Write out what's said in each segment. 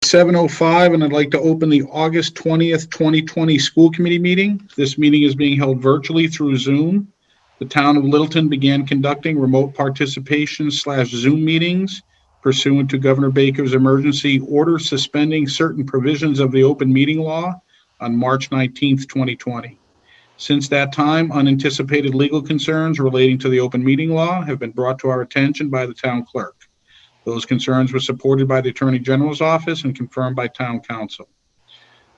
7:05, and I'd like to open the August 20th, 2020 school committee meeting. This meeting is being held virtually through Zoom. The town of Littleton began conducting remote participation/Zoom meetings pursuant to Governor Baker's emergency order suspending certain provisions of the open meeting law on March 19th, 2020. Since that time, unanticipated legal concerns relating to the open meeting law have been brought to our attention by the town clerk. Those concerns were supported by the Attorney General's office and confirmed by town council.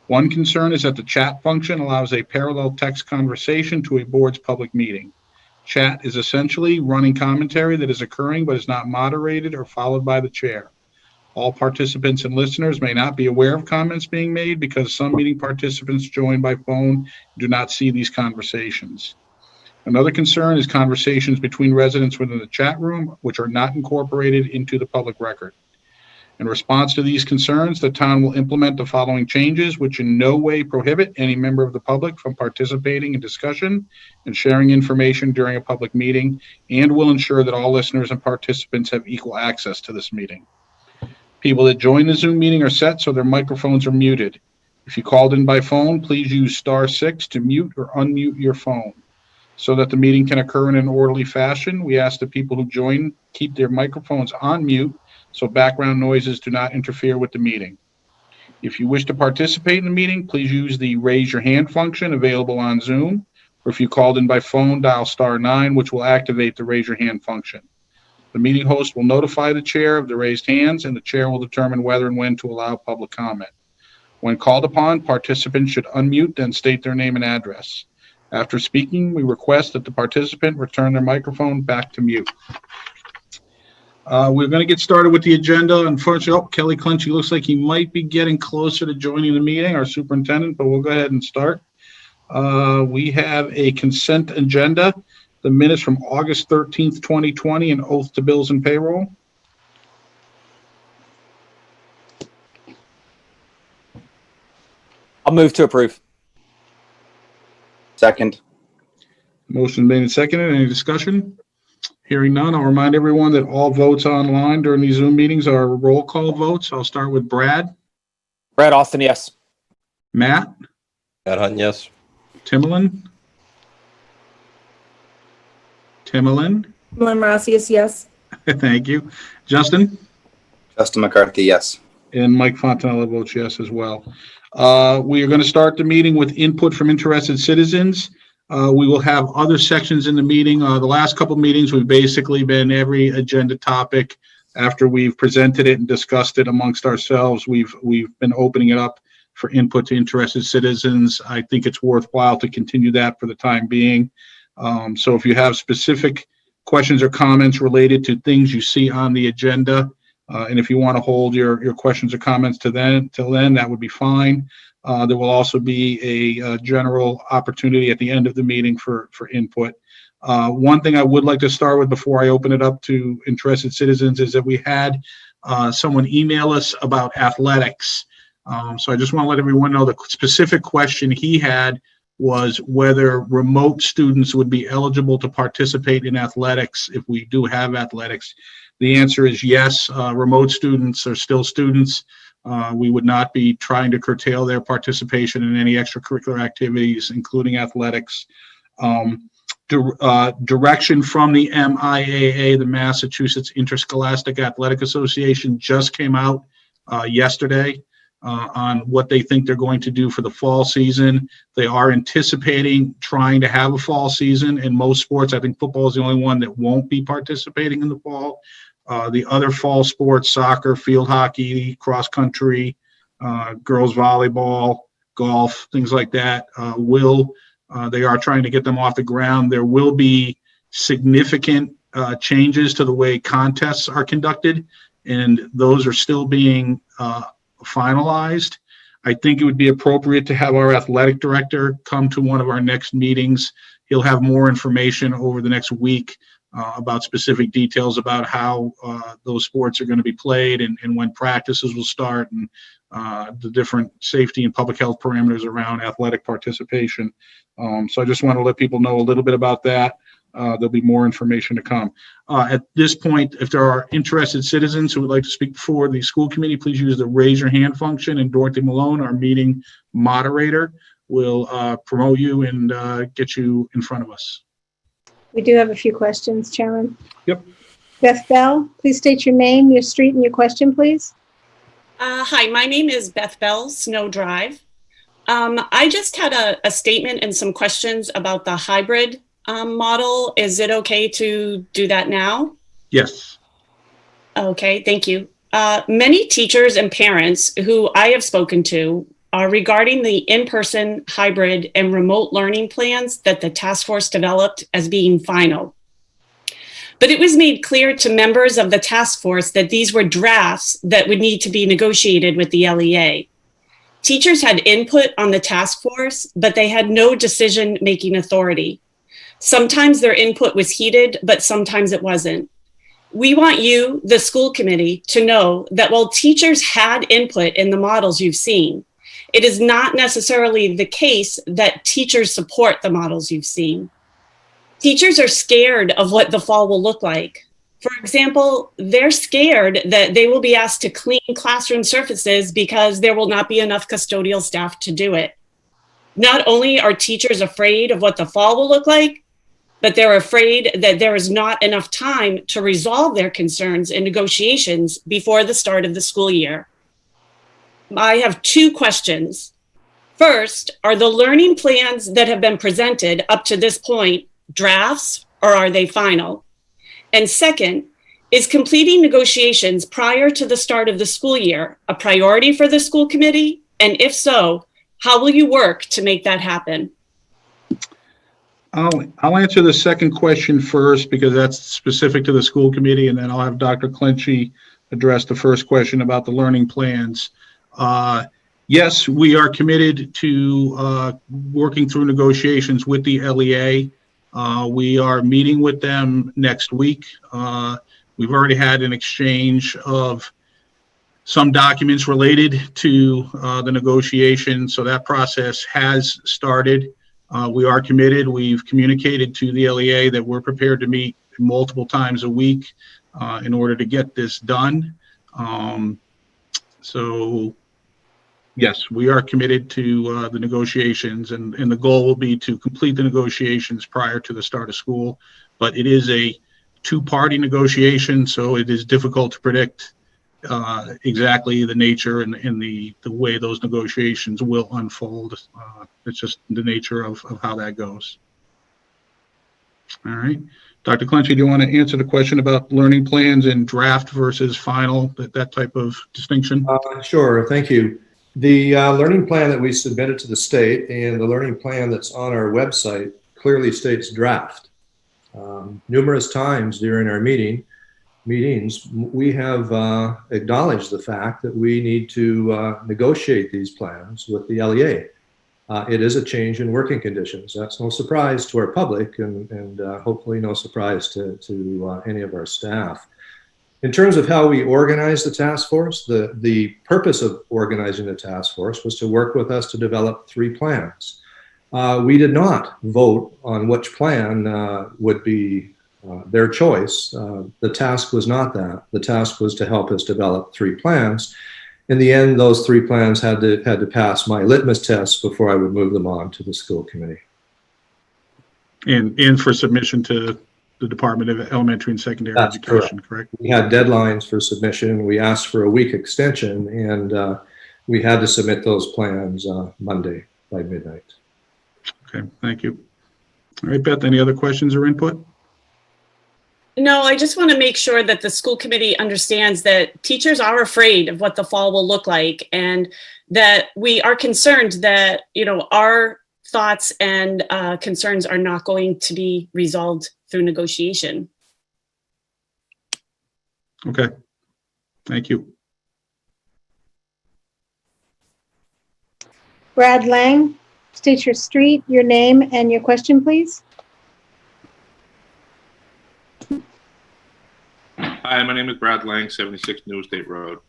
One concern is that the chat function allows a parallel text conversation to a board's public meeting. Chat is essentially running commentary that is occurring but is not moderated or followed by the chair. All participants and listeners may not be aware of comments being made because some meeting participants join by phone and do not see these conversations. Another concern is conversations between residents within the chat room, which are not incorporated into the public record. In response to these concerns, the town will implement the following changes, which in no way prohibit any member of the public from participating in discussion and sharing information during a public meeting, and will ensure that all listeners and participants have equal access to this meeting. People that join the Zoom meeting are set so their microphones are muted. If you called in by phone, please use *6 to mute or unmute your phone. So that the meeting can occur in an orderly fashion, we ask that people who join keep their microphones on mute so background noises do not interfere with the meeting. If you wish to participate in the meeting, please use the raise your hand function available on Zoom, or if you called in by phone, dial *9, which will activate the raise your hand function. The meeting host will notify the chair of the raised hands, and the chair will determine whether and when to allow public comment. When called upon, participants should unmute, then state their name and address. After speaking, we request that the participant return their microphone back to mute. We're going to get started with the agenda. Unfortunately, Kelly Clenchy looks like he might be getting closer to joining the meeting, our superintendent, but we'll go ahead and start. We have a consent agenda, the minutes from August 13th, 2020, and oath to bills and payroll. I'll move to approve. Second. Motion made and seconded. Any discussion? Hearing none, I'll remind everyone that all votes online during these Zoom meetings are roll call votes. I'll start with Brad. Brad Austin, yes. Matt. Matt Hunt, yes. Timolin. Timolin Rossius, yes. Thank you. Justin. Justin McCarthy, yes. And Mike Fontanella votes yes as well. We are going to start the meeting with input from interested citizens. We will have other sections in the meeting. The last couple of meetings, we've basically been every agenda topic. After we've presented it and discussed it amongst ourselves, we've been opening it up for input to interested citizens. I think it's worthwhile to continue that for the time being. So if you have specific questions or comments related to things you see on the agenda, and if you want to hold your questions or comments till then, that would be fine. There will also be a general opportunity at the end of the meeting for input. One thing I would like to start with before I open it up to interested citizens is that we had someone email us about athletics. So I just want to let everyone know the specific question he had was whether remote students would be eligible to participate in athletics if we do have athletics. The answer is yes. Remote students are still students. We would not be trying to curtail their participation in any extracurricular activities, including athletics. Direction from the MIAA, the Massachusetts Interscholastic Athletic Association, just came out yesterday on what they think they're going to do for the fall season. They are anticipating trying to have a fall season in most sports. I think football is the only one that won't be participating in the fall. The other fall sports, soccer, field hockey, cross country, girls volleyball, golf, things like that, they are trying to get them off the ground. There will be significant changes to the way contests are conducted, and those are still being finalized. I think it would be appropriate to have our athletic director come to one of our next meetings. He'll have more information over the next week about specific details about how those sports are going to be played and when practices will start and the different safety and public health parameters around athletic participation. So I just want to let people know a little bit about that. There'll be more information to come. At this point, if there are interested citizens who would like to speak before the school committee, please use the raise your hand function, and Dorothy Malone, our meeting moderator, will promote you and get you in front of us. We do have a few questions, Chairman. Yep. Beth Bell, please state your name, your street, and your question, please. Hi, my name is Beth Bell, Snow Drive. I just had a statement and some questions about the hybrid model. Is it okay to do that now? Yes. Okay, thank you. Many teachers and parents who I have spoken to are regarding the in-person, hybrid, and remote learning plans that the task force developed as being final. But it was made clear to members of the task force that these were drafts that would need to be negotiated with the LEA. Teachers had input on the task force, but they had no decision-making authority. Sometimes their input was heated, but sometimes it wasn't. We want you, the school committee, to know that while teachers had input in the models you've seen, it is not necessarily the case that teachers support the models you've seen. Teachers are scared of what the fall will look like. For example, they're scared that they will be asked to clean classroom surfaces because there will not be enough custodial staff to do it. Not only are teachers afraid of what the fall will look like, but they're afraid that there is not enough time to resolve their concerns in negotiations before the start of the school year. I have two questions. First, are the learning plans that have been presented up to this point drafts, or are they final? And second, is completing negotiations prior to the start of the school year a priority for the school committee? And if so, how will you work to make that happen? I'll answer the second question first because that's specific to the school committee, and then I'll have Dr. Clenchey address the first question about the learning plans. Yes, we are committed to working through negotiations with the LEA. We are meeting with them next week. We've already had an exchange of some documents related to the negotiation, so that process has started. We are committed. We've communicated to the LEA that we're prepared to meet multiple times a week in order to get this done. So yes, we are committed to the negotiations, and the goal will be to complete the negotiations prior to the start of school. But it is a two-party negotiation, so it is difficult to predict exactly the nature and the way those negotiations will unfold. It's just the nature of how that goes. All right. Dr. Clenchey, do you want to answer the question about learning plans and draft versus final, that type of distinction? Sure, thank you. The learning plan that we submitted to the state and the learning plan that's on our website clearly states draft. Numerous times during our meetings, we have acknowledged the fact that we need to negotiate these plans with the LEA. It is a change in working conditions. That's no surprise to our public and hopefully no surprise to any of our staff. In terms of how we organize the task force, the purpose of organizing the task force was to work with us to develop 3 plans. We did not vote on which plan would be their choice. The task was not that. The task was to help us develop 3 plans. In the end, those 3 plans had to pass my litmus test before I would move them on to the school committee. And for submission to the Department of Elementary and Secondary That's Education, correct? We had deadlines for submission. We asked for a week extension, and we had to submit those plans Monday by midnight. Okay, thank you. All right, Beth, any other questions or input? No, I just want to make sure that the school committee understands that teachers are afraid of what the fall will look like, and that we are concerned that, our thoughts and concerns are not going to be resolved through negotiation. Okay, thank you. Brad Lang, state your street, your name, and your question, please. Hi, my name is Brad Lang, 76 New State Road.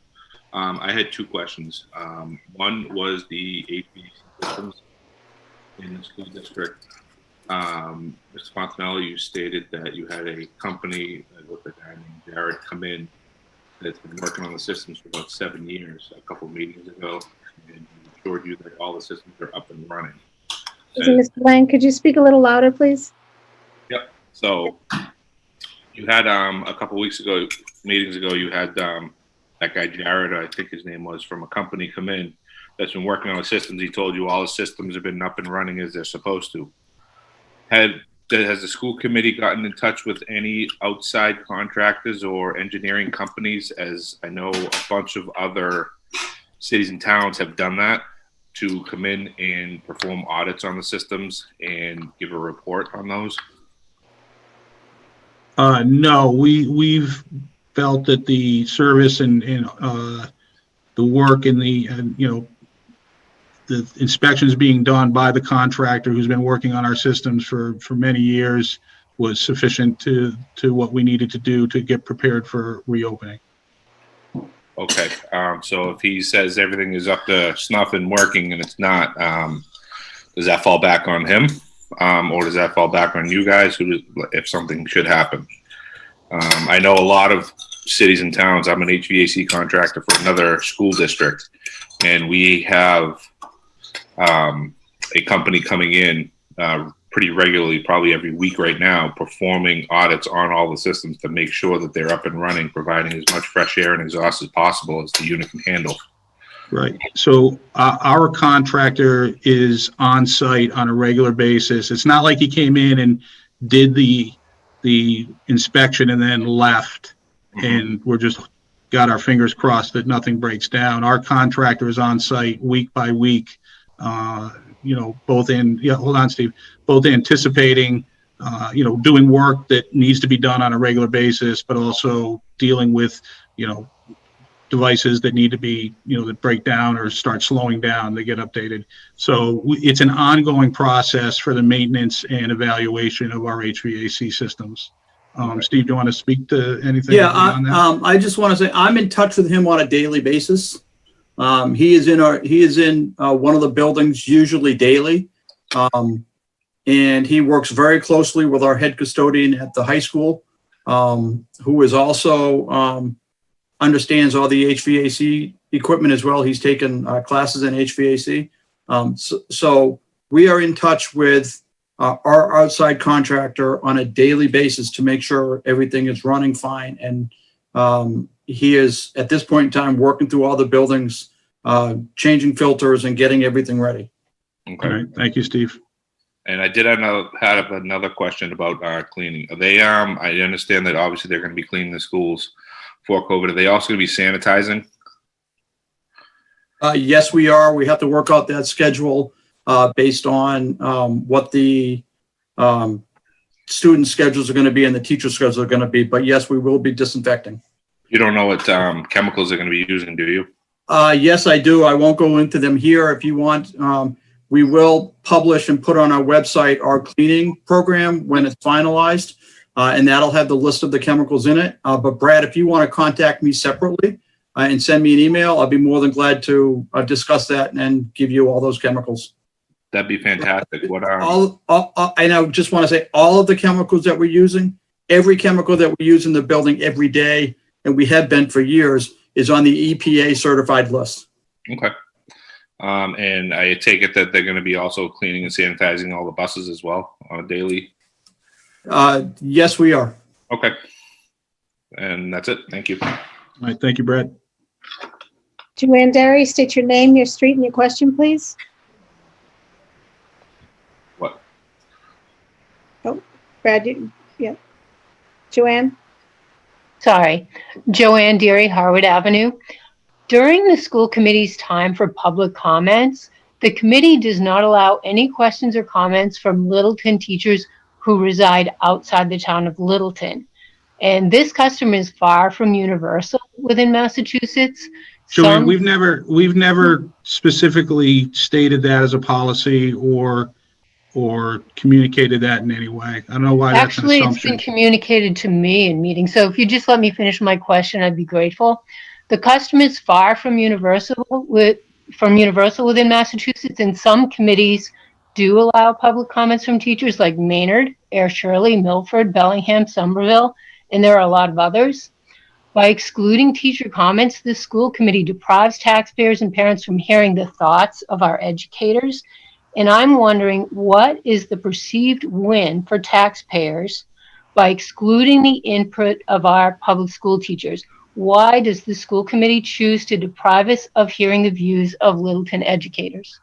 I had 2 questions. One was the HVAC systems in the school district. Mr. Fontanelli, you stated that you had a company with a guy named Jared come in that's been working on the systems for about 7 years, a couple meetings ago, and he assured you that all the systems are up and running. Mr. Lang, could you speak a little louder, please? Yep. So you had a couple meetings ago, you had that guy Jared, I think his name was, from a company come in that's been working on the systems. He told you all the systems have been up and running as they're supposed to. Has the school committee gotten in touch with any outside contractors or engineering companies? As I know a bunch of other cities and towns have done that, to come in and perform audits on the systems and give a report on those? No, we've felt that the service and the work and the inspections being done by the contractor who's been working on our systems for many years was sufficient to what we needed to do to get prepared for reopening. Okay, so if he says everything is up to snuff and working and it's not, does that fall back on him? Or does that fall back on you guys if something should happen? I know a lot of cities and towns. I'm an HVAC contractor for another school district, and we have a company coming in pretty regularly, probably every week right now, performing audits on all the systems to make sure that they're up and running, providing as much fresh air and exhaust as possible as the unit can handle. Right. So our contractor is on site on a regular basis. It's not like he came in and did the inspection and then left, and we're just got our fingers crossed that nothing breaks down. Our contractor is on site week by week, both anticipating, doing work that needs to be done on a regular basis, but also dealing with, devices that need to be, that break down or start slowing down, they get updated. So it's an ongoing process for the maintenance and evaluation of our HVAC systems. Steve, do you want to speak to anything? Yeah, beyond that? I just want to say I'm in touch with him on a daily basis. He is in one of the buildings usually daily, and he works very closely with our head custodian at the high school, who is also understands all the HVAC equipment as well. He's taken classes in HVAC, so we are in touch with our outside contractor on a daily basis to make sure everything is running fine. And he is, at this point in time, working through all the buildings, changing filters and getting everything ready. Okay. All right. Thank you, Steve. And I did have another question about cleaning. Are they, I understand that obviously they're going to be cleaning the schools for COVID. Are they also going to be sanitizing? Yes, we are. We have to work out that schedule based on what the student schedules are going to be and the teacher schedules are going to be. But yes, we will be disinfecting. You don't know what chemicals they're going to be using, do you? Yes, I do. I won't go into them here. If you want, we will publish and put on our website our cleaning program when it's finalized, and that'll have the list of the chemicals in it. But Brad, if you want to contact me separately and send me an email, I'll be more than glad to discuss that and give you all those chemicals. That'd be fantastic. What and I just want to say all of the chemicals that we're using, every chemical that we use in the building every day, and we have been for years, is on the EPA certified list. Okay. And I take it that they're going to be also cleaning and sanitizing all the buses as well on a daily? Yes, we are. Okay. And that's it. Thank you. All right. Thank you, Brad. Joanne Derry, state your name, your street, and your question, please. What? Oh, Brad, yeah. Joanne? Sorry, Joanne Deary, Harwood Avenue. During the school committee's time for public comments, the committee does not allow any questions or comments from Littleton teachers who reside outside the town of Littleton. And this custom is far from universal within Massachusetts. Joanne, we've never specifically stated that as a policy or communicated that in any way. I don't know why that's an assumption. Actually, it's been communicated to me in meetings. So if you just let me finish my question, I'd be grateful. The custom is far from universal within Massachusetts, and some committees do allow public comments from teachers like Maynard, Air Shirley, Milford, Bellingham, Somerville, and there are a lot of others. By excluding teacher comments, the school committee deprives taxpayers and parents from hearing the thoughts of our educators. And I'm wondering, what is the perceived win for taxpayers by excluding the input of our public school teachers? Why does the school committee choose to deprive us of hearing the views of Littleton educators?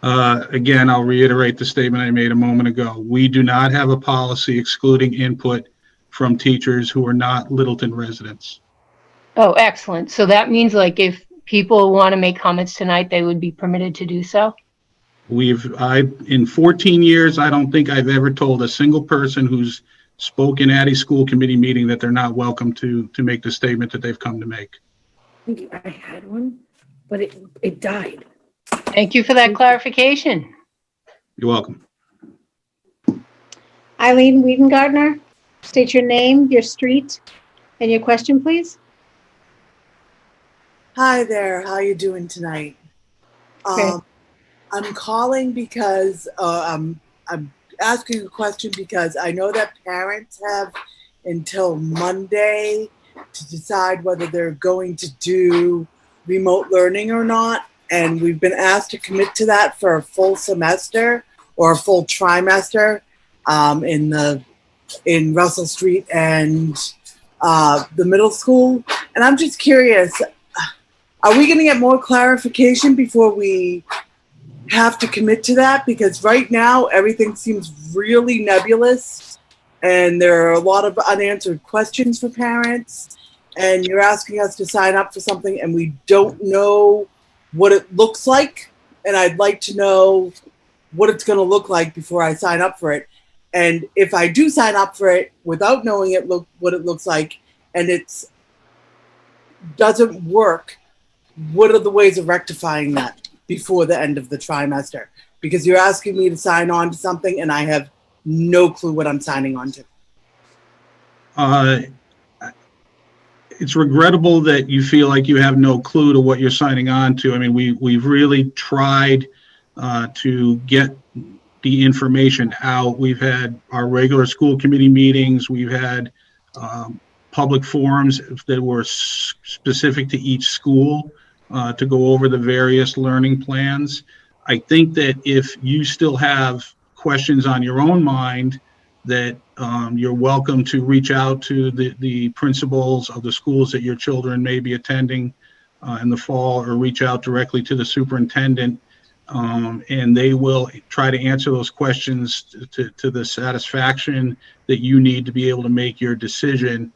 Again, I'll reiterate the statement I made a moment ago. We do not have a policy excluding input from teachers who are not Littleton residents. Oh, excellent. So that means like if people want to make comments tonight, they would be permitted to do so? In 14 years, I don't think I've ever told a single person who's spoken at a school committee meeting that they're not welcome to make the statement that they've come to make. I had one, but it died. Thank you for that clarification. You're welcome. Eileen Wiedengartner, state your name, your street, and your question, please. Hi there. How you doing tonight? Great. I'm calling because I'm asking a question because I know that parents have until Monday to decide whether they're going to do remote learning or not. And we've been asked to commit to that for a full semester or a full trimester in Russell Street and the middle school. And I'm just curious, are we going to get more clarification before we have to commit to that? Because right now everything seems really nebulous and there are a lot of unanswered questions for parents, and you're asking us to sign up for something and we don't know what it looks like. And I'd like to know what it's going to look like before I sign up for it. And if I do sign up for it without knowing what it looks like and it doesn't work, what are the ways of rectifying that before the end of the trimester? Because you're asking me to sign on to something and I have no clue what I'm signing on to. It's regrettable that you feel like you have no clue to what you're signing on to. I mean, we've really tried to get the information out. We've had our regular school committee meetings. We've had public forums that were specific to each school to go over the various learning plans. I think that if you still have questions on your own mind, that you're welcome to reach out to the principals of the schools that your children may be attending in the fall, or reach out directly to the superintendent, and they will try to answer those questions to the satisfaction that you need to be able to make your decision.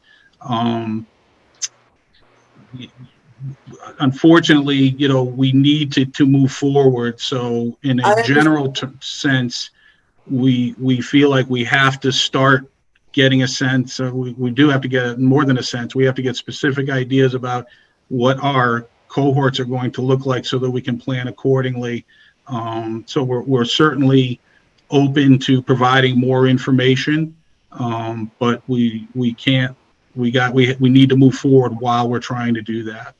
Unfortunately, we need to move forward. So in a general sense, we feel like we have to start getting a sense. We do have to get more than a sense. We have to get specific ideas about what our cohorts are going to look like so that we can plan accordingly. So we're certainly open to providing more information, but we need to move forward while we're trying to do that.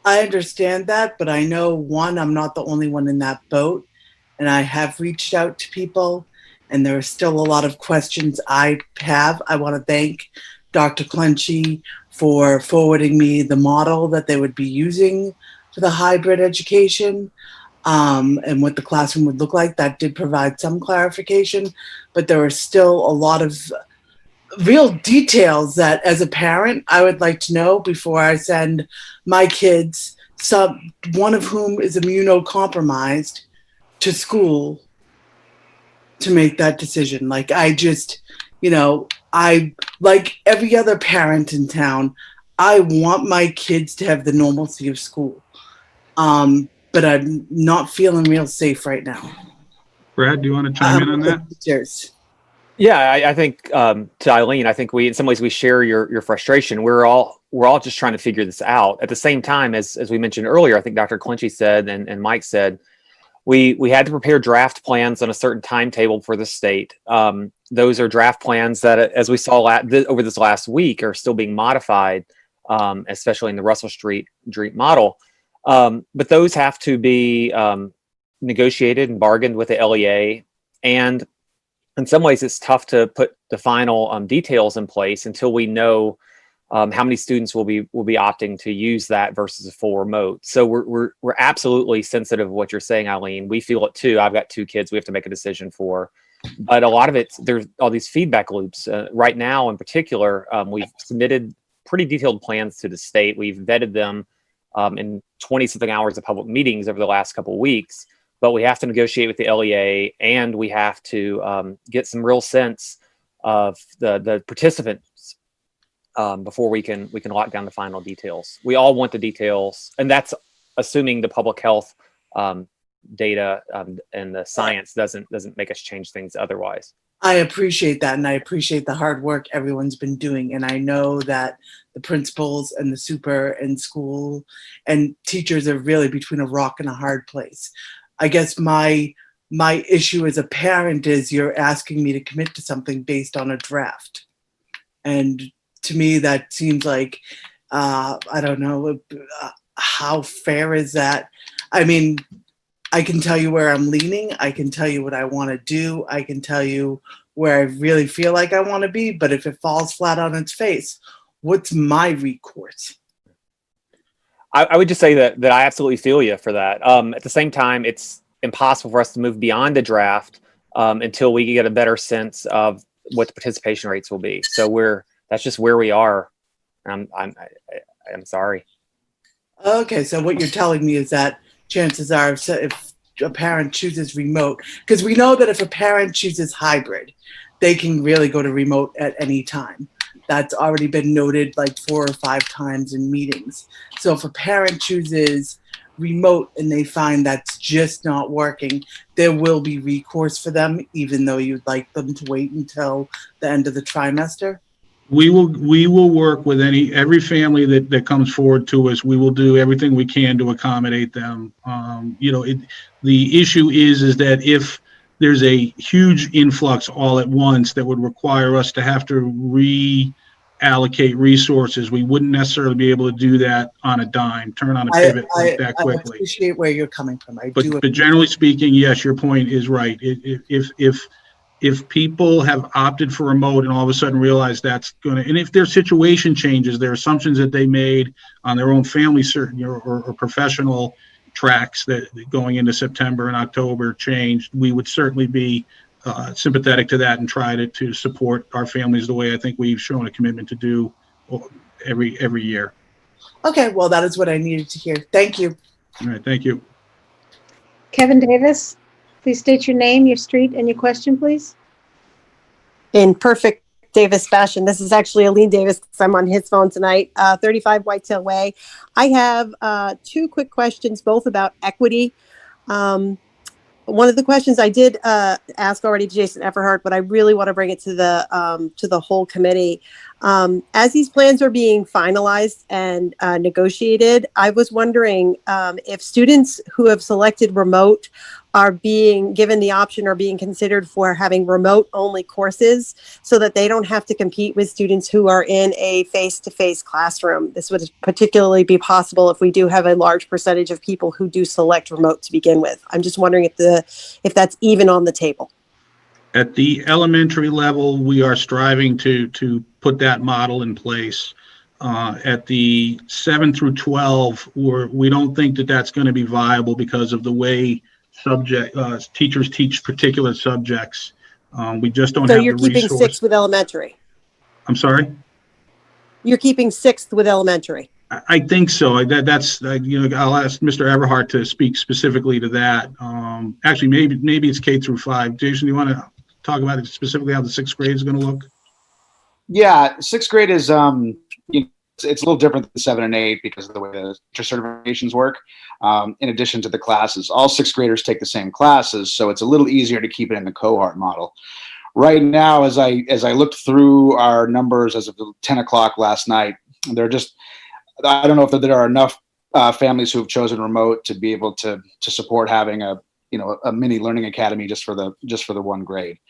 I understand that, but I know, one, I'm not the only one in that boat, and I have reached out to people, and there are still a lot of questions I have. I want to thank Dr. Clenchy for forwarding me the model that they would be using for the hybrid education, and what the classroom would look like. That did provide some clarification, but there are still a lot of real details that, as a parent, I would like to know before I send my kids, one of whom is immunocompromised, to school to make that decision. Like, I like every other parent in town, I want my kids to have the normalcy of school. But I'm not feeling real safe right now. Brad, do you want to chime in on that? Cheers. Yeah, I think to Eileen, I think in some ways we share your frustration. We're all just trying to figure this out. At the same time, as we mentioned earlier, I think Dr. Clenchy said and Mike said, we had to prepare draft plans on a certain timetable for the state. Those are draft plans that, as we saw over this last week, are still being modified, especially in the Russell Street model. But those have to be negotiated and bargained with the LEA, and in some ways it's tough to put the final details in place until we know how many students will be opting to use that versus a full remote. So we're absolutely sensitive of what you're saying, Eileen. We feel it too. I've got 2 kids we have to make a decision for, but a lot of it, there's all these feedback loops. Right now, in particular, we've submitted pretty detailed plans to the state. We've vetted them in 20-something hours of public meetings over the last couple of weeks. But we have to negotiate with the LEA, and we have to get some real sense of the participants before we can lock down the final details. We all want the details, and that's assuming the public health data and the science doesn't make us change things otherwise. I appreciate that, and I appreciate the hard work everyone's been doing. And I know that the principals and the super and school and teachers are really between a rock and a hard place. I guess my issue as a parent is you're asking me to commit to something based on a draft. And to me, that seems like, I don't know, how fair is that? I mean, I can tell you where I'm leaning. I can tell you what I want to do. I can tell you where I really feel like I want to be. But if it falls flat on its face, what's my recourse? I would just say that I absolutely feel you for that. At the same time, it's impossible for us to move beyond the draft until we get a better sense of what the participation rates will be. So that's just where we are. I'm sorry. Okay, so what you're telling me is that chances are if a parent chooses remote, because we know that if a parent chooses hybrid, they can really go to remote at any time. That's already been noted like 4 or 5 times in meetings. So if a parent chooses remote and they find that's just not working, there will be recourse for them, even though you'd like them to wait until the end of the trimester. We will work with every family that comes forward to us. We will do everything we can to accommodate them. The issue is that if there's a huge influx all at once that would require us to have to reallocate resources, we wouldn't necessarily be able to do that on a dime, turn on a pivot like that quickly. I appreciate where you're coming from. But generally speaking, yes, your point is right. If people have opted for remote and all of a sudden realize that's going to, and if their situation changes, their assumptions that they made on their own family or professional tracks that going into September and October changed, we would certainly be sympathetic to that and try to support our families the way I think we've shown a commitment to do every year. Okay, well, that is what I needed to hear. Thank you. All right, thank you. Kevin Davis, please state your name, your street, and your question, please. In perfect Davis fashion, this is actually Aline Davis because I'm on his phone tonight, 35 Whitetail Way. I have 2 quick questions, both about equity. One of the questions I did ask already to Jason Everhart, but I really want to bring it to the whole committee. As these plans are being finalized and negotiated, I was wondering if students who have selected remote are being given the option or being considered for having remote only courses so that they don't have to compete with students who are in a face-to-face classroom. This would particularly be possible if we do have a large percentage of people who do select remote to begin with. I'm just wondering if that's even on the table. At the elementary level, we are striving to put that model in place. At the 7 through 12, we don't think that that's going to be viable because of the way teachers teach particular subjects. We just don't have the resources. So you're keeping 6th with elementary? I'm sorry? You're keeping 6th with elementary? I think so. That's I'll ask Mr. Everhart to speak specifically to that. Actually, maybe it's K through 5. Jason, do you want to talk about it specifically how the 6th grade is going to look? Yeah, 6th grade is it's a little different than 7 and 8 because of the way the teacher certifications work. In addition to the classes, all 6th graders take the same classes, so it's a little easier to keep it in the cohort model. Right now, as I looked through our numbers as of 10 o'clock last night, I don't know if there are enough families who have chosen remote to be able to support having a mini learning academy just for the 1 grade.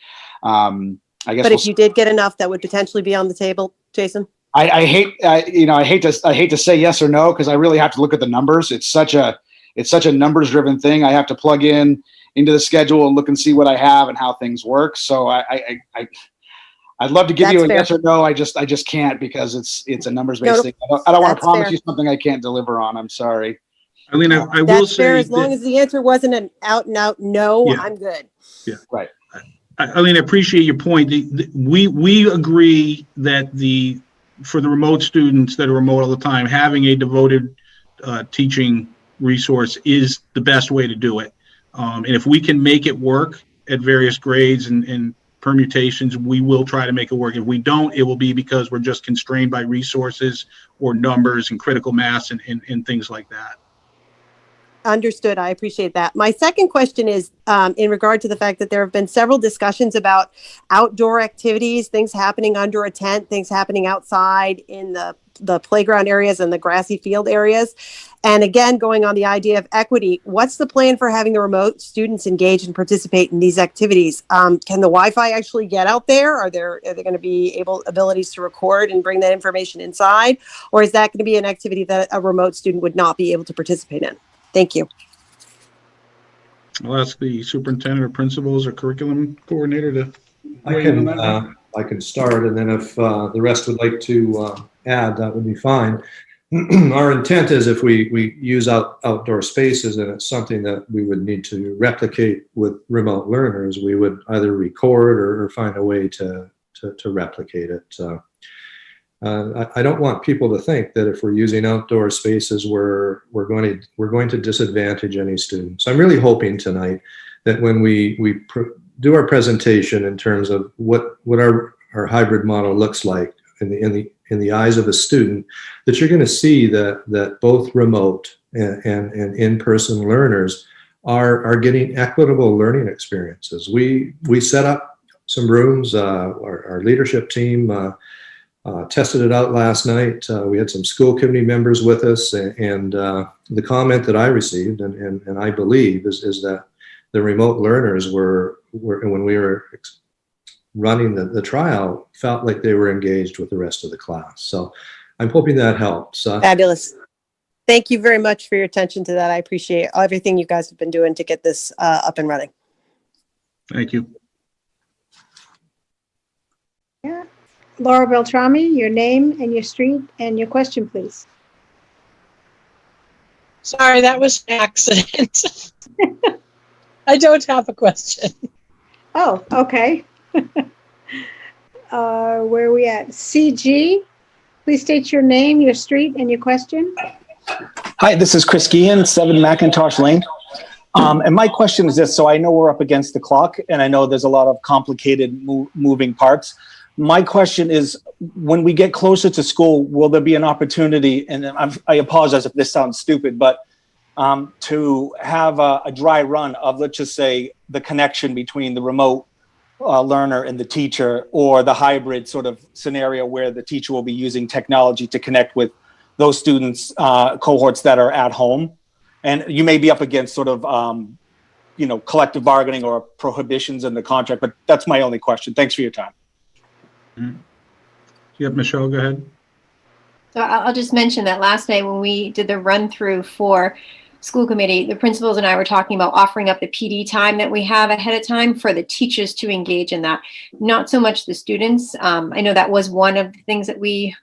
I guess. But if you did get enough, that would potentially be on the table, Jason. I hate to say yes or no because I really have to look at the numbers. It's such a it's such a numbers driven thing. I have to plug into the schedule and look and see what I have and how things work. So I'd love to give you a yes or no. I just can't, because it's a numbers based thing. I don't want to promise you something I can't deliver on. I'm sorry. Eileen, I will That's fair. say As long as the answer wasn't an out and out no, Yeah. I'm good. Yeah. Right. Eileen, I appreciate your point. We agree that for the remote students that are remote all the time, having a devoted teaching resource is the best way to do it. And if we can make it work at various grades and permutations, we will try to make it work. If we don't, it will be because we're just constrained by resources or numbers and critical mass and things like that. Understood. I appreciate that. My second question is in regard to the fact that there have been several discussions about outdoor activities, things happening under a tent, things happening outside in the playground areas and the grassy field areas. And again, going on the idea of equity, what's the plan for having the remote students engage and participate in these activities? Can the Wi-Fi actually get out there? Are there going to be abilities to record and bring that information inside? Or is that going to be an activity that a remote student would not be able to participate in? Thank you. I'll ask the superintendent or principals or curriculum coordinator to I can start, and then if the rest would like to add, that would be fine. Our intent is, if we use outdoor spaces and it's something that we would need to replicate with remote learners, we would either record or find a way to replicate it. I don't want people to think that if we're using outdoor spaces, we're going to disadvantage any students. I'm really hoping tonight that when we do our presentation in terms of what our hybrid model looks like in the eyes of a student, that you're going to see that both remote and in-person learners are getting equitable learning experiences. We set up some rooms. Our leadership team tested it out last night. We had some school committee members with us, and the comment that I received, and I believe, is that the remote learners were when we were running the trial, felt like they were engaged with the rest of the class. So I'm hoping that helps. Fabulous. Thank you very much for your attention to that. I appreciate everything you guys have been doing to get this up and running. Thank you. Yeah. Laura Beltrami, your name and your street and your question, please. Sorry, that was an accident. I don't have a question. Oh, okay. Where are we at? CG, please state your name, your street, and your question. Hi, this is Chris Geehan, 7 Macintosh Lane. And my question is this: so I know we're up against the clock, and I know there's a lot of complicated moving parts. My question is, when we get closer to school, will there be an opportunity, and I apologize if this sounds stupid, but to have a dry run of, let's just say, the connection between the remote learner and the teacher, or the hybrid sort of scenario where the teacher will be using technology to connect with those students, cohorts that are at home. And you may be up against sort of, collective bargaining or prohibitions in the contract, but that's my only question. Thanks for your time. Yep, Michelle, go ahead. So I'll just mention that last night when we did the run through for school committee, the principals and I were talking about offering up the PD time that we have ahead of time for the teachers to engage in that, not so much the students. I know that was one of the things that we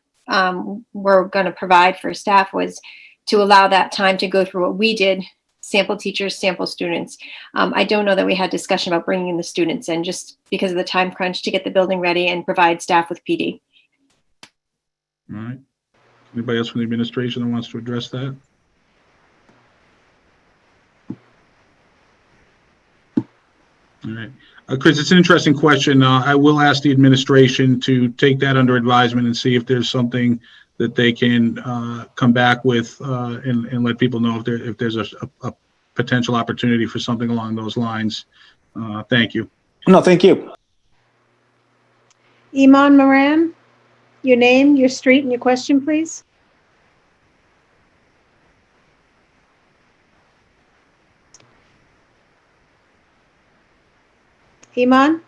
were going to provide for staff, was to allow that time to go through what we did, sample teachers, sample students. I don't know that we had discussion about bringing in the students in, just because of the time crunch to get the building ready and provide staff with PD. All right. Anybody else from the administration that wants to address that? All right. Chris, it's an interesting question. I will ask the administration to take that under advisement and see if there's something that they can come back with and let people know if there's a potential opportunity for something along those lines. Thank you. No, thank you. Iman Moran, your name, your street, and your question, please. Iman?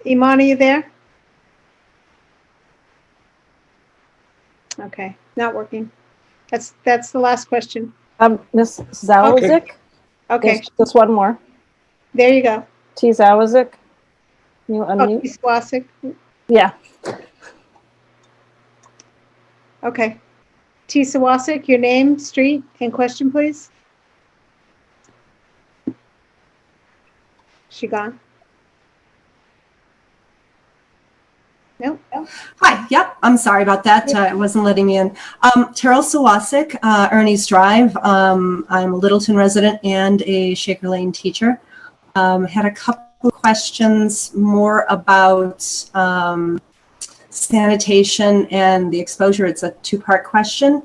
Iman, are you there? Okay, not working. That's the last question. Ms. Zawazik? Okay, Just one more. there you go. T. Zawazik? Can you Oh, unmute? Ms. Wasik. Yeah. Okay. T. Sawasik, your name, street, and question, please. She gone? Nope. Hi, yep, I'm sorry about that. It wasn't letting me in. Terrell Sawasik, Ernie's Drive. I'm a Littleton resident and a Shaker Lane teacher. Had a couple of questions more about sanitation and the exposure. It's a two-part question.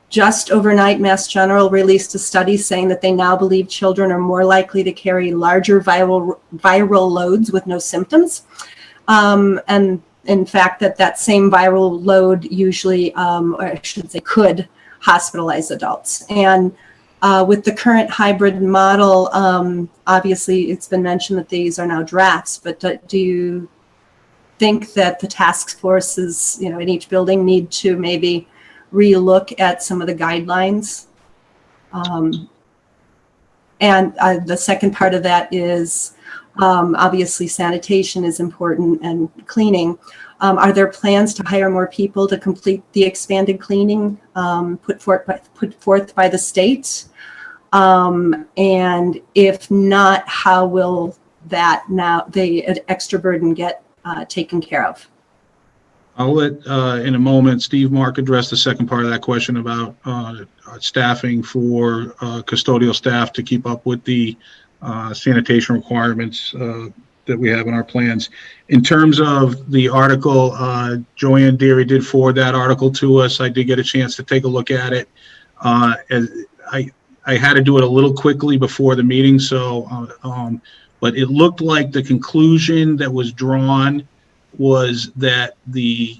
Just overnight, Mass General released a study saying that they now believe children are more likely to carry larger viral loads with no symptoms. And in fact, that same viral load usually, or I should say, could hospitalize adults. And with the current hybrid model, obviously it's been mentioned that these are now drafts, but do you think that the task forces, in each building need to maybe relook at some of the guidelines? And the second part of that is, obviously sanitation is important and cleaning. Are there plans to hire more people to complete the expanded cleaning put forth by the state? And if not, how will that the extra burden get taken care of? I'll let, in a moment, Steve Mark address the second part of that question about staffing for custodial staff to keep up with the sanitation requirements that we have in our plans. In terms of the article, Joanne Deary did forward that article to us. I did get a chance to take a look at it. As I had to do it a little quickly before the meeting, so but it looked like the conclusion that was drawn was that the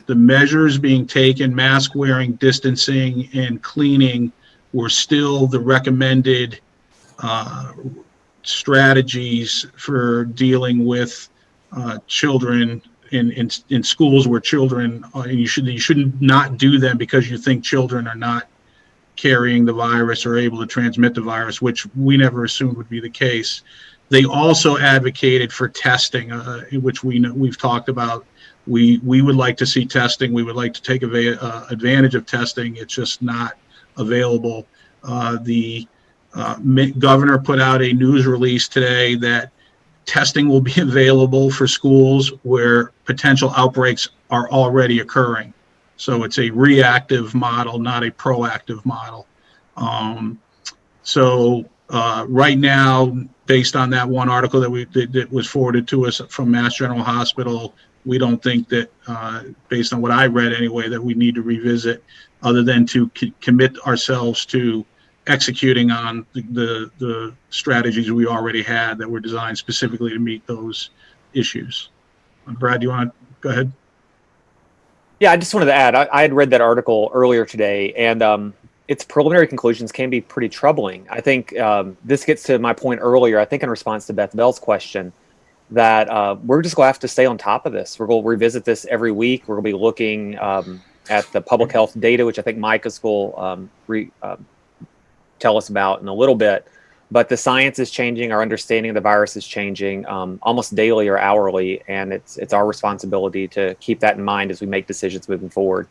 measures being taken, mask wearing, distancing, and cleaning, were still the recommended strategies for dealing with children in schools where children, you shouldn't not do them because you think children are not carrying the virus or able to transmit the virus, which we never assumed would be the case. They also advocated for testing, which we've talked about. We would like to see testing. We would like to take advantage of testing. It's just not available. The governor put out a news release today that testing will be available for schools where potential outbreaks are already occurring. So it's a reactive model, not a proactive model. Right now, based on that one article that was forwarded to us from Mass General Hospital, we don't think that, based on what I read anyway, that we need to revisit, other than to commit ourselves to executing on the strategies we already had that were designed specifically to meet those issues. Brad, do you want to go ahead? Yeah, I just wanted to add, I had read that article earlier today, and its preliminary conclusions can be pretty troubling. I think this gets to my point earlier, I think in response to Beth Bell's question, that we're just going to have to stay on top of this. We're going to revisit this every week. We're going to be looking at the public health data, which I think Micah will tell us about in a little bit. But the science is changing. Our understanding of the virus is changing almost daily or hourly. And it's our responsibility to keep that in mind as we make decisions moving forward.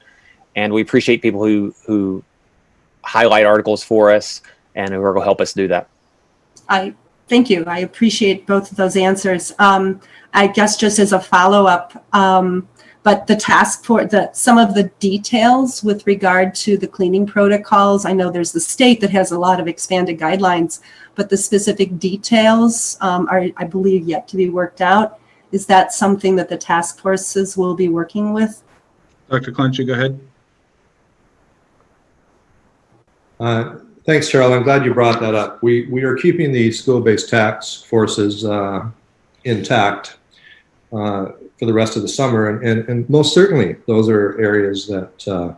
And we appreciate people who highlight articles for us and who are going to help us do that. Thank you. I appreciate both of those answers. I guess just as a follow-up, but the task force, some of the details with regard to the cleaning protocols, I know there's the state that has a lot of expanded guidelines, but the specific details are, I believe, yet to be worked out. Is that something that the task forces will be working with? Dr. Clenchey, go ahead. Thanks, Cheryl. I'm glad you brought that up. We are keeping the school-based task forces intact for the rest of the summer, and most certainly those are areas that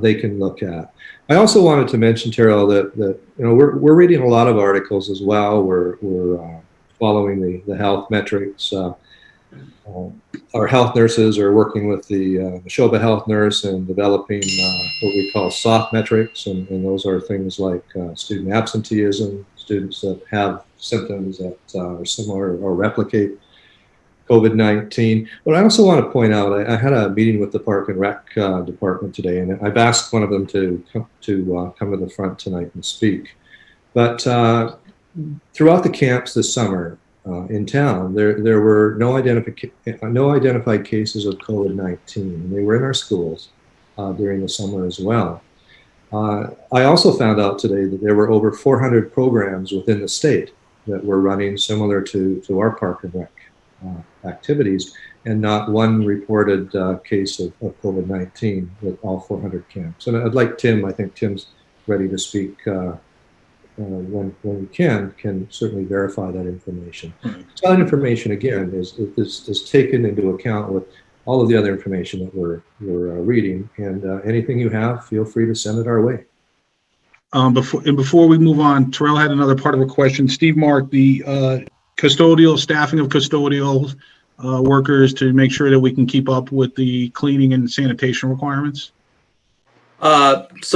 they can look at. I also wanted to mention, Terrell, that we're reading a lot of articles as well. We're following the health metrics. Our health nurses are working with the Neshoba health nurse and developing what we call soft metrics, and those are things like student absenteeism, students that have symptoms that are similar or replicate COVID-19. But I also want to point out, I had a meeting with the Park and Rec department today, and I've asked one of them to come to the front tonight and speak. But throughout the camps this summer in town, there were no identified cases of COVID-19, and they were in our schools during the summer as well. I also found out today that there were over 400 programs within the state that were running similar to our Park and Rec activities, and not one reported case of COVID-19 with all 400 camps. And I'd like Tim, I think Tim's ready to speak when we can certainly verify that information. So that information, again, is taken into account with all of the other information that we're reading, and anything you have, feel free to send it our way. Before we move on, Terrell had another part of a question. Steve Mark, the custodial staffing of custodial workers to make sure that we can keep up with the cleaning and sanitation requirements? That's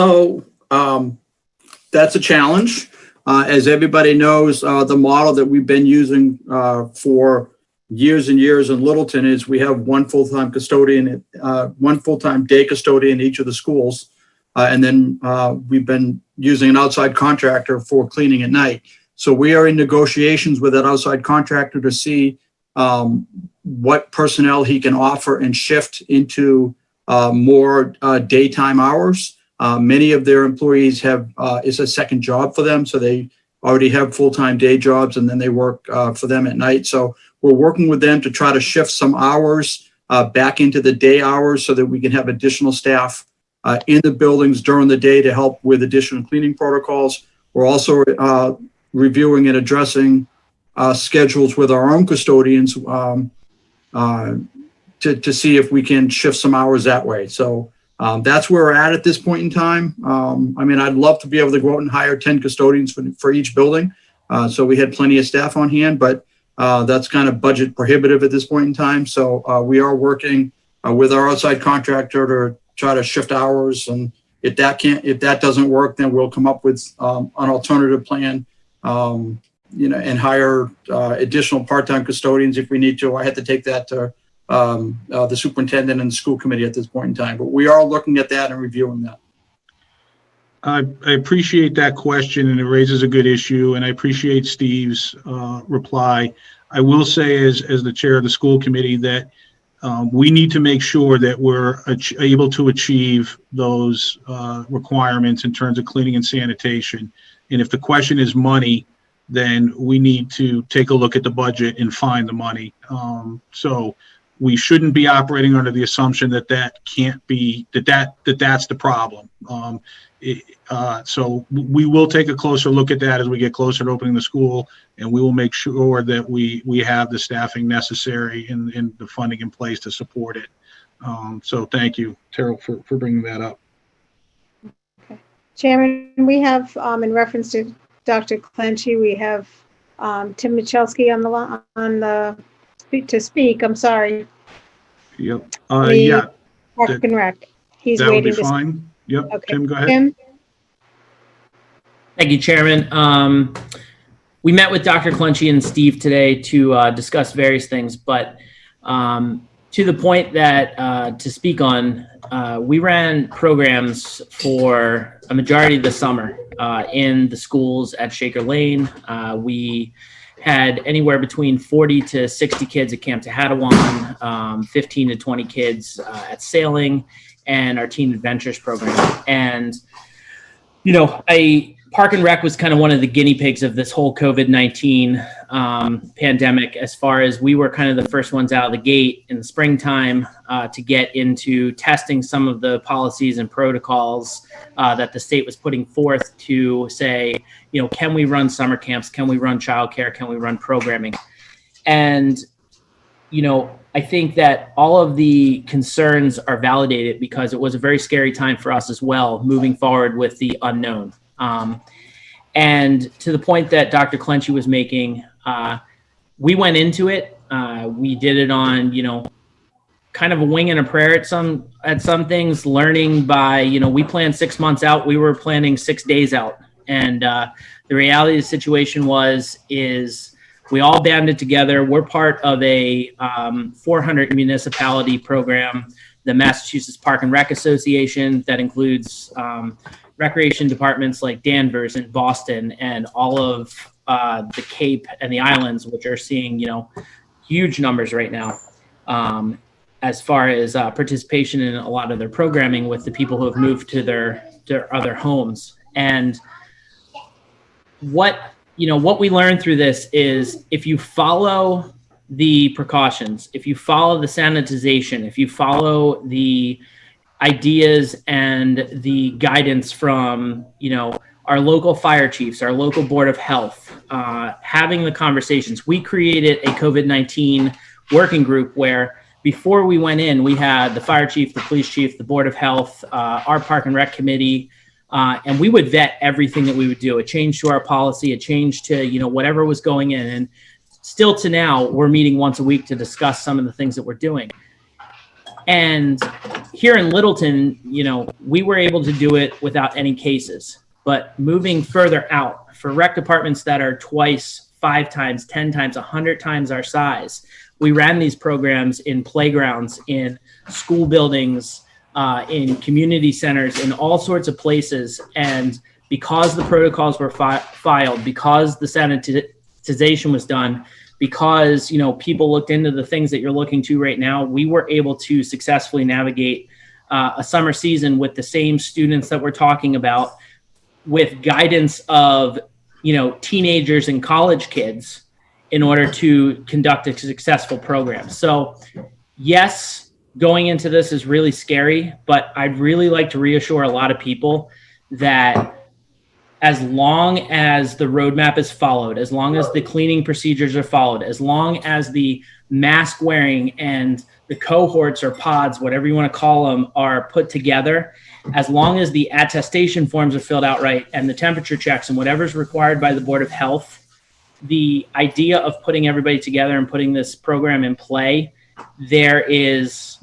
a challenge. As everybody knows, the model that we've been using for years and years in Littleton is we have one full-time custodian, one full-time day custodian in each of the schools. And then we've been using an outside contractor for cleaning at night. So we are in negotiations with that outside contractor to see what personnel he can offer and shift into more daytime hours. Many of their employees have is a second job for them, so they already have full-time day jobs, and then they work for them at night. So we're working with them to try to shift some hours back into the day hours so that we can have additional staff in the buildings during the day to help with additional cleaning protocols. We're also reviewing and addressing schedules with our own custodians to see if we can shift some hours that way. So that's where we're at this point in time. I mean, I'd love to be able to go out and hire 10 custodians for each building. So we had plenty of staff on hand, but that's kind of budget prohibitive at this point in time. So we are working with our outside contractor to try to shift hours. And if that doesn't work, then we'll come up with an alternative plan, and hire additional part-time custodians if we need to. I had to take that to the superintendent and the school committee at this point in time, but we are looking at that and reviewing that. I appreciate that question, and it raises a good issue, and I appreciate Steve's reply. I will say as the chair of the school committee that we need to make sure that we're able to achieve those requirements in terms of cleaning and sanitation. And if the question is money, then we need to take a look at the budget and find the money. So we shouldn't be operating under the assumption that can't be, that's the problem. So we will take a closer look at that as we get closer to opening the school, and we will make sure that we have the staffing necessary and the funding in place to support it. So thank you, Terrell, for bringing that up. Okay. Chairman, we have, in reference to Dr. Clenchey, we have Tim Michalski to speak. I'm sorry. Yep. Yeah. Park and Rec. He's that waiting would be fine. Yep. Okay. Tim, go ahead. Tim? Thank you, Chairman. We met with Dr. Clenchey and Steve today to discuss various things, but to the point that to speak on, we ran programs for a majority of the summer in the schools at Shaker Lane. We had anywhere between 40 to 60 kids at Camp Tehadawon, 15 to 20 kids at Sailing, and our Teen Adventures program. And, Park and Rec was kind of one of the guinea pigs of this whole COVID-19 pandemic, as far as we were kind of the first ones out of the gate in the springtime to get into testing some of the policies and protocols that the state was putting forth to say, can we run summer camps? Can we run childcare? Can we run programming? And, I think that all of the concerns are validated because it was a very scary time for us as well, moving forward with the unknown. And to the point that Dr. Clenchey was making, we went into it We did it on, kind of a wing and a prayer at some things, learning by, we planned 6 months out. We were planning 6 days out. And the reality of the situation is we all banded together. We're part of a 400 municipality program, the Massachusetts Park and Rec Association, that includes recreation departments like Danvers and Boston and all of the Cape and the islands, which are seeing, huge numbers right now. As far as participation in a lot of their programming with the people who have moved to their other homes. And what we learned through this is, if you follow the precautions, if you follow the sanitization, if you follow the ideas and the guidance from, our local fire chiefs, our local board of health, having the conversations. We created a COVID-19 working group where, before we went in, we had the fire chief, the police chief, the board of health, our park and rec committee, and we would vet everything that we would do. A change to our policy, a change to, whatever was going in. And still to now, we're meeting once a week to discuss some of the things that we're doing. And here in Littleton, we were able to do it without any cases. But moving further out, for rec departments that are twice, 5 times, 10 times, 100 times our size, we ran these programs in playgrounds, in school buildings, in community centers, in all sorts of places. And because the protocols were filed, because the sanitization was done, because people looked into the things that you're looking to right now, we were able to successfully navigate a summer season with the same students that we're talking about, with guidance of teenagers and college kids, in order to conduct a successful program. So yes, going into this is really scary, but I'd really like to reassure a lot of people that as long as the roadmap is followed, as long as the cleaning procedures are followed, as long as the mask wearing and the cohorts or pods, whatever you want to call them, are put together, as long as the attestation forms are filled out right and the temperature checks and whatever's required by the Board of Health, the idea of putting everybody together and putting this program in play, there is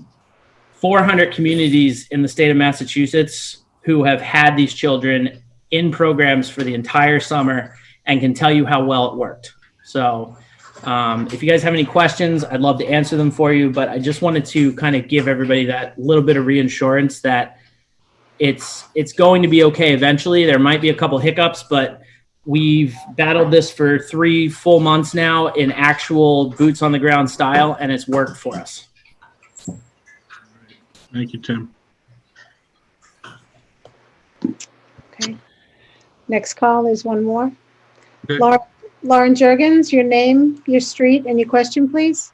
400 communities in the state of Massachusetts who have had these children in programs for the entire summer and can tell you how well it worked. So if you guys have any questions, I'd love to answer them for you, but I just wanted to kind of give everybody that little bit of reassurance that it's going to be okay eventually. There might be a couple hiccups, but we've battled this for 3 full months now in actual boots on the ground style, and it's worked for us. Thank you, Tim. Okay. Next call is one more. Okay. Lauren Jurgens, your name, your street, and your question, please.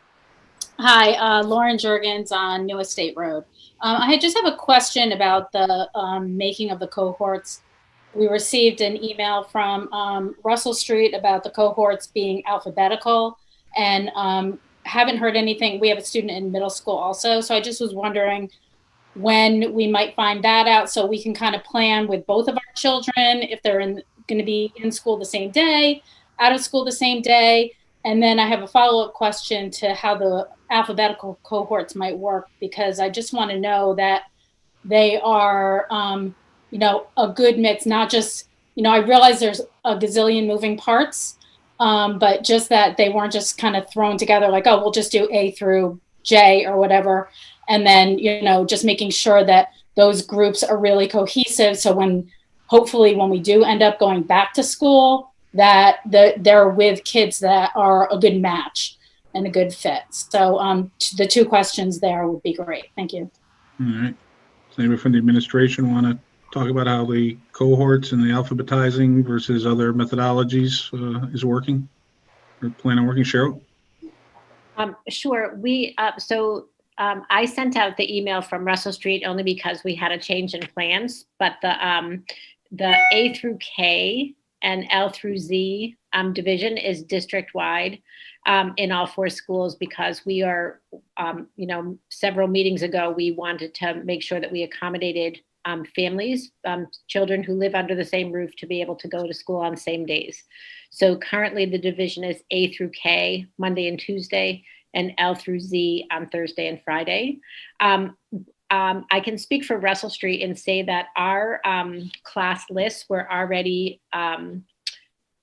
Hi, Lauren Jurgens on New Estate Road. I just have a question about the making of the cohorts. We received an email from Russell Street about the cohorts being alphabetical, and haven't heard anything. We have a student in middle school also, so I just was wondering when we might find that out, so we can kind of plan with both of our children if they're going to be in school the same day, out of school the same day. And then I have a follow-up question to how the alphabetical cohorts might work, because I just want to know that they are, a good mix, not just, I realize there's a gazillion moving parts, but just that they weren't just kind of thrown together like, oh, we'll just do A through J or whatever. And then, just making sure that those groups are really cohesive. So hopefully when we do end up going back to school, that they're with kids that are a good match and a good fit. So the 2 questions there would be great. Thank you. All right. Does anybody from the administration want to talk about how the cohorts and the alphabetizing versus other methodologies is working or plan on working? Cheryl? Sure. I sent out the email from Russell Street only because we had a change in plans, but the A through K and L through Z division is district-wide in all 4 schools, because we are, several meetings ago, we wanted to make sure that we accommodated families, children who live under the same roof, to be able to go to school on the same days. So currently the division is A through K, Monday and Tuesday, and L through Z on Thursday and Friday. I can speak for Russell Street and say that our class lists were already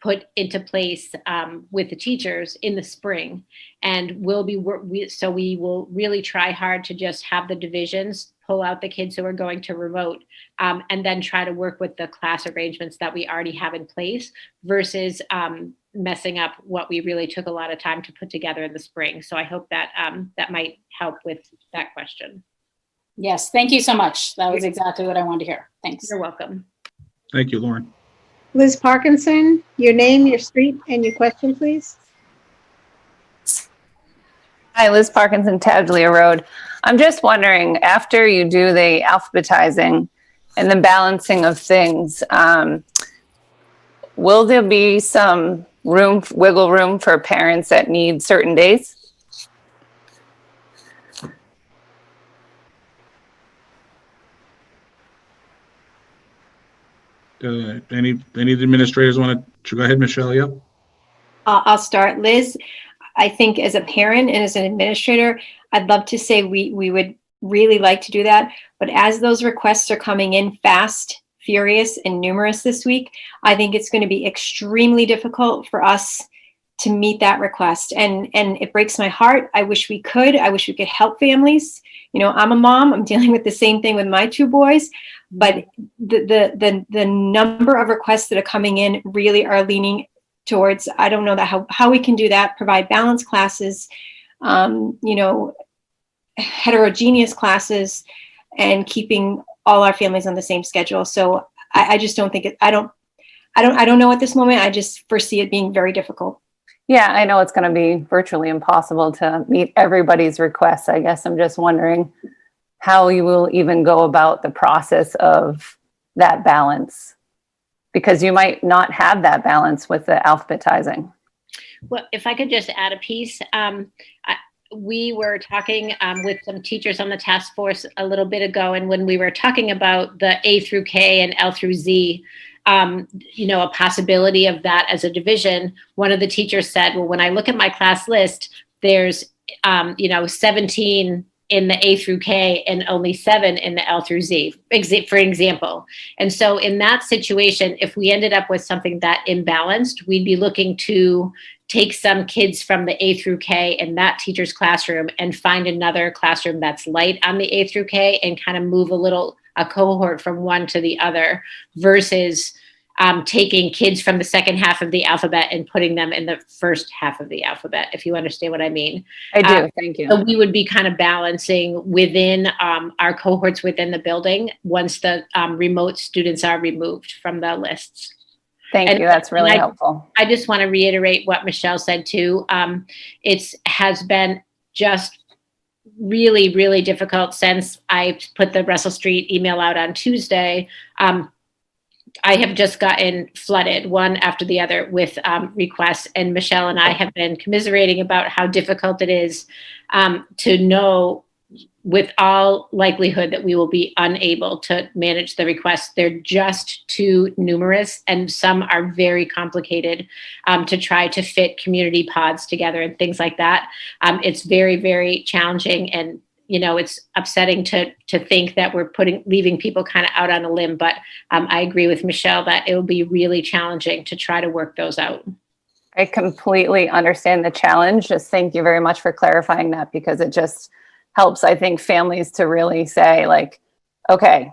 put into place with the teachers in the spring, and so we will really try hard to just have the divisions pull out the kids who are going to remote, and then try to work with the class arrangements that we already have in place versus messing up what we really took a lot of time to put together in the spring. So I hope that that might help with that question. Yes, thank you so much. That was exactly what I wanted to hear. Thanks. You're welcome. Thank you, Lauren. Liz Parkinson, your name, your street, and your question, please. Hi, Liz Parkinson, Tadley Road. I'm just wondering, after you do the alphabetizing and the balancing of things, will there be some wiggle room for parents that need certain days? Any of the administrators want to go ahead, Michelle? Yep. I'll start. Liz, I think as a parent and as an administrator, I'd love to say we would really like to do that. But as those requests are coming in fast, furious, and numerous this week, I think it's going to be extremely difficult for us to meet that request. And it breaks my heart. I wish we could. I wish we could help families. You know, I'm a mom. I'm dealing with the same thing with my two boys. But the number of requests that are coming in really are leaning towards, I don't know that how we can do that, provide balanced classes, you know, heterogeneous classes, and keeping all our families on the same schedule. So I just don't think I don't know at this moment. I just foresee it being very difficult. Yeah, I know it's going to be virtually impossible to meet everybody's requests. I guess I'm just wondering how you will even go about the process of that balance, because you might not have that balance with the alphabetizing. Well, if I could just add a piece, we were talking with some teachers on the task force a little bit ago, and when we were talking about the A through K and L through Z, you know, a possibility of that as a division, one of the teachers said, well, when I look at my class list, there's, you know, 17 in the A through K and only 7 in the L through Z, for example. And so in that situation, if we ended up with something that imbalanced, we'd be looking to take some kids from the A through K in that teacher's classroom and find another classroom that's light on the A through K and kind of move a cohort from one to the other versus taking kids from the second half of the alphabet and putting them in the first half of the alphabet, if you understand what I mean. I do, thank you. So we would be kind of balancing within our cohorts within the building once the remote students are removed from the lists. Thank you, that's really helpful. I just want to reiterate what Michelle said too. It has been just really, really difficult since I put the Russell Street email out on Tuesday. I have just gotten flooded one after the other with requests, and Michelle and I have been commiserating about how difficult it is to know with all likelihood that we will be unable to manage the requests. They're just too numerous, and some are very complicated to try to fit community pods together and things like that. It's very, very challenging, and you know, it's upsetting to think that we're leaving people kind of out on a limb, but I agree with Michelle that it will be really challenging to try to work those out. I completely understand the challenge. Just thank you very much for clarifying that, because it just helps, I think, families to really say, like, okay,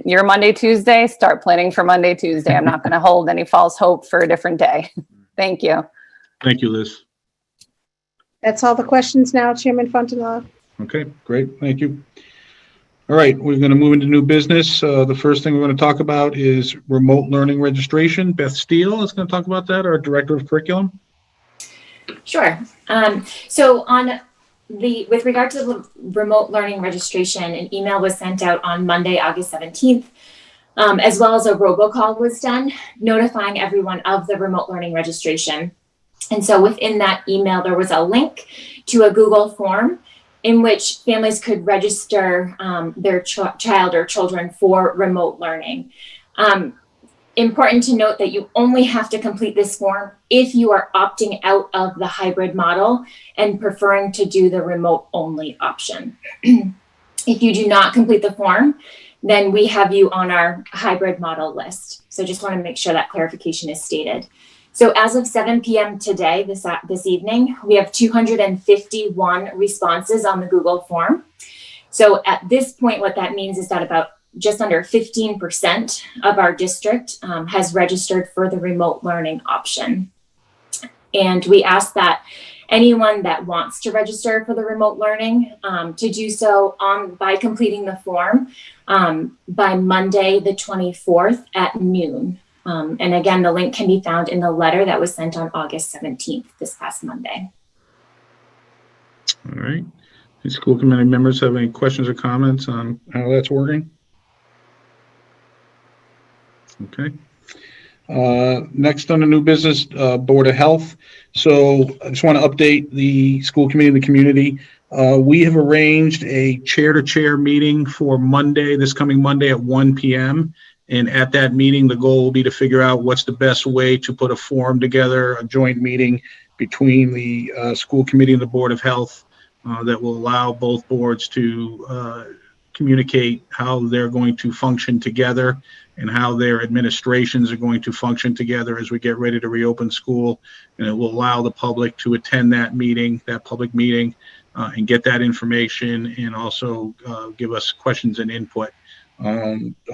you're Monday, Tuesday, start planning for Monday, Tuesday. I'm not going to hold any false hope for a different day. Thank you. Thank you, Liz. That's all the questions now, Chairman Fontanella. Okay, great. Thank you. All right, we're going to move into new business. The first thing we're going to talk about is remote learning registration. Beth Steele is going to talk about that, our Director of Curriculum. Sure. So with regard to the remote learning registration, an email was sent out on Monday, August 17th, as well as a robocall was done notifying everyone of the remote learning registration. And so within that email, there was a link to a Google form in which families could register their child or children for remote learning. important to note that you only have to complete this form if you are opting out of the hybrid model and preferring to do the remote only option. If you do not complete the form, then we have you on our hybrid model list. So just want to make sure that clarification is stated. So as of 7 p.m. today, this evening, we have 251 responses on the Google form. So at this point, what that means is that about just under 15% of our district has registered for the remote learning option. And we ask that anyone that wants to register for the remote learning to do so by completing the form by Monday, the 24th at noon. And again, the link can be found in the letter that was sent on August 17th, this past Monday. All right. Any school committee members have any questions or comments on how that's working? Okay. Next on the new business, Board of Health. So I just want to update the school committee and the community. We have arranged a chair-to-chair meeting for Monday, this coming Monday at 1 p.m. And at that meeting, the goal will be to figure out what's the best way to put a forum together, a joint meeting between the school committee and the Board of Health that will allow both boards to communicate how they're going to function together and how their administrations are going to function together as we get ready to reopen school. And it will allow the public to attend that meeting, that public meeting, and get that information and also give us questions and input.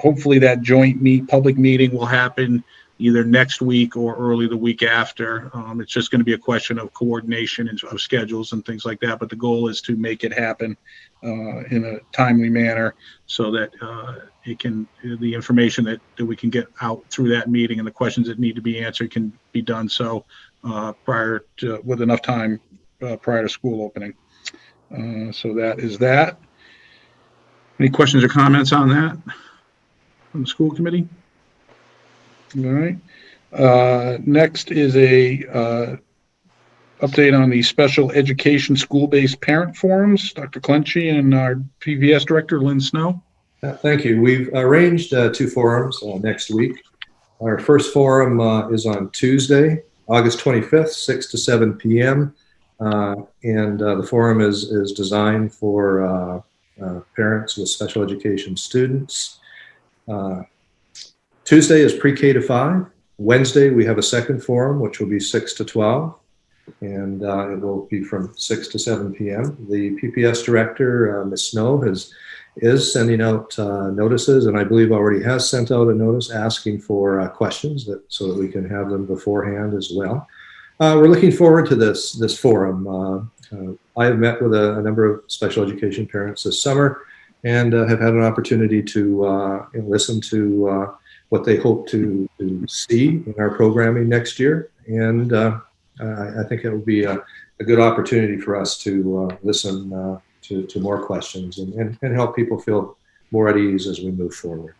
Hopefully that joint public meeting will happen either next week or early the week after. It's just going to be a question of coordination and of schedules and things like that. But the goal is to make it happen in a timely manner so that the information that we can get out through that meeting and the questions that need to be answered can be done so with enough time prior to school opening. So that is that. Any questions or comments on that from the school committee? All right. Next is a update on the special education school-based parent forums. Dr. Clenchey and our PBS director, Lynn Snow. Thank you. We've arranged 2 forums next week. Our first forum is on Tuesday, August 25th, 6 to 7 p.m. And the forum is designed for parents with special education students. Tuesday is pre-K to 5. Wednesday, we have a second forum, which will be 6 to 12. And it will be from 6 to 7 p.m. The PPS director, Ms. Snow, is sending out notices, and I believe already has sent out a notice asking for questions so that we can have them beforehand as well. We're looking forward to this forum. I have met with a number of special education parents this summer and have had an opportunity to listen to what they hope to see in our programming next year. And I think it will be a good opportunity for us to listen to more questions and help people feel more at ease as we move forward.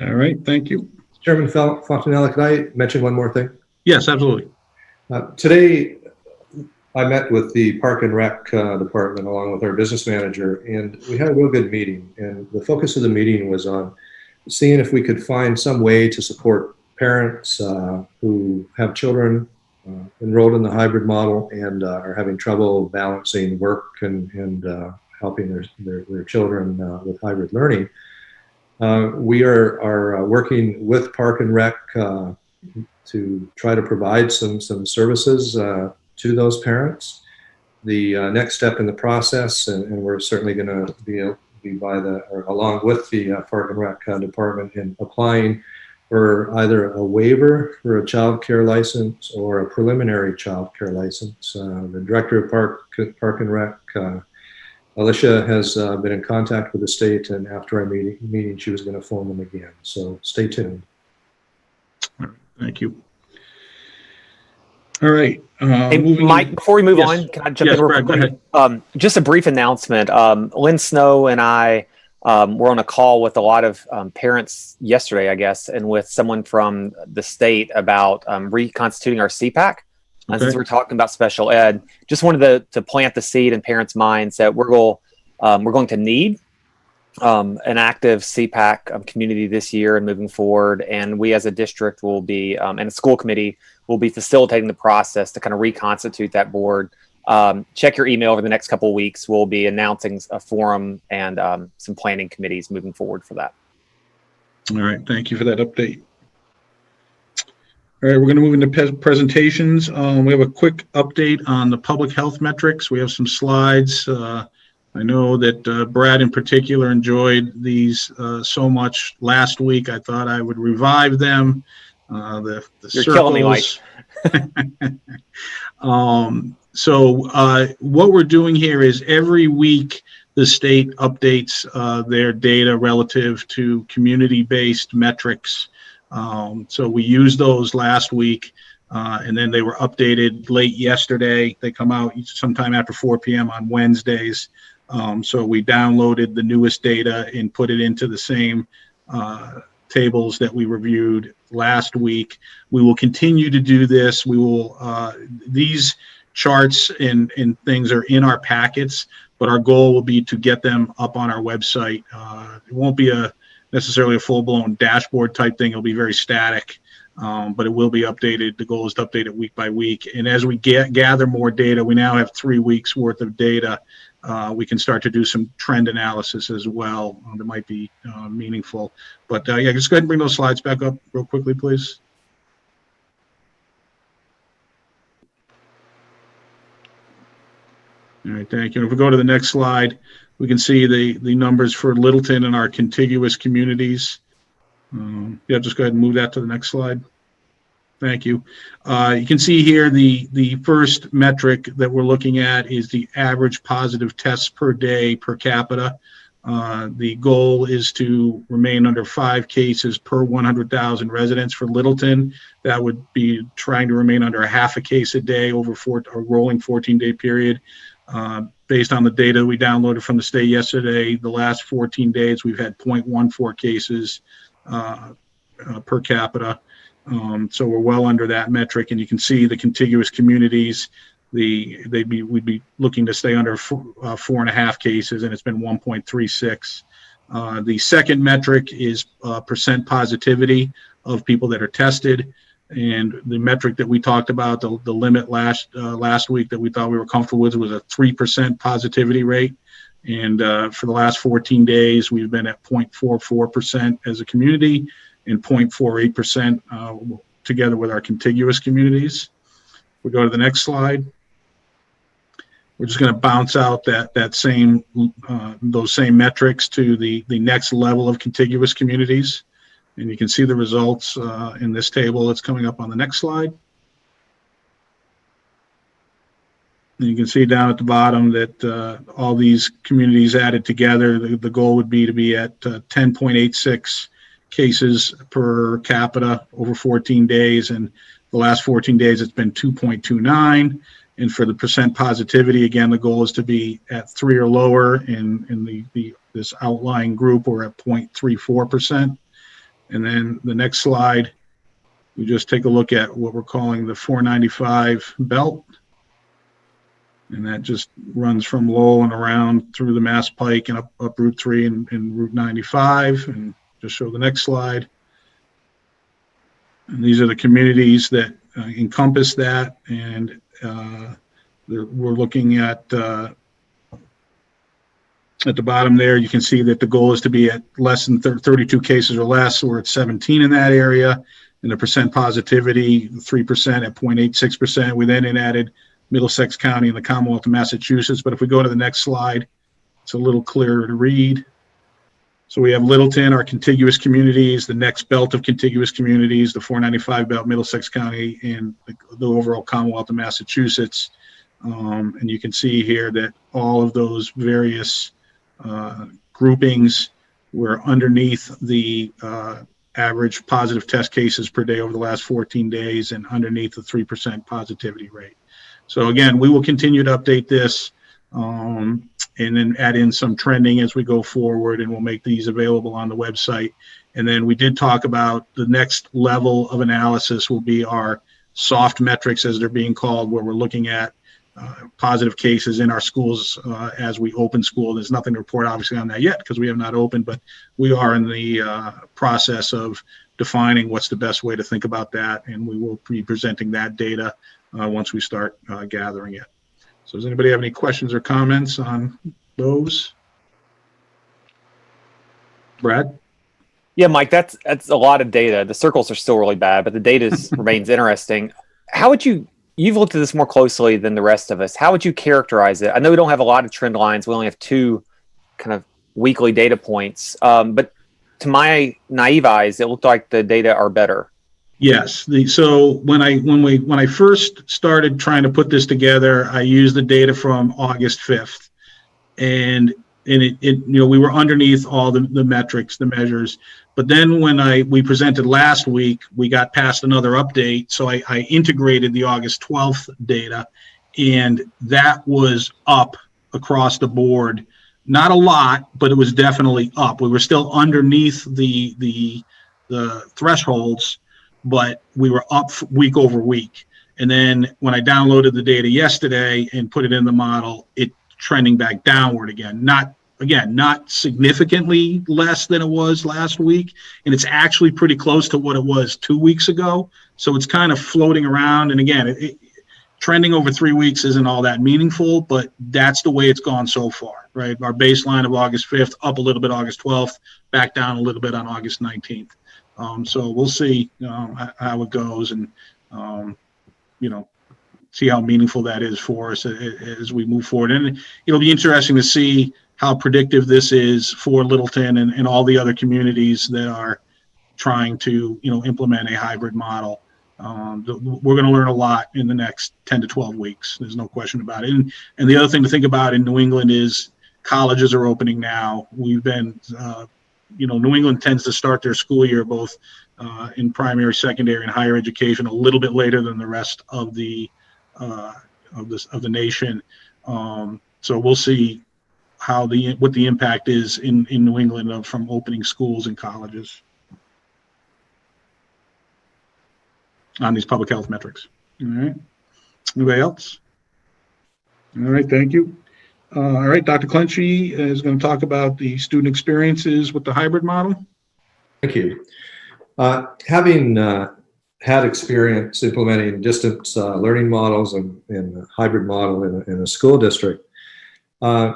All right, thank you. Chairman Fontanella, could I mention one more thing? Yes, absolutely. Today, I met with the Park and Rec department along with our business manager, and we had a real good meeting. And the focus of the meeting was on seeing if we could find some way to support parents who have children enrolled in the hybrid model and are having trouble balancing work and helping their children with hybrid learning. We are working with Park and Rec to try to provide some services to those parents. The next step in the process, and we're certainly going to be along with the Park and Rec department in applying for either a waiver for a child care license or a preliminary child care license. The director of Park and Rec, Alicia, has been in contact with the state, and after our meeting, she was going to phone them again. So stay tuned. Thank you. All right. Hey, Mike, before we move on, can I jump in real quick? Just a brief announcement. Lynn Snow and I were on a call with a lot of parents yesterday, I guess, and with someone from the state about reconstituting our CPAC. Since we're talking about special ed, just wanted to plant the seed in parents' minds that we're going to need an active CPAC community this year and moving forward. And we as a district will be, and a school committee will be facilitating the process to kind of reconstitute that board. Check your email over the next couple of weeks. We'll be announcing a forum and some planning committees moving forward for that. All right, thank you for that update. All right, we're going to move into presentations. We have a quick update on the public health metrics. We have some slides. I know that Brad in particular enjoyed these so much last week. I thought I would revive them. The You're circles. killing me, Mike. So what we're doing here is every week the state updates their data relative to community-based metrics. So we used those last week, and then they were updated late yesterday. They come out sometime after 4 p.m. on Wednesdays. So we downloaded the newest data and put it into the same tables that we reviewed last week. We will continue to do this. We will, these charts and things are in our packets, but our goal will be to get them up on our website. It won't be necessarily a full-blown dashboard type thing. It'll be very static, but it will be updated. The goal is to update it week by week. And as we gather more data, we now have 3 weeks worth of data. We can start to do some trend analysis as well that might be meaningful. But yeah, just go ahead and bring those slides back up real quickly, please. All right, thank you. If we go to the next slide, we can see the numbers for Littleton and our contiguous communities. Yeah, just go ahead and move that to the next slide. Thank you. You can see here the first metric that we're looking at is the average positive tests per day per capita. The goal is to remain under 5 cases per 100,000 residents for Littleton. That would be trying to remain under a half a case a day over a rolling 14-day period. Based on the data we downloaded from the state yesterday, the last 14 days we've had 0.14 cases per capita. So we're well under that metric, and you can see the contiguous communities. We'd be looking to stay under 4.5 cases, and it's been 1.36. The second metric is percent positivity of people that are tested, and the metric that we talked about, the limit last week that we thought we were comfortable with was a 3% positivity rate. And for the last 14 days, we've been at 0.44% as a community and 0.48% together with our contiguous communities. We go to the next slide. We're just going to bounce out those same metrics to the next level of contiguous communities. And you can see the results in this table that's coming up on the next slide. And you can see down at the bottom that all these communities added together, the goal would be to be at 10.86 cases per capita over 14 days. And the last 14 days, it's been 2.29. And for the percent positivity, again, the goal is to be at 3 or lower. In this outlying group, we're at 0.34%. And then the next slide, we just take a look at what we're calling the 495 belt. And that just runs from Lowell and around through the Mass Pike and up Route 3 and Route 95. And just show the next slide. And these are the communities that encompass that. And we're looking at the bottom there, you can see that the goal is to be at less than 32 cases or less. We're at 17 in that area. And the percent positivity, 3% at 0.86%. We then added Middlesex County and the Commonwealth of Massachusetts. But if we go to the next slide, it's a little clearer to read. So we have Littleton, our contiguous communities, the next belt of contiguous communities, the 495 belt, Middlesex County, and the overall Commonwealth of Massachusetts. And you can see here that all of those various groupings were underneath the average positive test cases per day over the last 14 days and underneath the 3% positivity rate. So again, we will continue to update this and then add in some trending as we go forward, and we'll make these available on the website. And then we did talk about the next level of analysis will be our soft metrics, as they're being called, where we're looking at positive cases in our schools as we open school. There's nothing to report obviously on that yet because we have not opened, but we are in the process of defining what's the best way to think about that, and we will be presenting that data once we start gathering it. So does anybody have any questions or comments on those? Brad? Yeah, Mike, that's a lot of data. The circles are still really bad, but the data remains interesting. How would you've looked at this more closely than the rest of us. How would you characterize it? I know we don't have a lot of trend lines. We only have 2 kind of weekly data points. But to my naive eyes, it looked like the data are better. Yes. So when I first started trying to put this together, I used the data from August 5th, and it we were underneath all the metrics, the measures. But then when we presented last week, we got past another update. So I integrated the August 12th data, and that was up across the board. Not a lot, but it was definitely up. We were still underneath the thresholds, but we were up week over week. And then when I downloaded the data yesterday and put it in the model, it trending back downward again. Not significantly less than it was last week. And it's actually pretty close to what it was 2 weeks ago. So it's kind of floating around. And again, trending over 3 weeks isn't all that meaningful, but that's the way it's gone so far, right? Our baseline of August 5th, up a little bit August 12th, back down a little bit on August 19th. So we'll see how it goes and, see how meaningful that is for us as we move forward. And it'll be interesting to see how predictive this is for Littleton and all the other communities that are trying to, implement a hybrid model. We're going to learn a lot in the next 10 to 12 weeks. There's no question about it. And the other thing to think about in New England is colleges are opening now. We've been, New England tends to start their school year both in primary, secondary, and higher education a little bit later than the rest of the nation. So we'll see what the impact is in New England from opening schools and colleges on these public health metrics. All right. Anybody else? All right. Thank you. All right. Dr. Clenchy is going to talk about the student experiences with the hybrid model. Thank you. Having had experience implementing distance learning models and hybrid model in a school district, I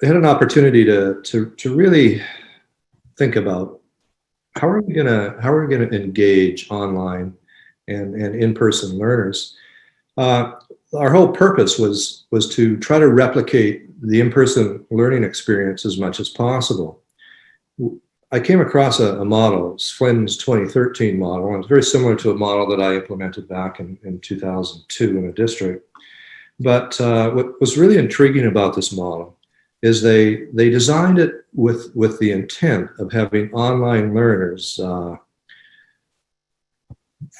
had an opportunity to really think about how are we going to engage online and in-person learners. Our whole purpose was to try to replicate the in-person learning experience as much as possible. I came across a model, Flynn's 2013 model, and it's very similar to a model that I implemented back in 2002 in a district. But what was really intriguing about this model is they designed it with the intent of having online learners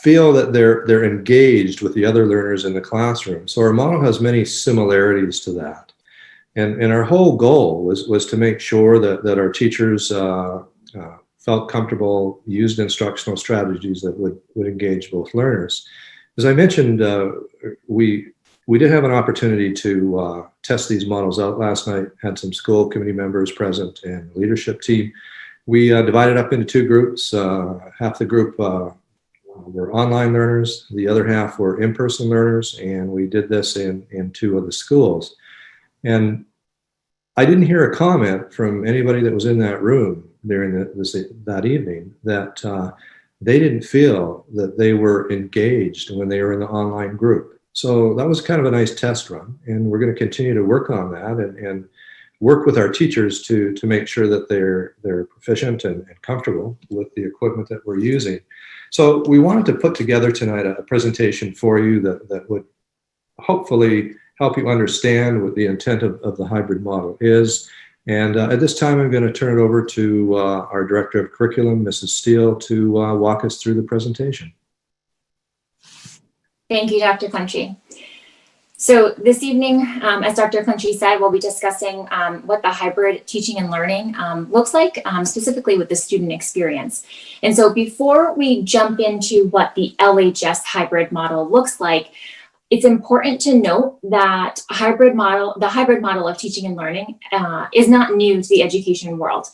feel that they're engaged with the other learners in the classroom. So our model has many similarities to that. And our whole goal was to make sure that our teachers felt comfortable, used instructional strategies that would engage both learners. As I mentioned, we did have an opportunity to test these models out last night, had some school committee members present and leadership team. We divided up into 2 groups. Half the group were online learners, the other half were in-person learners, and we did this in 2 of the schools. And I didn't hear a comment from anybody that was in that room during that evening that they didn't feel that they were engaged when they were in the online group. So that was kind of a nice test run, and we're going to continue to work on that and work with our teachers to make sure that they're proficient and comfortable with the equipment that we're using. So we wanted to put together tonight a presentation for you that would hopefully help you understand what the intent of the hybrid model is. And at this time, I'm going to turn it over to our Director of Curriculum, Mrs. Steele, to walk us through the presentation. Thank you, Dr. Clenchy. So this evening, as Dr. Clenchy said, we'll be discussing what the hybrid teaching and learning looks like, specifically with the student experience. And so before we jump into what the LHS hybrid model looks like, it's important to note that the hybrid model of teaching and learning is not new to the education world.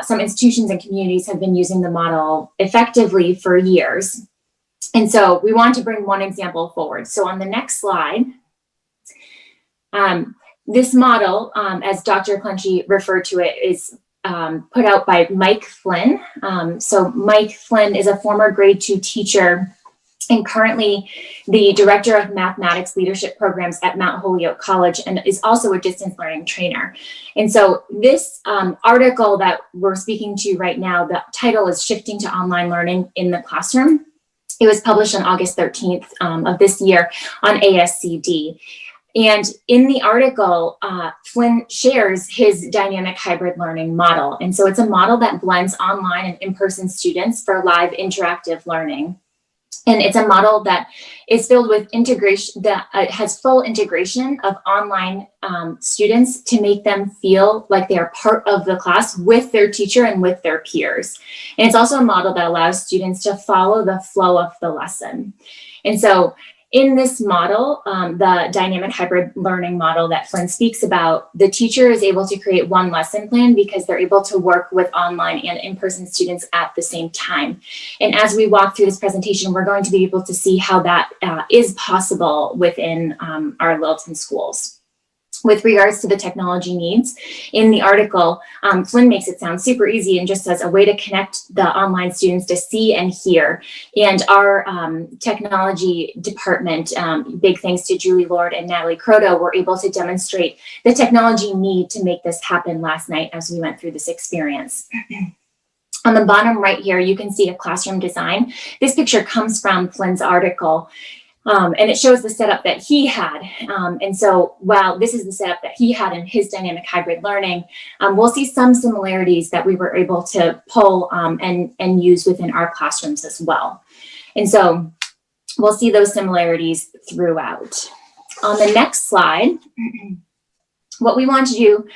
Some institutions and communities have been using the model effectively for years. And so we want to bring one example forward. So on the next slide, this model, as Dr. Clenchey referred to it, is put out by Mike Flynn. So Mike Flynn is a former grade 2 teacher and currently the director of mathematics leadership programs at Mount Holyoke College, and is also a distance learning trainer. And so this article that we're speaking to right now, the title is Shifting to Online Learning in the Classroom. It was published on August 13th of this year on ASCD. And in the article, Flynn shares his dynamic hybrid learning model. And so it's a model that blends online and in-person students for live interactive learning. And it's a model that is filled with integration, that has full integration of online students to make them feel like they are part of the class with their teacher and with their peers. And it's also a model that allows students to follow the flow of the lesson. And so in this model, the dynamic hybrid learning model that Flynn speaks about, the teacher is able to create one lesson plan because they're able to work with online and in-person students at the same time. And as we walk through this presentation, we're going to be able to see how that is possible within our Littleton schools. With regards to the technology needs, in the article, Flynn makes it sound super easy and just says a way to connect the online students to see and hear. And our technology department, big thanks to Julie Lord and Natalie Croto, were able to demonstrate the technology need to make this happen last night as we went through this experience. On the bottom right here, you can see a classroom design. This picture comes from Flynn's article. And it shows the setup that he had. And so while this is the setup that he had in his dynamic hybrid learning, we'll see some similarities that we were able to pull and use within our classrooms as well. And so we'll see those similarities throughout. On the next slide, what we want to do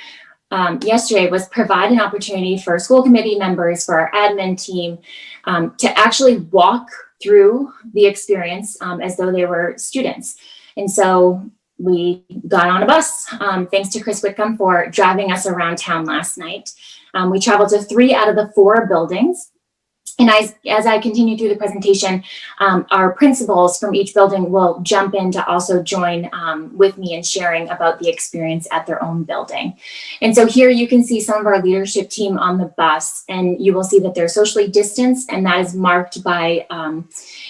yesterday was provide an opportunity for school committee members, for our admin team, to actually walk through the experience as though they were students. And so we got on a bus, thanks to Chris Whitcomb for driving us around town last night. We traveled to 3 out of the 4 buildings. And as I continue through the presentation, our principals from each building will jump in to also join with me in sharing about the experience at their own building. And so here you can see some of our leadership team on the bus, and you will see that they're socially distanced, and that is marked by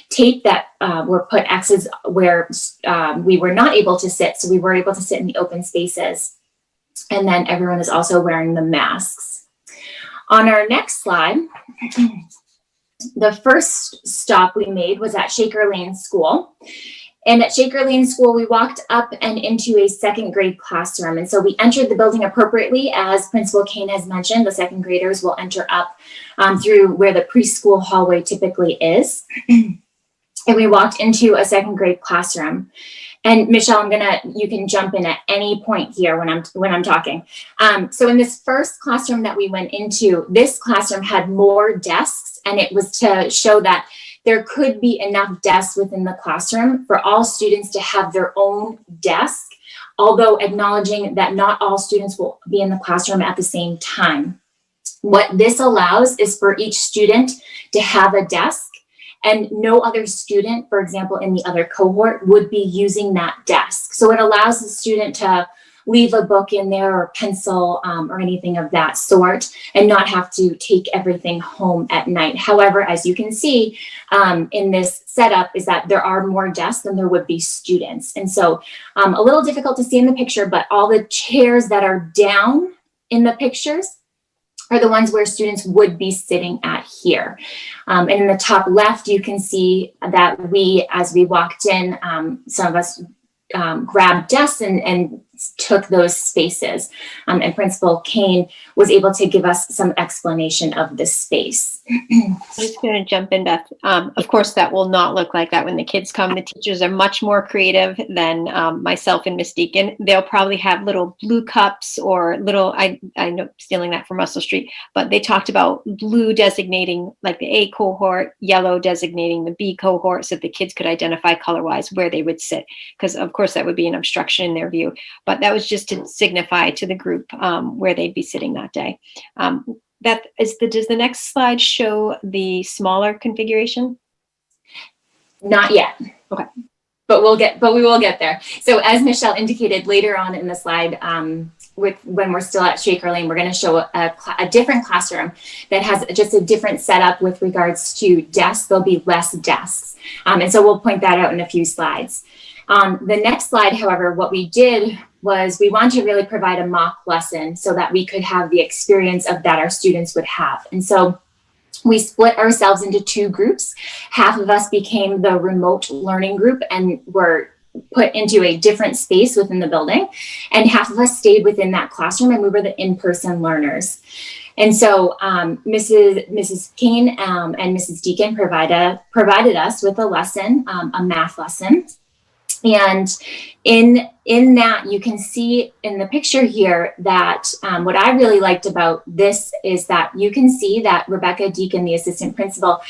tape that were put X's where we were not able to sit. So we were able to sit in the open spaces. And then everyone is also wearing the masks. On our next slide, the first stop we made was at Shaker Lane School. And at Shaker Lane School, we walked up and into a 2nd grade classroom. And so we entered the building appropriately. As Principal Kane has mentioned, the 2nd graders will enter up through where the preschool hallway typically is. And we walked into a 2nd grade classroom. And Michelle, you can jump in at any point here when I'm talking. So in this first classroom that we went into, this classroom had more desks, and it was to show that there could be enough desks within the classroom for all students to have their own desk, although acknowledging that not all students will be in the classroom at the same time. What this allows is for each student to have a desk, and no other student, for example, in the other cohort, would be using that desk. So it allows the student to leave a book in there or pencil or anything of that sort and not have to take everything home at night. However, as you can see in this setup is that there are more desks than there would be students. And so a little difficult to see in the picture, but all the chairs that are down in the pictures are the ones where students would be sitting at here. And in the top left, you can see that as we walked in, some of us grabbed desks and took those spaces. And Principal Kane was able to give us some explanation of this space. I'm just going to jump in, Beth. Of course, that will not look like that when the kids come. The teachers are much more creative than myself and Miss Deacon. They'll probably have little blue cups or little, I know stealing that from Russell Street, but they talked about blue designating like the A cohort, yellow designating the B cohort, so the kids could identify color-wise where they would sit. Because of course that would be an obstruction in their view. But that was just to signify to the group where they'd be sitting that day. Does the next slide show the smaller configuration? Not yet. Okay. But we will get there. So as Michelle indicated later on in the slide, when we're still at Shaker Lane, we're going to show a different classroom that has just a different setup with regards to desks. There'll be less desks. And so we'll point that out in a few slides. The next slide, however, what we did was we wanted to really provide a mock lesson so that we could have the experience of that our students would have. And so we split ourselves into two groups. Half of us became the remote learning group and were put into a different space within the building. And half of us stayed within that classroom and we were the in-person learners. And so Mrs. Kane and Mrs. Deacon provided us with a lesson, a math lesson. And in that, you can see in the picture here that what I really liked about this is that you can see that Rebecca Deacon, the assistant principal,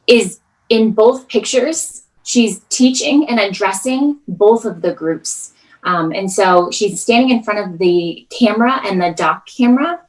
is in both pictures. She's teaching and addressing both of the groups. And so she's standing in front of the camera and the dock camera,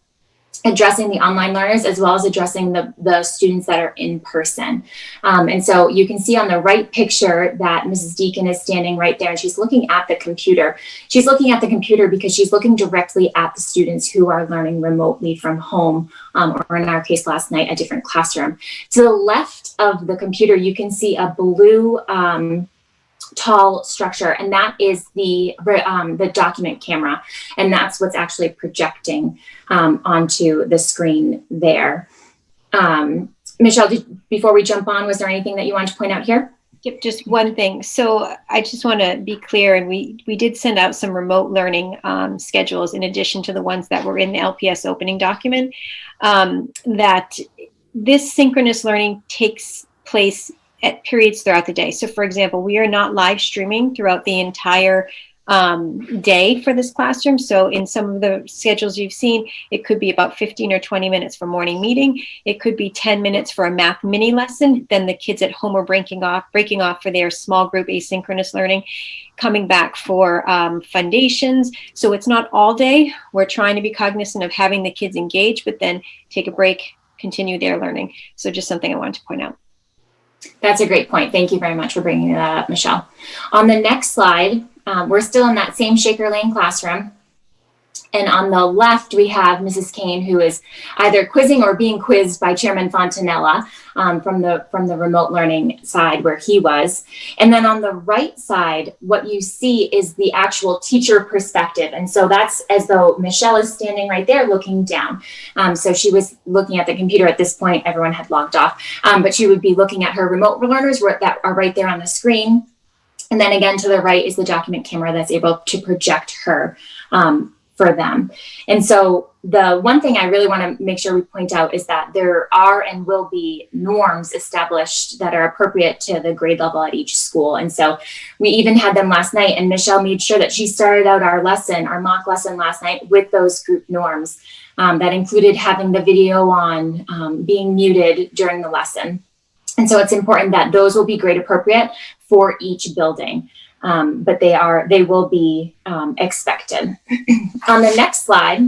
addressing the online learners as well as addressing the students that are in person. And so you can see on the right picture that Mrs. Deacon is standing right there and she's looking at the computer. She's looking at the computer because she's looking directly at the students who are learning remotely from home, or in our case last night, a different classroom. To the left of the computer, you can see a blue tall structure, and that is the document camera, and that's what's actually projecting onto the screen there. Michelle, before we jump on, was there anything that you wanted to point out here? Yep, just one thing. So I just want to be clear, and we did send out some remote learning schedules in addition to the ones that were in the LPS opening document, that this synchronous learning takes place at periods throughout the day. So for example, we are not live streaming throughout the entire day for this classroom. So in some of the schedules you've seen, it could be about 15 or 20 minutes for morning meeting. It could be 10 minutes for a math mini lesson. Then the kids at home are breaking off for their small group asynchronous learning, coming back for foundations. So it's not all day. We're trying to be cognizant of having the kids engage, but then take a break, continue their learning. So just something I wanted to point out. That's a great point. Thank you very much for bringing that up, Michelle. On the next slide, we're still in that same Shaker Lane classroom. And on the left, we have Mrs. Kane, who is either quizzing or being quizzed by Chairman Fontanella from the remote learning side where he was. And then on the right side, what you see is the actual teacher perspective. And so that's as though Michelle is standing right there looking down. So she was looking at the computer at this point. Everyone had logged off, but she would be looking at her remote learners that are right there on the screen. And then again, to the right is the document camera that's able to project her for them. And so the one thing I really want to make sure we point out is that there are and will be norms established that are appropriate to the grade level at each school. And so we even had them last night, and Michelle made sure that she started out our mock lesson last night with those group norms that included having the video on, being muted during the lesson. And so it's important that those will be grade appropriate for each building. But they will be expected. On the next slide,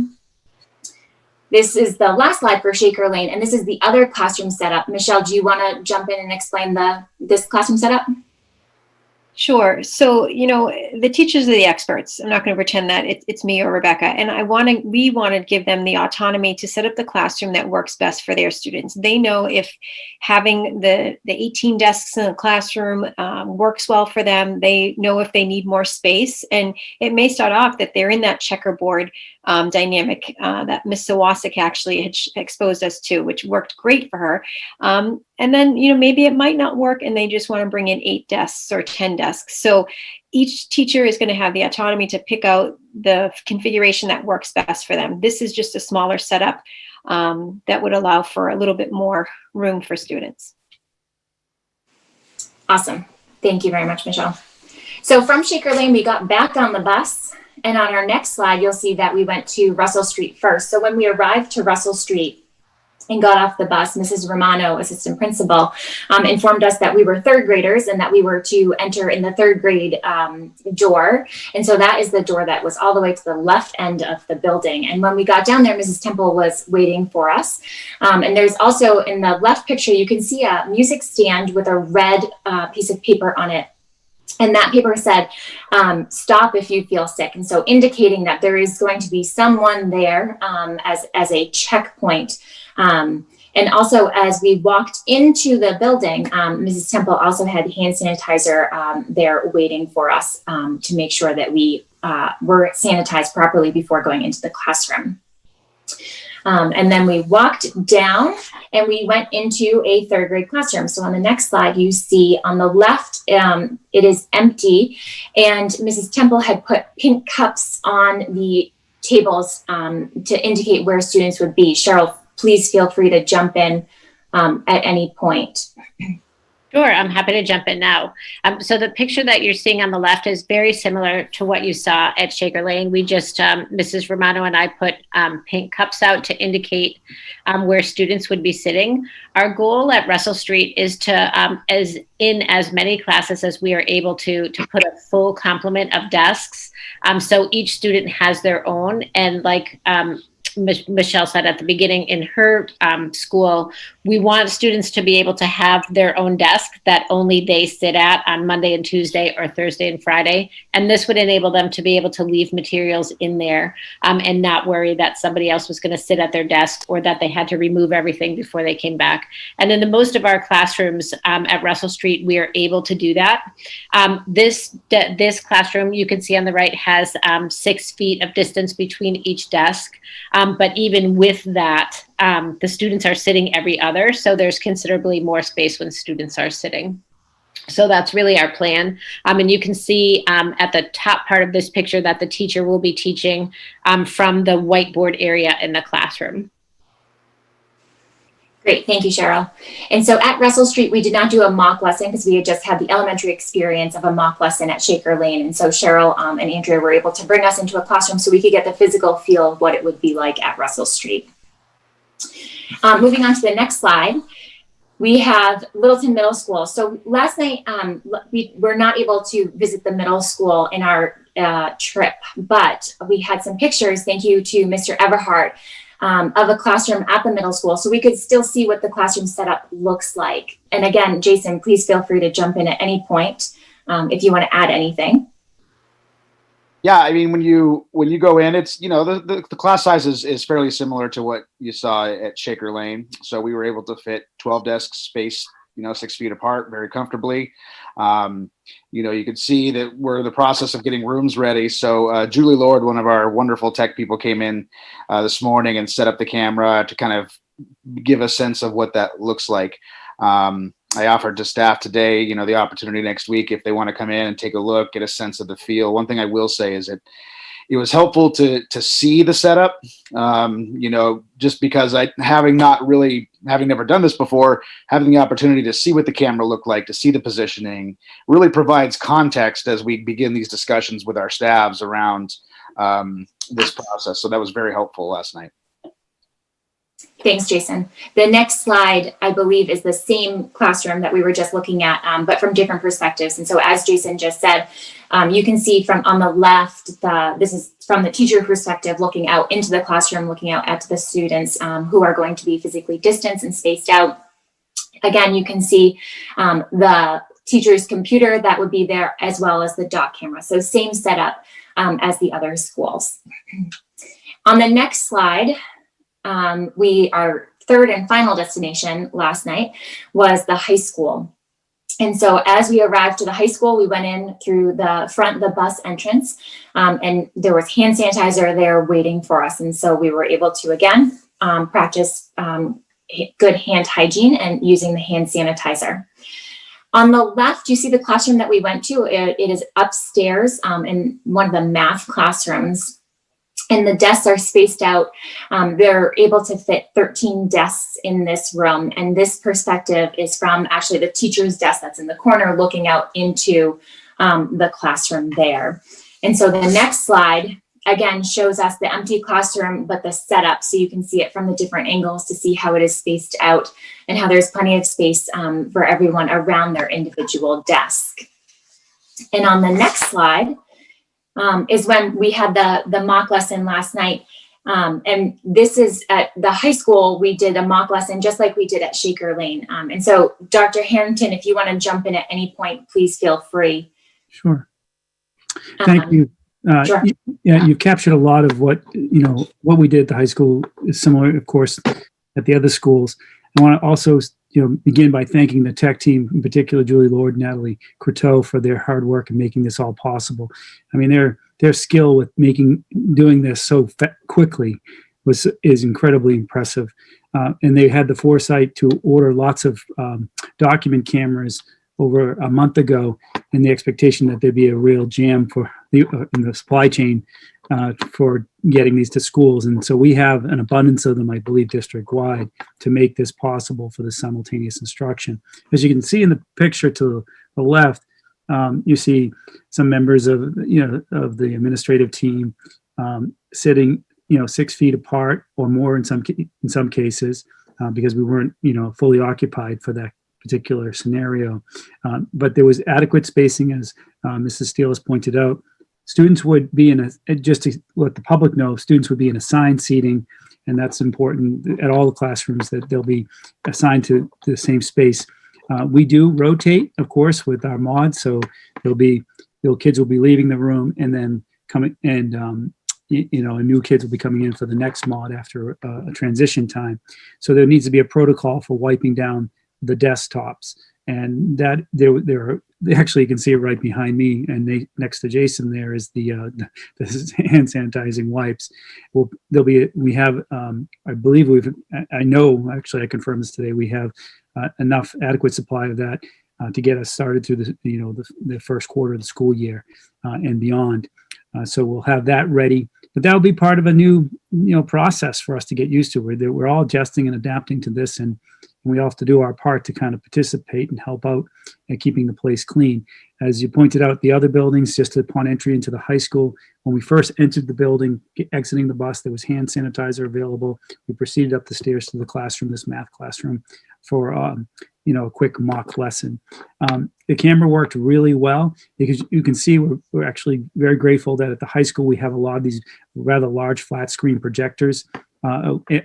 this is the last slide for Shaker Lane, and this is the other classroom setup. Michelle, do you want to jump in and explain this classroom setup? Sure. So, the teachers are the experts. I'm not going to pretend that it's me or Rebecca. And we want to give them the autonomy to set up the classroom that works best for their students. They know if having the 18 desks in the classroom works well for them. They know if they need more space. And it may start off that they're in that checkerboard dynamic that Ms. Sawasik actually had exposed us to, which worked great for her. And then, maybe it might not work and they just want to bring in 8 desks or 10 desks. So each teacher is going to have the autonomy to pick out the configuration that works best for them. This is just a smaller setup that would allow for a little bit more room for students. Awesome. Thank you very much, Michelle. So from Shaker Lane, we got back on the bus. And on our next slide, you'll see that we went to Russell Street first. So when we arrived to Russell Street and got off the bus, Mrs. Romano, assistant principal, informed us that we were 3rd graders and that we were to enter in the 3rd grade door. And so that is the door that was all the way to the left end of the building. And when we got down there, Mrs. Temple was waiting for us. And there's also in the left picture, you can see a music stand with a red piece of paper on it. And that paper said, stop if you feel sick. And so indicating that there is going to be someone there as a checkpoint. And also as we walked into the building, Mrs. Temple also had hand sanitizer there waiting for us to make sure that we were sanitized properly before going into the classroom. And then we walked down and we went into a 3rd grade classroom. So on the next slide, you see on the left, it is empty. And Mrs. Temple had put pink cups on the tables to indicate where students would be. Cheryl, please feel free to jump in at any point. Sure, I'm happy to jump in now. So the picture that you're seeing on the left is very similar to what you saw at Shaker Lane. We just, Mrs. Romano and I put pink cups out to indicate where students would be sitting. Our goal at Russell Street is to, as many classes as we are able to put a full complement of desks. So each student has their own, and like Michelle said at the beginning, in her school, we want students to be able to have their own desk that only they sit at on Monday and Tuesday or Thursday and Friday. And this would enable them to be able to leave materials in there and not worry that somebody else was going to sit at their desk or that they had to remove everything before they came back. And in the most of our classrooms at Russell Street, we are able to do that. This classroom, you can see on the right, has 6 feet of distance between each desk. But even with that, the students are sitting every other. So there's considerably more space when students are sitting. So that's really our plan. And you can see at the top part of this picture that the teacher will be teaching from the whiteboard area in the classroom. Great, thank you, Cheryl. And so at Russell Street, we did not do a mock lesson because we had just had the elementary experience of a mock lesson at Shaker Lane. And so Cheryl and Andrea were able to bring us into a classroom so we could get the physical feel of what it would be like at Russell Street. Moving on to the next slide, we have Littleton Middle School. So last night, we were not able to visit the middle school in our trip, but we had some pictures, thank you to Mr. Everhart, of a classroom at the middle school. So we could still see what the classroom setup looks like. And again, Jason, please feel free to jump in at any point if you want to add anything. Yeah, I mean, when you go in, it's, the class size is fairly similar to what you saw at Shaker Lane. So we were able to fit 12 desks spaced, 6 feet apart very comfortably. You could see that we're in the process of getting rooms ready. So Julie Lord, one of our wonderful tech people, came in this morning and set up the camera to kind of give a sense of what that looks like. I offered to staff today, the opportunity next week if they want to come in and take a look, get a sense of the feel. One thing I will say is that it was helpful to see the setup, just because having never done this before, having the opportunity to see what the camera looked like, to see the positioning, really provides context as we begin these discussions with our staffs around this process. So that was very helpful last night. Thanks, Jason. The next slide, I believe, is the same classroom that we were just looking at, but from different perspectives. And so as Jason just said, you can see from on the left, this is from the teacher perspective, looking out into the classroom, looking out at the students who are going to be physically distanced and spaced out. Again, you can see the teacher's computer that would be there, as well as the dock camera. So same setup as the other schools. On the next slide, our third and final destination last night was the high school. And so as we arrived to the high school, we went in through the bus entrance, and there was hand sanitizer there waiting for us. And so we were able to, again, practice good hand hygiene and using the hand sanitizer. On the left, you see the classroom that we went to. It is upstairs in one of the math classrooms, and the desks are spaced out. They're able to fit 13 desks in this room, and this perspective is from actually the teacher's desk that's in the corner looking out into the classroom there. And so the next slide, again, shows us the empty classroom, but the setup, so you can see it from the different angles to see how it is spaced out and how there's plenty of space for everyone around their individual desk. And on the next slide is when we had the mock lesson last night. And this is at the high school, we did a mock lesson just like we did at Shaker Lane. And so Dr. Harrington, if you want to jump in at any point, please feel free. Sure. Thank you. Sure. Yeah, you've captured a lot of what we did at the high school is similar, of course, at the other schools. I want to also, begin by thanking the tech team, in particular, Julie Lord, Natalie Croteau, for their hard work in making this all possible. I mean, their skill with doing this so quickly is incredibly impressive. And they had the foresight to order lots of document cameras over a month ago, and the expectation that there'd be a real jam in the supply chain for getting these to schools. And so we have an abundance of them, I believe, district-wide to make this possible for the simultaneous instruction. As you can see in the picture to the left, you see some members of the administrative team sitting 6 feet apart or more in some cases because we weren't fully occupied for that particular scenario. But there was adequate spacing, as Mrs. Steele has pointed out. Students would be just to let the public know, students would be in assigned seating, and that's important at all the classrooms that they'll be assigned to the same space. We do rotate, of course, with our mods, so kids will be leaving the room and then coming, and new kids will be coming in for the next mod after a transition time. So there needs to be a protocol for wiping down the desktops, and that there actually, you can see it right behind me, and next to Jason there is the hand sanitizing wipes. We have I believe I know actually I confirmed this today, we have enough adequate supply of that to get us started through the first quarter of the school year and beyond. So we'll have that ready, but that'll be part of a new process for us to get used to. We're all adjusting and adapting to this, and we all have to do our part to kind of participate and help out at keeping the place clean. As you pointed out, the other buildings, just upon entry into the high school, when we first entered the building, exiting the bus, there was hand sanitizer available. We proceeded up the stairs to the classroom, this math classroom, for a quick mock lesson. The camera worked really well because you can see we're actually very grateful that at the high school we have a lot of these rather large flat screen projectors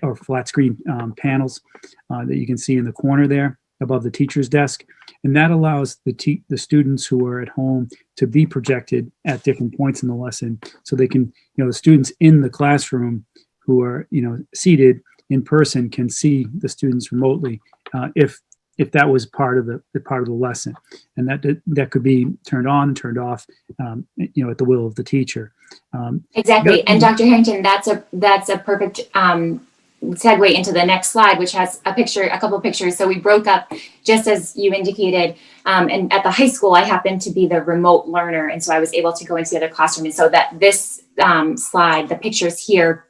or flat screen panels that you can see in the corner there above the teacher's desk. And that allows the students who are at home to be projected at different points in the lesson, so they can, the students in the classroom who are, seated in person can see the students remotely if that was part of the lesson, and that could be turned on, turned off, at the will of the teacher. Exactly, and Dr. Harrington, that's a perfect segue into the next slide, which has a couple of pictures. So we broke up, just as you indicated, and at the high school, I happened to be the remote learner, and so I was able to go into the other classroom, and so that this slide, the pictures here,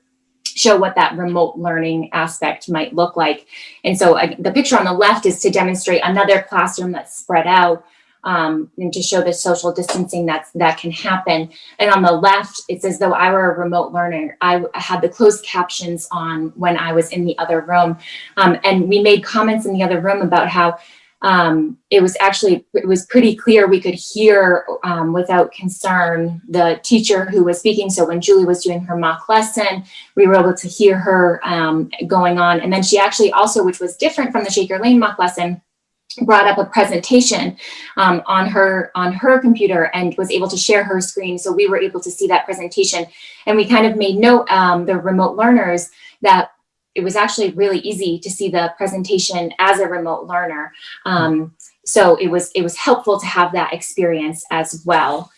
show what that remote learning aspect might look like. And so the picture on the left is to demonstrate another classroom that's spread out and to show the social distancing that can happen. And on the left, it's as though I were a remote learner. I had the closed captions on when I was in the other room. And we made comments in the other room about how it was pretty clear we could hear without concern the teacher who was speaking. So when Julie was doing her mock lesson, we were able to hear her going on. And then she actually also, which was different from the Shaker Lane mock lesson, brought up a presentation on her computer and was able to share her screen. So we were able to see that presentation. And we kind of made note, the remote learners, that it was actually really easy to see the presentation as a remote learner. So it was helpful to have that experience as well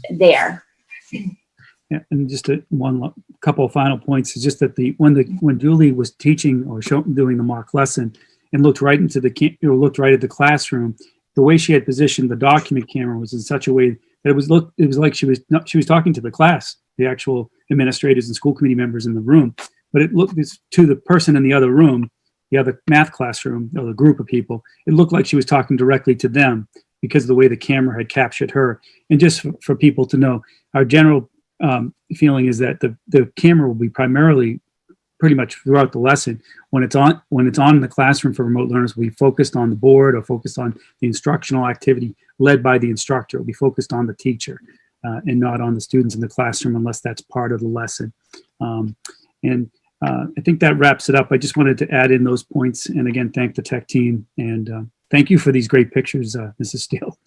there. Yeah, and just one couple of final points is just that when Julie was teaching or doing the mock lesson and looked right into looked right at the classroom, the way she had positioned the document camera was in such a way that it was like she was talking to the class, the actual administrators and school committee members in the room, but it looked to the person in the other room, the other math classroom, or the group of people, it looked like she was talking directly to them because of the way the camera had captured her. And just for people to know, our general feeling is that the camera will be primarily pretty much throughout the lesson. When it's on in the classroom for remote learners, will be focused on the board or focused on the instructional activity led by the instructor. It will be focused on the teacher and not on the students in the classroom unless that's part of the lesson. I think that wraps it up. I just wanted to add in those points and again, thank the tech team and thank you for these great pictures, Mrs. Steele.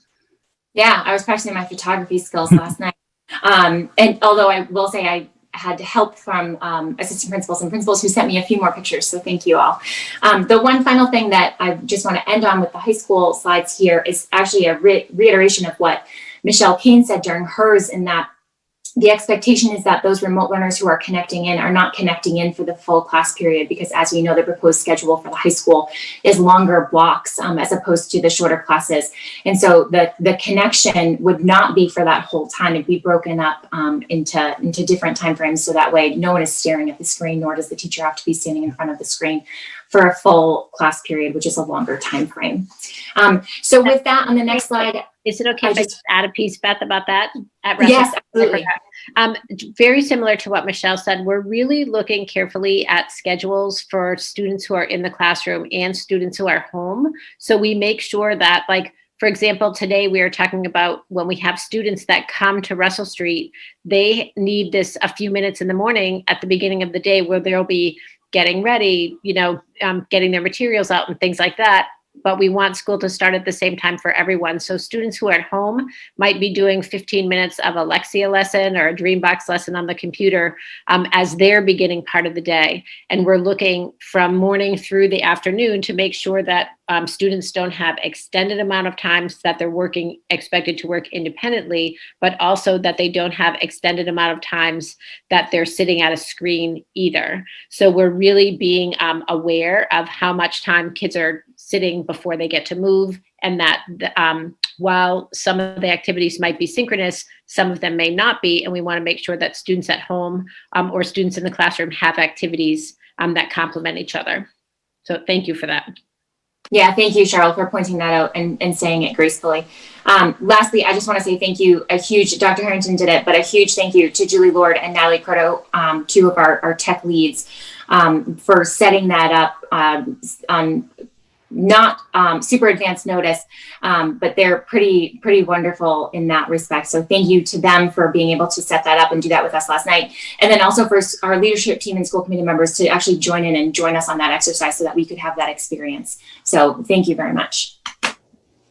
Yeah, I was practicing my photography skills last night. And although I will say I had help from assistant principals and principals who sent me a few more pictures, so thank you all. The one final thing that I just want to end on with the high school slides here is actually a reiteration of what Michelle Kane said during hers, in that the expectation is that those remote learners who are connecting in are not connecting in for the full class period, because as we know, the proposed schedule for the high school is longer blocks as opposed to the shorter classes. And so the connection would not be for that whole time. It'd be broken up into different timeframes, so that way no one is staring at the screen, nor does the teacher have to be standing in front of the screen for a full class period, which is a longer time frame. So with that, on the next slide, is it okay if I just add a piece, Beth, about that? Yes, absolutely. Very similar to what Michelle said, we're really looking carefully at schedules for students who are in the classroom and students who are home. So we make sure that, like, for example, today we are talking about when we have students that come to Russell Street, they need this a few minutes in the morning at the beginning of the day where they'll be getting ready, getting their materials out and things like that. But we want school to start at the same time for everyone. So students who are at home might be doing 15 minutes of a Lexia lesson or a Dreambox lesson on the computer as their beginning part of the day. And we're looking from morning through the afternoon to make sure that students don't have extended amount of times that they're expected to work independently, but also that they don't have extended amount of times that they're sitting at a screen either. So we're really being aware of how much time kids are sitting before they get to move, and that while some of the activities might be synchronous, some of them may not be, and we want to make sure that students at home or students in the classroom have activities that complement each other. So thank you for that. Yeah, thank you, Cheryl, for pointing that out and saying it gracefully. Lastly, I just want to say thank you, Dr. Harrington did it, but a huge thank you to Julie Lord and Natalie Croto, two of our tech leads, for setting that up on not super advanced notice, but they're pretty wonderful in that respect. So thank you to them for being able to set that up and do that with us last night. And then also for our leadership team and school committee members to actually join in and join us on that exercise so that we could have that experience. So thank you very much.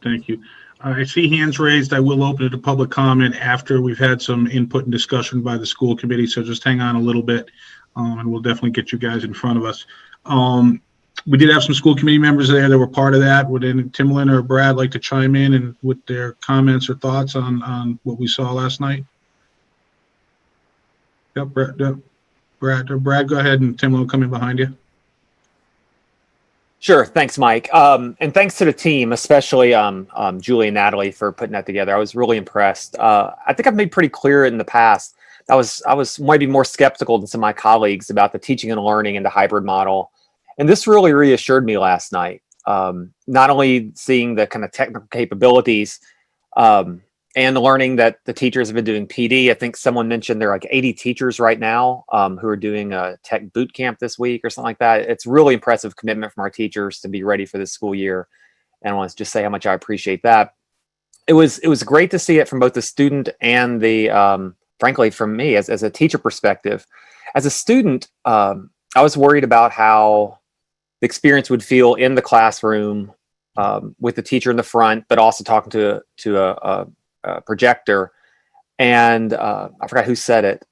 Thank you. I see hands raised. I will open it to public comment after we've had some input and discussion by the school committee. So just hang on a little bit and we'll definitely get you guys in front of us. We did have some school committee members there that were part of that. Would Timlin or Brad like to chime in and with their comments or thoughts on what we saw last night? Yep, Brad, go ahead, and Timlin will come in behind you. Sure. Thanks, Mike. And thanks to the team, especially Julie and Natalie, for putting that together. I was really impressed. I think I've made pretty clear in the past, I was maybe more skeptical than some of my colleagues about the teaching and learning in the hybrid model. And this really reassured me last night. Not only seeing the kind of technical capabilities and the learning that the teachers have been doing PD. I think someone mentioned there are like 80 teachers right now who are doing a tech boot camp this week or something like that. It's really impressive commitment from our teachers to be ready for this school year. And I want to just say how much I appreciate that. It was great to see it from both the student and the, frankly, from me as a teacher perspective. As a student, I was worried about how the experience would feel in the classroom with the teacher in the front, but also talking to a projector. And I forgot who said it.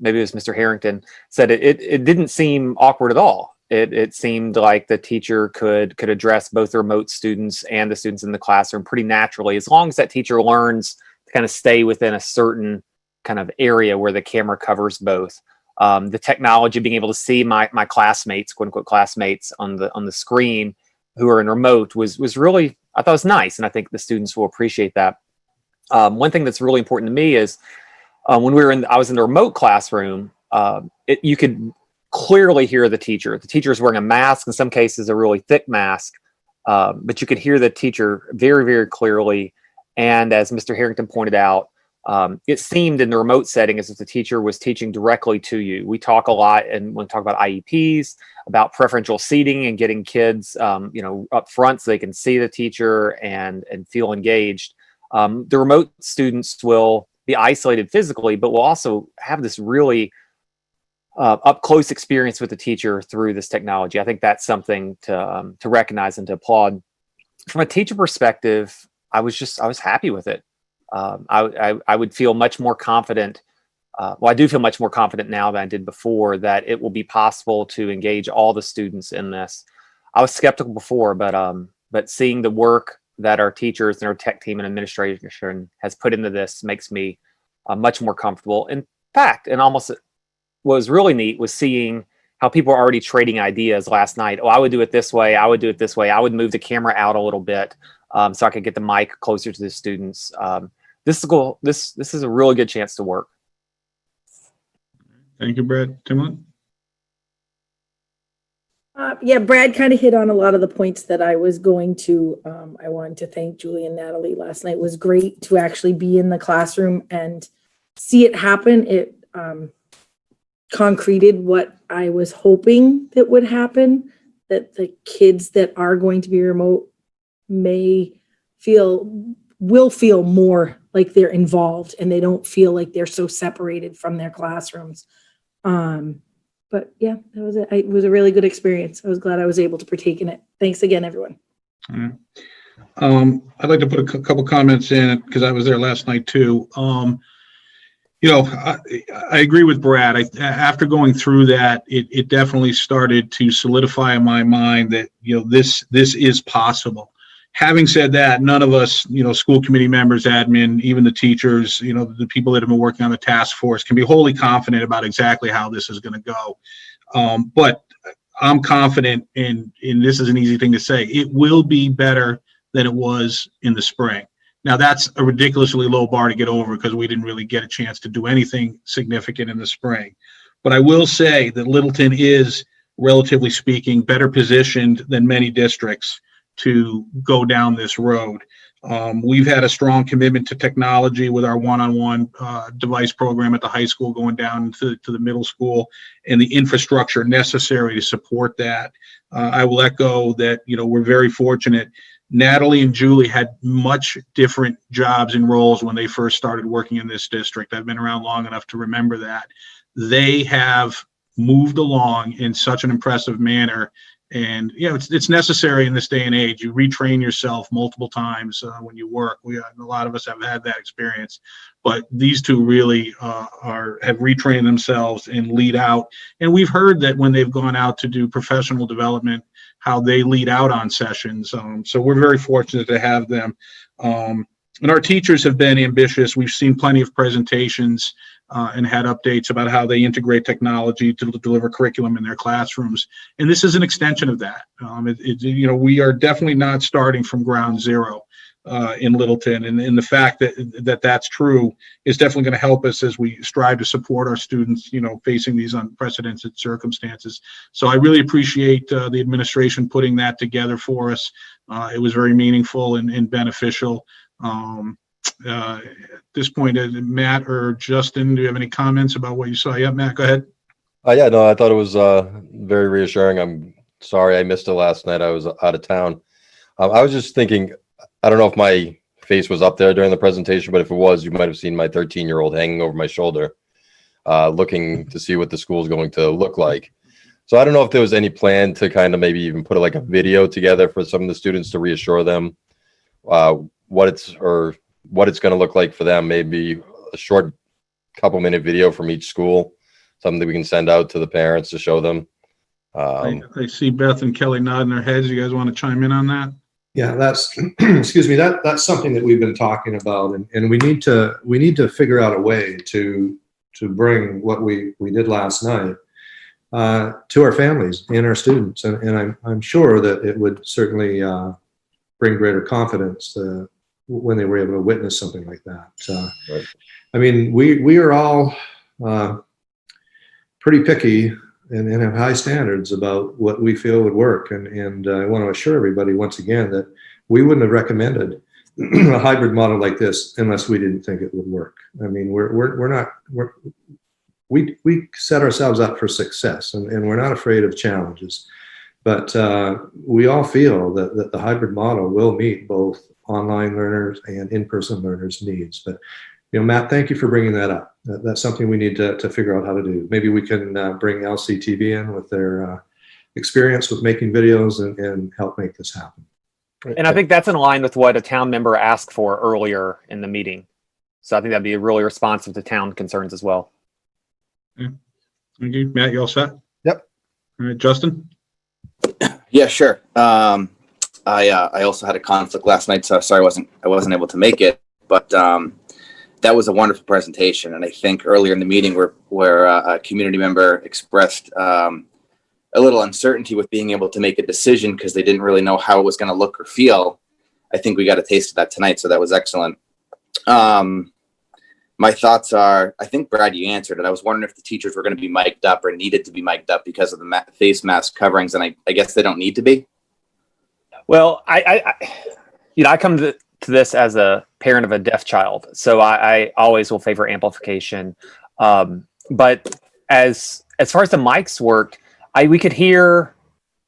Maybe it was Mr. Harrington said it didn't seem awkward at all. It seemed like the teacher could address both the remote students and the students in the classroom pretty naturally, as long as that teacher learns to kind of stay within a certain kind of area where the camera covers both. The technology, being able to see my classmates, quote unquote classmates, on the screen who are in remote was really, I thought it was nice, and I think the students will appreciate that. One thing that's really important to me is when I was in the remote classroom, you could clearly hear the teacher. The teacher is wearing a mask, in some cases a really thick mask, but you could hear the teacher very, very clearly. And as Mr. Harrington pointed out, it seemed in the remote setting as if the teacher was teaching directly to you. We talk a lot, and when we talk about IEPs, about preferential seating and getting kids, up front so they can see the teacher and feel engaged. The remote students will be isolated physically, but will also have this really up close experience with the teacher through this technology. I think that's something to recognize and to applaud. From a teacher perspective, I was happy with it. I would feel much more confident. I do feel much more confident now than I did before that it will be possible to engage all the students in this. I was skeptical before, but seeing the work that our teachers and our tech team and administration has put into this makes me much more comfortable. In fact, and almost what was really neat was seeing how people are already trading ideas last night. Oh, I would do it this way. I would do it this way. I would move the camera out a little bit so I could get the mic closer to the students. This is cool. This is a really good chance to work. Thank you, Brad. Timlin? Yeah, Brad kind of hit on a lot of the points that I was going to. I wanted to thank Julie and Natalie. Last night was great to actually be in the classroom and see it happen. It concreted what I was hoping that would happen, that the kids that are going to be remote will feel more like they're involved and they don't feel like they're so separated from their classrooms. But yeah, that was it. It was a really good experience. I was glad I was able to partake in it. Thanks again, everyone. I'd like to put a couple comments in because I was there last night too. I agree with Brad. After going through that, it definitely started to solidify in my mind that, this is possible. Having said that, none of us, school committee members, admin, even the teachers, the people that have been working on the task force can be wholly confident about exactly how this is going to go. But I'm confident, and this is an easy thing to say, it will be better than it was in the spring. Now, that's a ridiculously low bar to get over because we didn't really get a chance to do anything significant in the spring. But I will say that Littleton is, relatively speaking, better positioned than many districts to go down this road. We've had a strong commitment to technology with our one-on-one device program at the high school going down to the middle school and the infrastructure necessary to support that. I will echo that, we're very fortunate. Natalie and Julie had much different jobs and roles when they first started working in this district. I've been around long enough to remember that. They have moved along in such an impressive manner. And it's necessary in this day and age. You retrain yourself multiple times when you work. A lot of us have had that experience, but these two really have retrained themselves and lead out. And we've heard that when they've gone out to do professional development, how they lead out on sessions. So we're very fortunate to have them. And our teachers have been ambitious. We've seen plenty of presentations and had updates about how they integrate technology to deliver curriculum in their classrooms. And this is an extension of that. We are definitely not starting from ground zero in Littleton. And the fact that that's true is definitely going to help us as we strive to support our students, facing these unprecedented circumstances. So I really appreciate the administration putting that together for us. It was very meaningful and beneficial. At this point, Matt or Justin, do you have any comments about what you saw? Yeah, Matt, go ahead. Yeah, no, I thought it was very reassuring. I'm sorry I missed it last night. I was out of town. I was just thinking, I don't know if my face was up there during the presentation, but if it was, you might have seen my 13-year-old hanging over my shoulder, looking to see what the school is going to look like. So I don't know if there was any plan to kind of maybe even put like a video together for some of the students to reassure them what it's going to look like for them. Maybe a short couple-minute video from each school, something that we can send out to the parents to show them. I see Beth and Kelly nodding their heads. You guys want to chime in on that? Yeah, that's excuse me. That's something that we've been talking about, and we need to figure out a way to bring what we did last night to our families and our students. And I'm sure that it would certainly bring greater confidence when they were able to witness something like that. Right. I mean, we are all pretty picky and have high standards about what we feel would work. And I want to assure everybody once again that we wouldn't have recommended a hybrid model like this unless we didn't think it would work. I mean, we set ourselves up for success, and we're not afraid of challenges. But we all feel that the hybrid model will meet both online learners and in-person learners' needs. But Matt, thank you for bringing that up. That's something we need to figure out how to do. Maybe we can bring LCTV in with their experience with making videos and help make this happen. And I think that's in line with what a town member asked for earlier in the meeting. So I think that'd be really responsive to town concerns as well. Okay. Thank you. Matt, you all set? Yep. All right, Justin? Yeah, sure. I also had a conflict last night, so sorry I wasn't able to make it. But that was a wonderful presentation, and I think earlier in the meeting where a community member expressed a little uncertainty with being able to make a decision because they didn't really know how it was going to look or feel. I think we got a taste of that tonight, so that was excellent. My thoughts are, I think, Brad, you answered it. I was wondering if the teachers were going to be mic'd up or needed to be mic'd up because of the face mask coverings, and I guess they don't need to be. Well, I come to this as a parent of a deaf child, so I always will favor amplification. But as far as the mics worked, we could hear,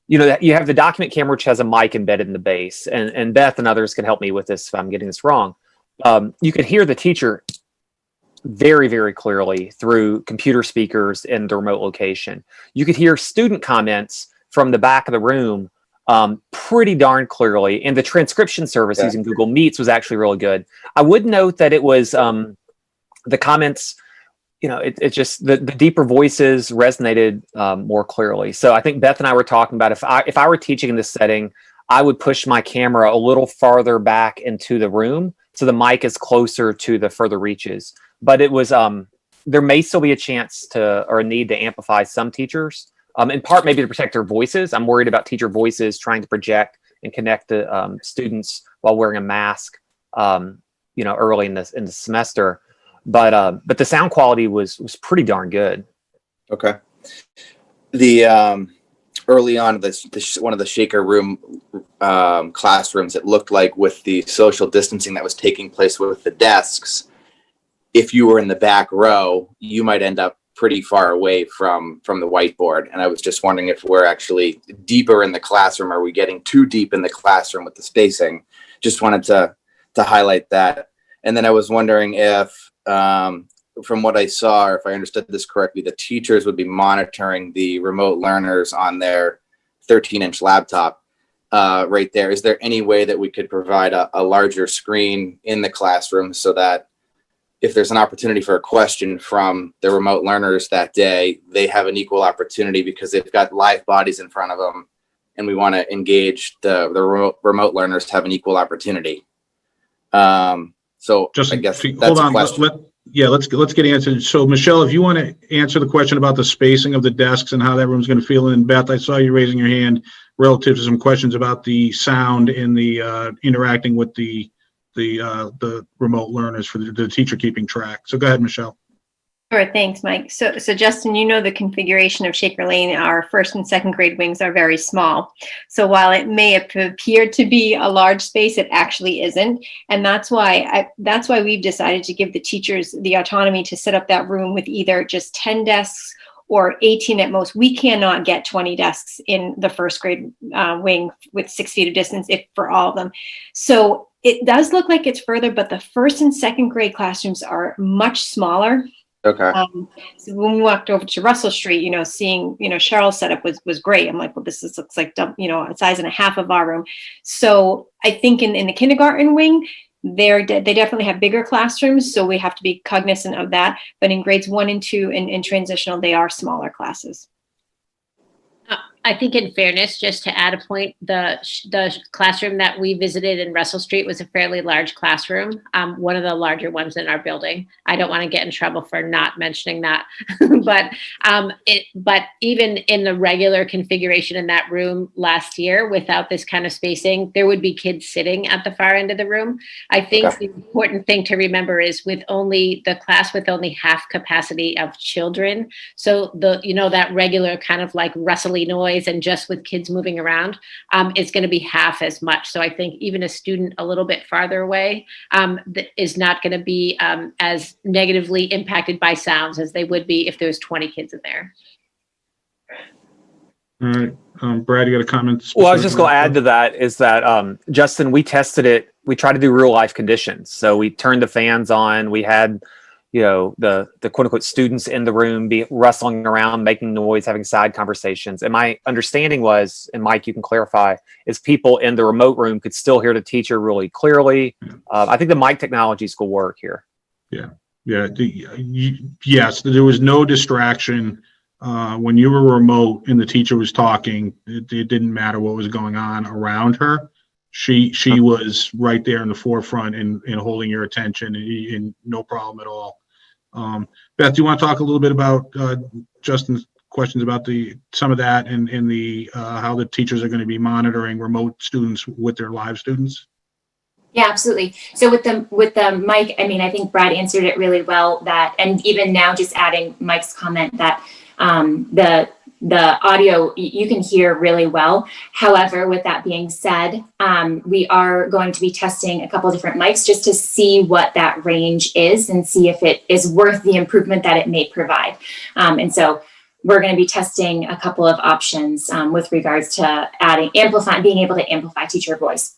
you have the document camera, which has a mic embedded in the base, and Beth and others can help me with this if I'm getting this wrong. You could hear the teacher very, very clearly through computer speakers in the remote location. You could hear student comments from the back of the room pretty darn clearly, and the transcription service using Google Meets was actually really good. I would note that it was the comments, it's just the deeper voices resonated more clearly. So I think Beth and I were talking about if I were teaching in this setting, I would push my camera a little farther back into the room so the mic is closer to the further reaches. But it was there may still be a chance or a need to amplify some teachers, in part maybe to protect their voices. I'm worried about teacher voices trying to project and connect to students while wearing a mask, early in the semester. But the sound quality was pretty darn good. Okay. The early on, one of the shaker room classrooms, it looked like with the social distancing that was taking place with the desks, if you were in the back row, you might end up pretty far away from the whiteboard. And I was just wondering if we're actually deeper in the classroom. Are we getting too deep in the classroom with the spacing? Just wanted to highlight that. And then I was wondering if, from what I saw, or if I understood this correctly, the teachers would be monitoring the remote learners on their 13-inch laptop right there. Is there any way that we could provide a larger screen in the classroom so that if there's an opportunity for a question from the remote learners that day, they have an equal opportunity because they've got live bodies in front of them, and we want to engage the remote learners to have an equal opportunity. So Just I guess hold that's on. a question. Let's get answered. So Michelle, if you want to answer the question about the spacing of the desks and how that room's going to feel, and Beth, I saw you raising your hand relative to some questions about the sound and the interacting with the remote learners for the teacher keeping track. So go ahead, Michelle. Sure, thanks, Mike. So Justin, the configuration of Shaker Lane, our first and second grade wings are very small. So while it may appear to be a large space, it actually isn't. And that's why we've decided to give the teachers the autonomy to set up that room with either just 10 desks or 18 at most. We cannot get 20 desks in the first grade wing with 6 feet of distance for all of them. So it does look like it's further, but the first and second grade classrooms are much smaller. Okay. So when we walked over to Russell Street, seeing, Cheryl's setup was great. I'm like, well, this looks like, a size and a half of our room. So I think in the kindergarten wing, they definitely have bigger classrooms. So we have to be cognizant of that. But in grades 1 and 2 in transitional, they are smaller classes. I think in fairness, just to add a point, the classroom that we visited in Russell Street was a fairly large classroom, one of the larger ones in our building. I don't want to get in trouble for not mentioning that, but even in the regular configuration in that room last year, without this kind of spacing, there would be kids sitting at the far end of the room. I think the important thing to remember is with only the class with only half capacity of children, so that regular kind of like rustly noise and just with kids moving around, it's going to be half as much. So I think even a student a little bit farther away is not going to be as negatively impacted by sounds as they would be if there's 20 kids in there. All right, Brad, you got a comment? Well, I was just going to add to that is that, Justin, we tested it. We tried to do real life conditions. So we turned the fans on. We had, the quote unquote students in the room be rustling around, making noise, having side conversations. And my understanding was, and Mike, you can clarify, is people in the remote room could still hear the teacher really clearly. I think the mic technologies will work here. Yeah. Yes, there was no distraction. When you were remote and the teacher was talking, it didn't matter what was going on around her. She was right there in the forefront and holding your attention, and no problem at all. Beth, do you want to talk a little bit about Justin's questions about some of that and the how the teachers are going to be monitoring remote students with their live students? Yeah, absolutely. So with the mic, I mean, I think Brad answered it really well. And even now, just adding Mike's comment that the audio you can hear really well. However, with that being said, we are going to be testing a couple of different mics just to see what that range is and see if it is worth the improvement that it may provide. And so we're going to be testing a couple of options with regards to being able to amplify teacher voice.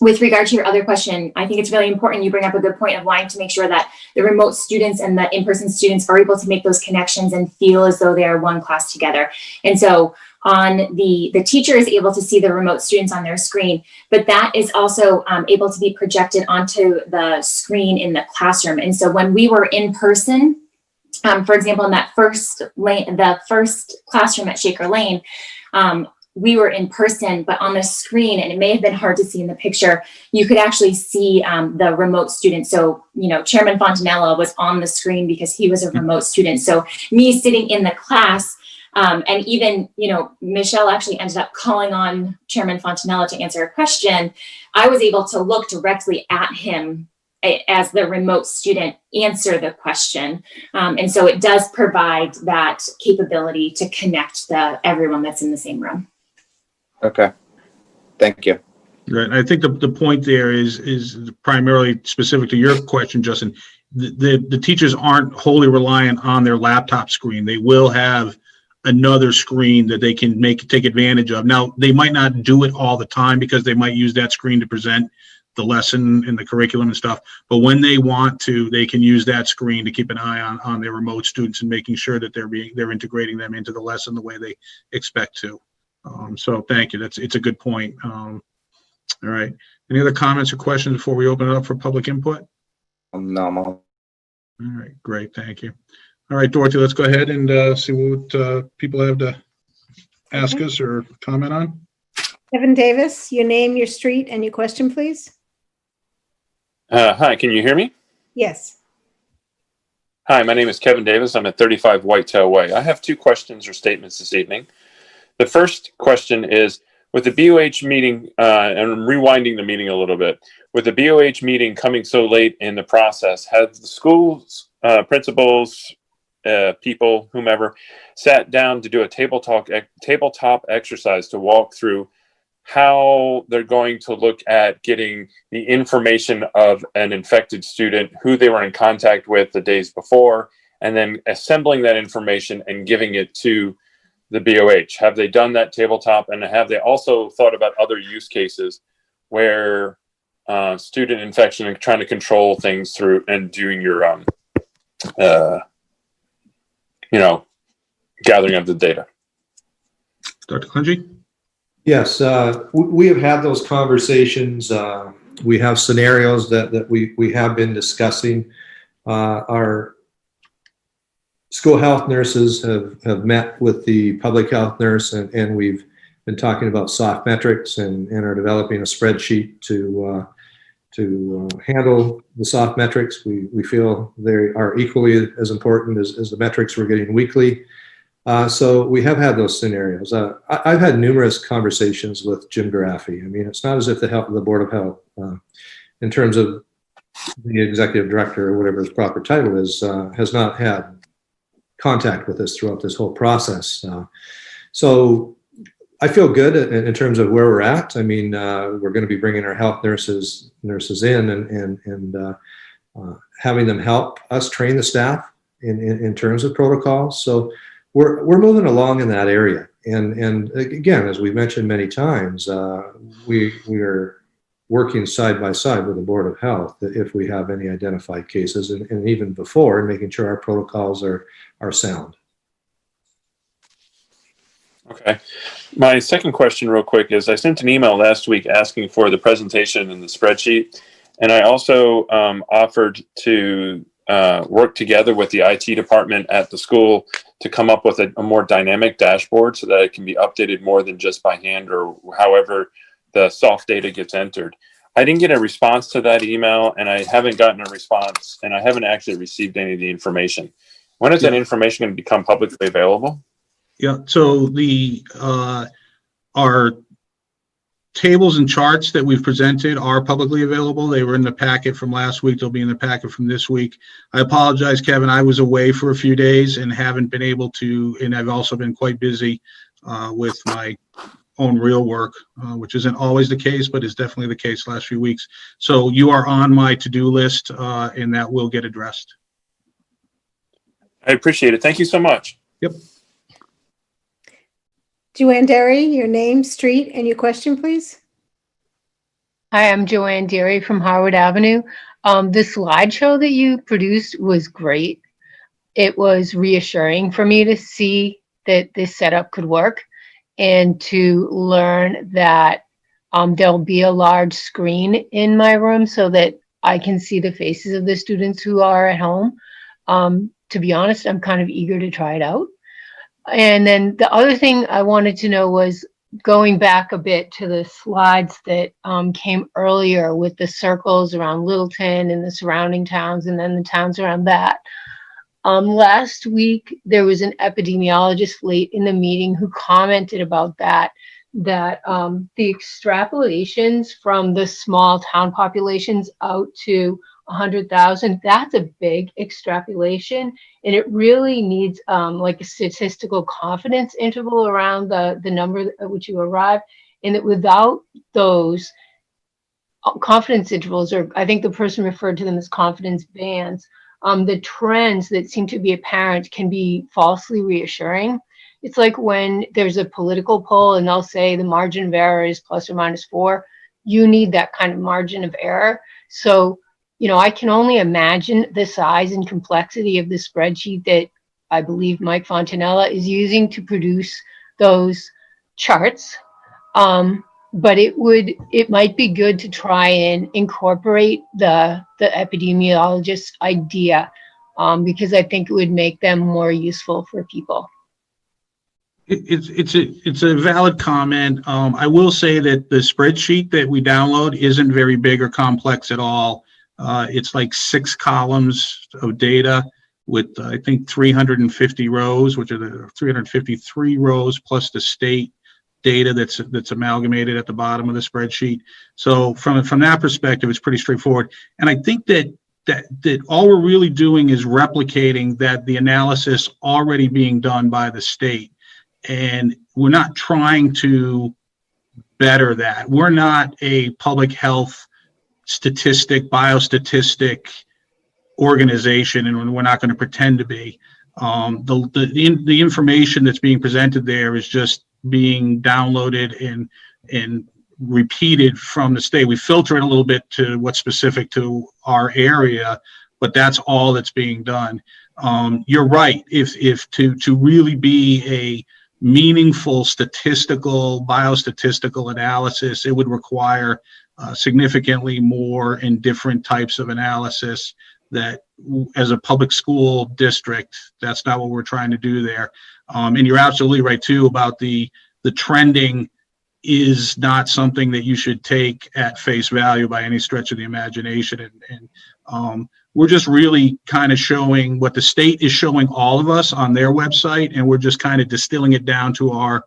With regard to your other question, I think it's really important you bring up a good point of wanting to make sure that the remote students and the in-person students are able to make those connections and feel as though they are one class together. And so on the teacher is able to see the remote students on their screen, but that is also able to be projected onto the screen in the classroom. And so when we were in person, for example, in that the first classroom at Shaker Lane, we were in person, but on the screen, and it may have been hard to see in the picture, you could actually see the remote student. So, Chairman Fontanella was on the screen because he was a remote student. So me sitting in the class, and even, Michelle actually ended up calling on Chairman Fontanella to answer a question. I was able to look directly at him as the remote student answer the question. And so it does provide that capability to connect everyone that's in the same room. Okay, thank you. Right. I think the point there is primarily specific to your question, Justin. The teachers aren't wholly reliant on their laptop screen. They will have another screen that they can take advantage of. Now, they might not do it all the time because they might use that screen to present the lesson and the curriculum and stuff. But when they want to, they can use that screen to keep an eye on their remote students and making sure that they're integrating them into the lesson the way they expect to. So thank you. It's a good point. All right. Any other comments or questions before we open it up for public input? No. All right. Great. Thank you. All right, Dorothy, let's go ahead and see what people have to ask us or comment on. Kevin Davis, your name, your street, and your question, please. Hi, can you hear me? Yes. Hi, my name is Kevin Davis. I'm at 35 Whitetail Way. I have two questions or statements this evening. The first question is, with the BOH meeting, and I'm rewinding the meeting a little bit, with the BOH meeting coming so late in the process, have the schools, principals, people, whomever, sat down to do a tabletop exercise to walk through how they're going to look at getting the information of an infected student, who they were in contact with the days before, and then assembling that information and giving it to the BOH? Have they done that tabletop, and have they also thought about other use cases where student infection and trying to control things through and doing your gathering of the data? Dr. Clingy? Yes, we have had those conversations. We have scenarios that we have been discussing. Our school health nurses have met with the public health nurse, and we've been talking about soft metrics and are developing a spreadsheet to handle the soft metrics. We feel they are equally as important as the metrics we're getting weekly. So we have had those scenarios. I've had numerous conversations with Jim Garaffi. I mean, it's not as if the Board of Health, in terms of the executive director or whatever his proper title is, has not had contact with us throughout this whole process. So I feel good in terms of where we're at. I mean, we're going to be bringing our health nurses in and having them help us train the staff in terms of protocols. So we're moving along in that area. And again, as we've mentioned many times, we are working side by side with the Board of Health if we have any identified cases, and even before, and making sure our protocols are sound. Okay. My second question real quick is I sent an email last week asking for the presentation and the spreadsheet. And I also offered to work together with the IT department at the school to come up with a more dynamic dashboard so that it can be updated more than just by hand or however the soft data gets entered. I didn't get a response to that email, and I haven't gotten a response, and I haven't actually received any of the information. When is that information going to become publicly available? Yeah, so our tables and charts that we've presented are publicly available. They were in the packet from last week. They'll be in the packet from this week. I apologize, Kevin. I was away for a few days and haven't been able to, and I've also been quite busy with my own real work, which isn't always the case, but is definitely the case last few weeks. So you are on my to-do list, and that will get addressed. I appreciate it. Thank you so much. Yep. Joanne Derry, your name, street, and your question, please. Hi, I'm Joanne Derry from Harwood Avenue. The slideshow that you produced was great. It was reassuring for me to see that this setup could work and to learn that there'll be a large screen in my room so that I can see the faces of the students who are at home. To be honest, I'm kind of eager to try it out. And then the other thing I wanted to know was going back a bit to the slides that came earlier with the circles around Littleton and the surrounding towns and then the towns around that. Last week, there was an epidemiologist late in the meeting who commented about that the extrapolations from the small town populations out to 100,000, that's a big extrapolation, and it really needs like a statistical confidence interval around the number at which you arrive, and that without those confidence intervals, or I think the person referred to them as confidence bands, the trends that seem to be apparent can be falsely reassuring. It's like when there's a political poll and they'll say the margin of error is plus or minus 4. You need that kind of margin of error. So, you know, I can only imagine the size and complexity of the spreadsheet that I believe Mike Fontanella is using to produce those charts. But it might be good to try and incorporate the epidemiologist's idea because I think it would make them more useful for people. It's a valid comment. I will say that the spreadsheet that we download isn't very big or complex at all. It's like 6 columns of data with I think 350 rows, which are the 353 rows plus the state data that's amalgamated at the bottom of the spreadsheet. So from that perspective, it's pretty straightforward. And I think that all we're really doing is replicating the analysis already being done by the state. And we're not trying to better that. We're not a public health biostatistic organization, and we're not going to pretend to be. The information that's being presented there is just being downloaded and repeated from the state. We filter it a little bit to what's specific to our area, but that's all that's being done. You're right. If to really be a meaningful biostatistical analysis, it would require significantly more and different types of analysis. as a public school district, that's not what we're trying to do there. And you're absolutely right too about the trending is not something that you should take at face value by any stretch of the imagination. And we're just really kind of showing what the state is showing all of us on their website, and we're just kind of distilling it down to our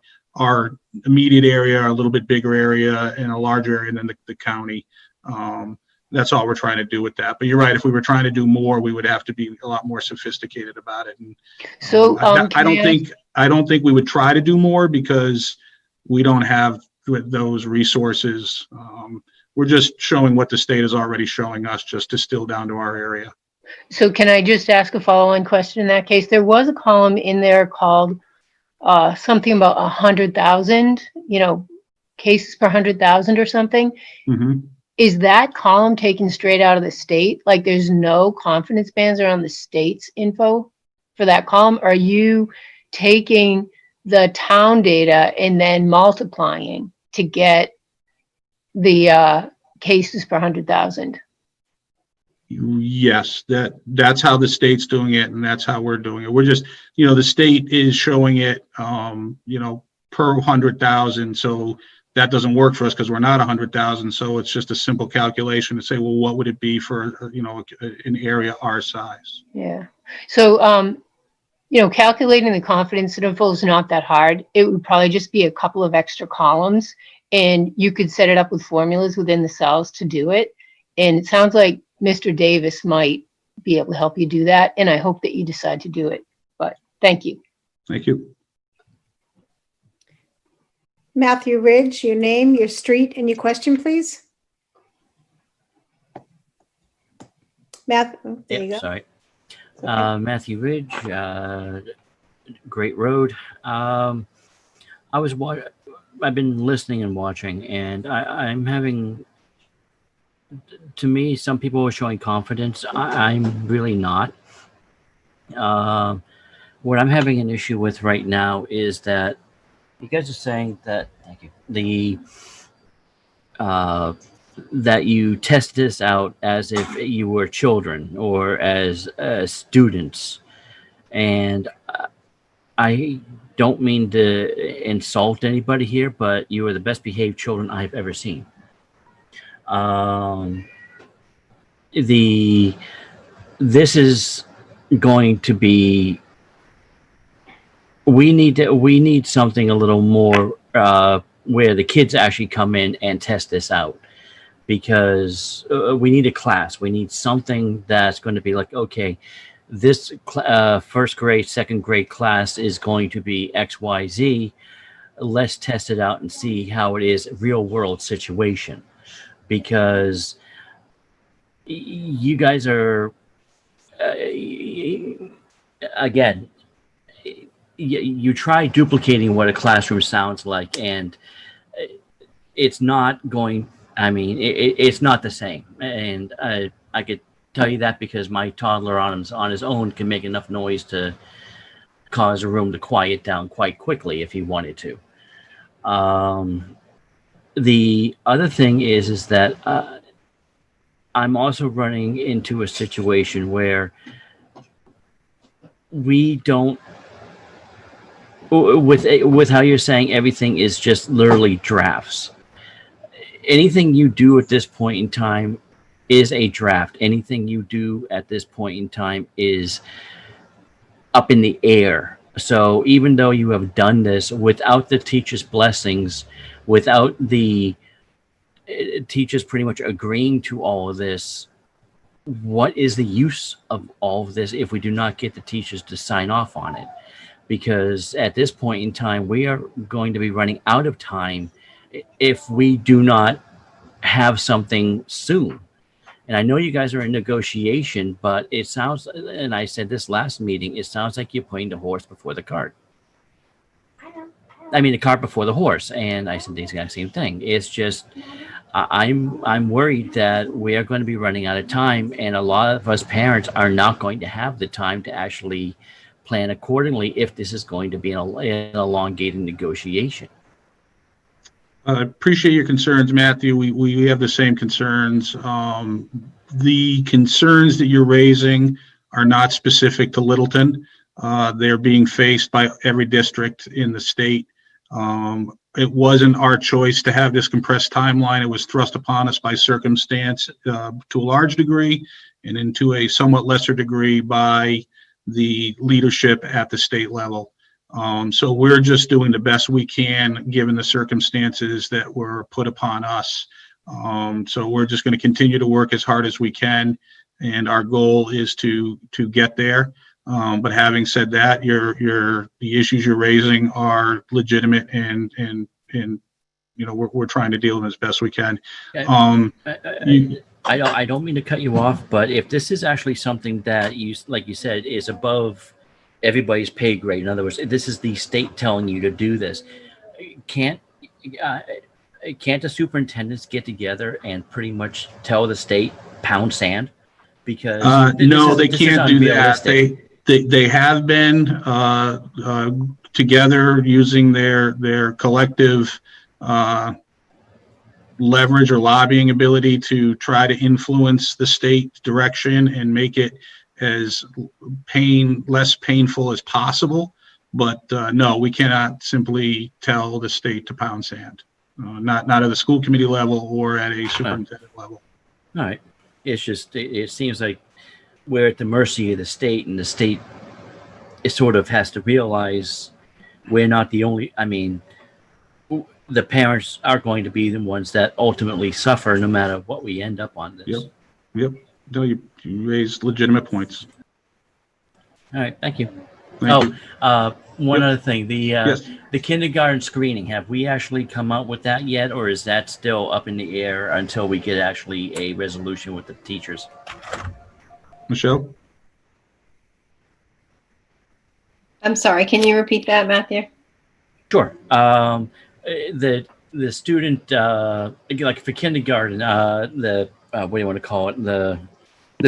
immediate area, a little bit bigger area, and a larger area than the county. That's all we're trying to do with that. But you're right. If we were trying to do more, we would have to be a lot more sophisticated about it. And So I don't think we would try to do more because we don't have those resources. We're just showing what the state is already showing us, just distilled down to our area. So can I just ask a follow-on question in that case? There was a column in there called something about 100,000, cases per 100,000 or something. Mm-hmm. Is that column taken straight out of the state? Like there's no confidence bands around the state's info for that column? Are you taking the town data and then multiplying to get the cases per 100,000? Yes, that's how the state's doing it, and that's how we're doing it. We're just, the state is showing it, per 100,000. So that doesn't work for us because we're not 100,000. So it's just a simple calculation to say, well, what would it be for, an area our size? Yeah. So, calculating the confidence interval is not that hard. It would probably just be a couple of extra columns, and you could set it up with formulas within the cells to do it. And it sounds like Mr. Davis might be able to help you do that. And I hope that you decide to do it. But thank you. Thank you. Matthew Ridge, your name, your street, and your question, please. Matthew, there you go. Sorry. Okay. Matthew Ridge, Great Road. I've been listening and watching, and I'm having, to me, some people are showing confidence. I'm really not. What I'm having an issue with right now is that you guys are saying that, thank you, that you test this out as if you were children or as students. And I don't mean to insult anybody here, but you are the best behaved children I've ever seen. This is going to be, we need something a little more where the kids actually come in and test this out, because we need a class. We need something that's going to be like, okay, this first grade, second grade class is going to be XYZ. Let's test it out and see how it is real world situation, because you guys are, again, you try duplicating what a classroom sounds like, and it's not going, it's not the same. And I could tell you that because my toddler on his own can make enough noise to cause a room to quiet down quite quickly if he wanted to. The other thing is that I'm also running into a situation where we don't, with how you're saying everything is just literally drafts. Anything you do at this point in time is a draft. Anything you do at this point in time is up in the air. So even though you have done this without the teacher's blessings, without the teachers pretty much agreeing to all of this, what is the use of all of this if we do not get the teachers to sign off on it? Because at this point in time, we are going to be running out of time if we do not have something soon. And I know you guys are in negotiation, but it sounds, and I said this last meeting, it sounds like you're putting the horse before the cart. I mean, the cart before the horse. And I said the exact same thing. It's just, I'm worried that we are going to be running out of time, and a lot of us parents are not going to have the time to actually plan accordingly if this is going to be an elongated negotiation. I appreciate your concerns, Matthew. We have the same concerns. the concerns that you're raising are not specific to Littleton. They're being faced by every district in the state. It wasn't our choice to have this compressed timeline. It was thrust upon us by circumstance to a large degree, and into a somewhat lesser degree by the leadership at the state level. So we're just doing the best we can given the circumstances that were put upon us. So we're just going to continue to work as hard as we can, and our goal is to get there. But having said that, the issues you're raising are legitimate, and we're trying to deal with them as best we can. I don't mean to cut you off, but if this is actually something that like you said, is above everybody's pay grade, in other words, this is the state telling you to do this, can't the superintendents get together and pretty much tell the state pound sand? Because no, they can't do that. They have been together using their collective leverage or lobbying ability to try to influence the state direction and make it as less painful as possible. But no, we cannot simply tell the state to pound sand, not at the school committee level or at a superintendent level. All right. It's just, it seems like we're at the mercy of the state, and the state sort of has to realize we're not the only, the parents are going to be the ones that ultimately suffer no matter what we end up on this. Yep. No, you raised legitimate points. All right. Thank you. Thank you. One other thing, Yes. the kindergarten screening, have we actually come out with that yet, or is that still up in the air until we get actually a resolution with the teachers? Michelle? I'm sorry, can you repeat that, Matthew? Sure. The student, like for kindergarten, what do you want to call it? The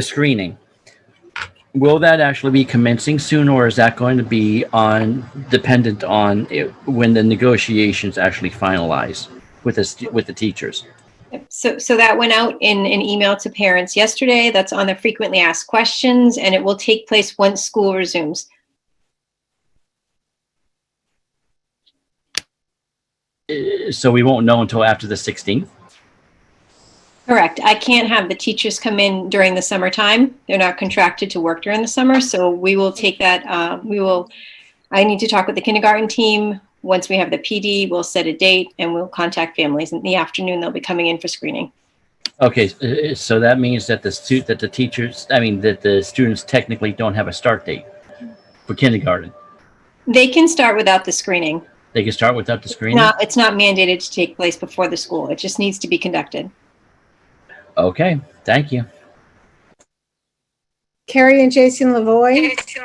screening. Will that actually be commencing soon, or is that going to be dependent on when the negotiations actually finalize with the teachers? So that went out in an email to parents yesterday. That's on the frequently asked questions, and it will take place once school resumes. So we won't know until after the 16th? Correct. I can't have the teachers come in during the summertime. They're not contracted to work during the summer. So we will take that. I need to talk with the kindergarten team. Once we have the PD, we'll set a date and we'll contact families. In the afternoon, they'll be coming in for screening. Okay, so that means that the students technically don't have a start date for kindergarten. They can start without the screening. They can start without the screening? No, it's not mandated to take place before the school. It just needs to be conducted. Okay, thank you. Carrie and Jason Lavoy. State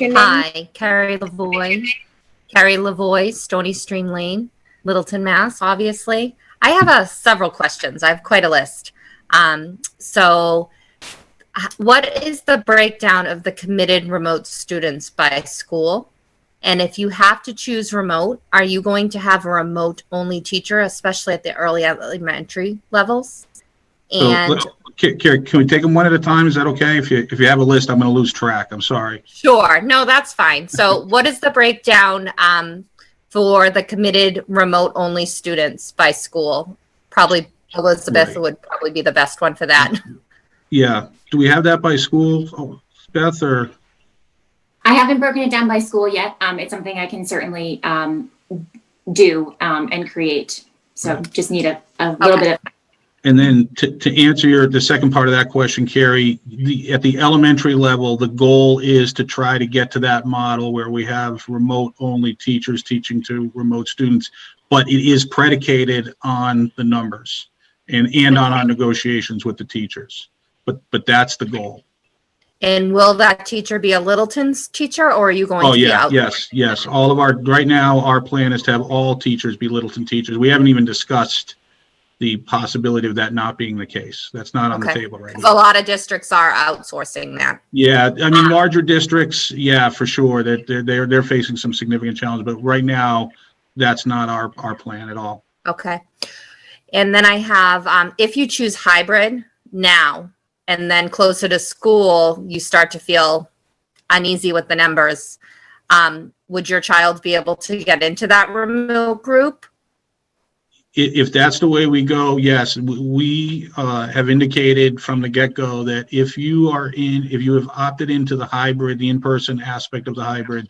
your name. Hi, Carrie Lavoy. Carrie Lavoy, Stony Stream Lane, Littleton, Mass, obviously. I have several questions. I have quite a list. So what is the breakdown of the committed remote students by school? And if you have to choose remote, are you going to have a remote only teacher, especially at the early elementary levels? And Carrie, can we take them one at a time? Is that okay? If you have a list, I'm going to lose track. I'm sorry. sure, no, that's fine. So what is the breakdown for the committed remote only students by school? Probably Elizabeth would probably be the best one for that. Yeah. Do we have that by school, Beth, or? I haven't broken it down by school yet. It's something I can certainly do and create. So just need a little bit of. And then to answer the second part of that question, Carrie, at the elementary level, the goal is to try to get to that model where we have remote only teachers teaching to remote students, but it is predicated on the numbers and on our negotiations with the teachers. But that's the goal. And will that teacher be a Littleton's teacher, or are you going to be out? Yes. All of right now, our plan is to have all teachers be Littleton teachers. We haven't even discussed the possibility of that not being the case. That's not on the table right now. A lot of districts are outsourcing that. Yeah, I mean, larger districts, yeah, for sure, that they're facing some significant challenges, but right now, that's not our plan at all. Okay. And then I have, if you choose hybrid, now, and then closer to school, you start to feel uneasy with the numbers. Would your child be able to get into that remote group? If that's the way we go, yes, we have indicated from the get-go that if you have opted into the hybrid, the in-person aspect of the hybrid,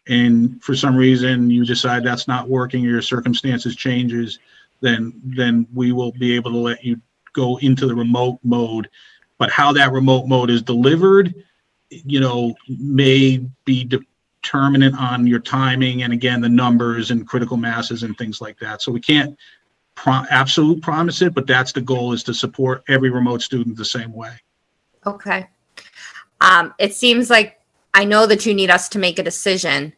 and for some reason you decide that's not working or your circumstances changes, then we will be able to let you go into the remote mode. But how that remote mode is delivered, may be determinant on your timing and, again, the numbers and critical masses and things like that. So we can't absolute promise it, but that's the goal, is to support every remote student the same way. Okay. It seems like, I know that you need us to make a decision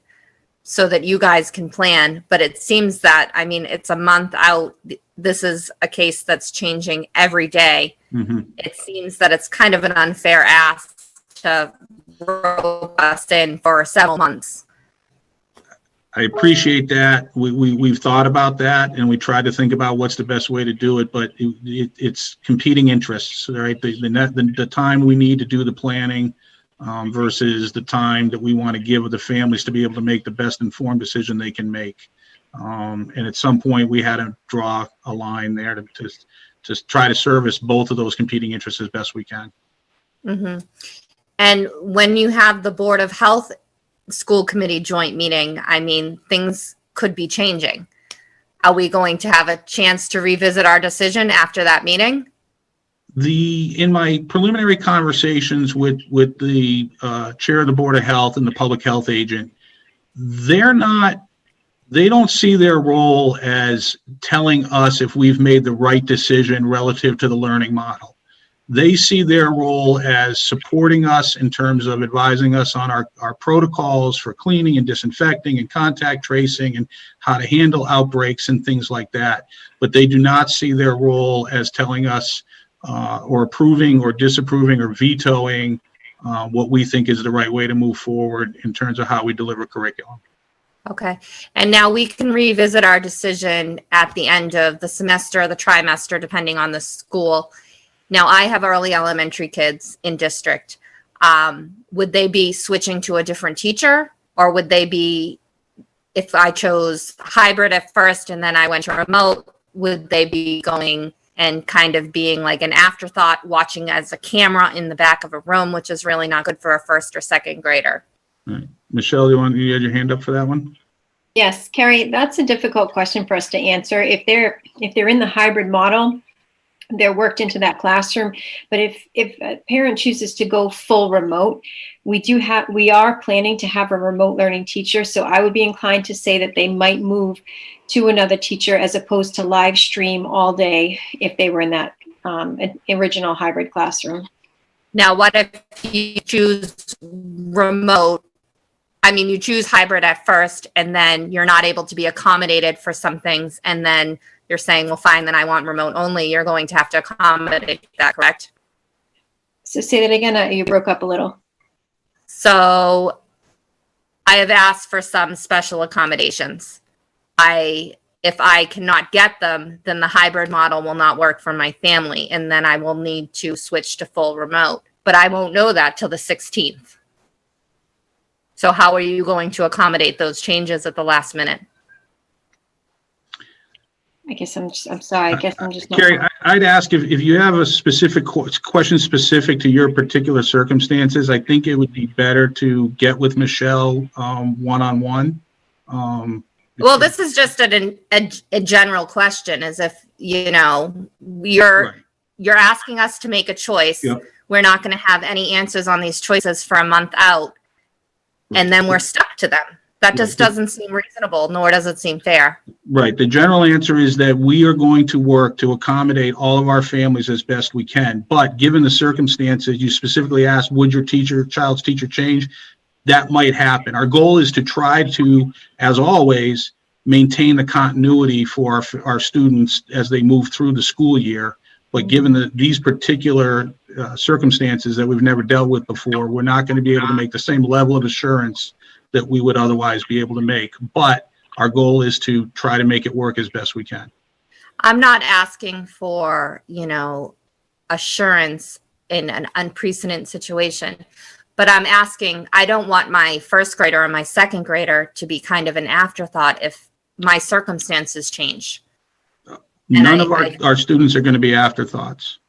so that you guys can plan, but it seems that, it's a month out. This is a case that's changing every day. Mm-hmm. It seems that it's kind of an unfair ask to rope us in for several months. I appreciate that. We've thought about that, and we try to think about what's the best way to do it, but it's competing interests, right? The time we need to do the planning versus the time that we want to give the families to be able to make the best informed decision they can make. And at some point, we had to draw a line there to try to service both of those competing interests as best we can. Mm-hmm. And when you have the Board of Health school committee joint meeting, things could be changing. Are we going to have a chance to revisit our decision after that meeting? In my preliminary conversations with the chair of the Board of Health and the public health agent, they don't see their role as telling us if we've made the right decision relative to the learning model. They see their role as supporting us in terms of advising us on our protocols for cleaning and disinfecting and contact tracing and how to handle outbreaks and things like that. But they do not see their role as telling us or approving or disapproving or vetoing what we think is the right way to move forward in terms of how we deliver curriculum. Okay. And now we can revisit our decision at the end of the semester or the trimester, depending on the school. Now, I have early elementary kids in district. Would they be switching to a different teacher, or would they be, if I chose hybrid at first and then I went to remote, would they be going and kind of being like an afterthought, watching as a camera in the back of a room, which is really not good for a first or second grader? All right. Michelle, you had your hand up for that one? Yes, Carrie, that's a difficult question for us to answer. If they're in the hybrid model, they're worked into that classroom. But if a parent chooses to go full remote, we are planning to have a remote learning teacher. So I would be inclined to say that they might move to another teacher as opposed to live stream all day if they were in that original hybrid classroom. Now, what if you choose remote? You choose hybrid at first, and then you're not able to be accommodated for some things, and then you're saying, well, fine, then I want remote only. You're going to have to accommodate that, correct? So say that again. You broke up a little. So I have asked for some special accommodations. If I cannot get them, then the hybrid model will not work for my family, and then I will need to switch to full remote. But I won't know that till the 16th. So how are you going to accommodate those changes at the last minute? I guess I'm sorry. I guess I'm just not. Carrie, I'd ask if you have a specific question specific to your particular circumstances, I think it would be better to get with Michelle one-on-one. Well, this is just a general question, as if, you're asking us to make a choice. Yep. We're not going to have any answers on these choices for a month out, and then we're stuck to them. That just doesn't seem reasonable, nor does it seem fair. Right. The general answer is that we are going to work to accommodate all of our families as best we can. But given the circumstances, you specifically asked, would your child's teacher change? That might happen. Our goal is to try to, as always, maintain the continuity for our students as they move through the school year. But given these particular circumstances that we've never dealt with before, we're not going to be able to make the same level of assurance that we would otherwise be able to make. But our goal is to try to make it work as best we can. I'm not asking for, assurance in an unprecedented situation. But I'm asking, I don't want my first grader or my second grader to be kind of an afterthought if my circumstances change. None of our students are going to be afterthoughts.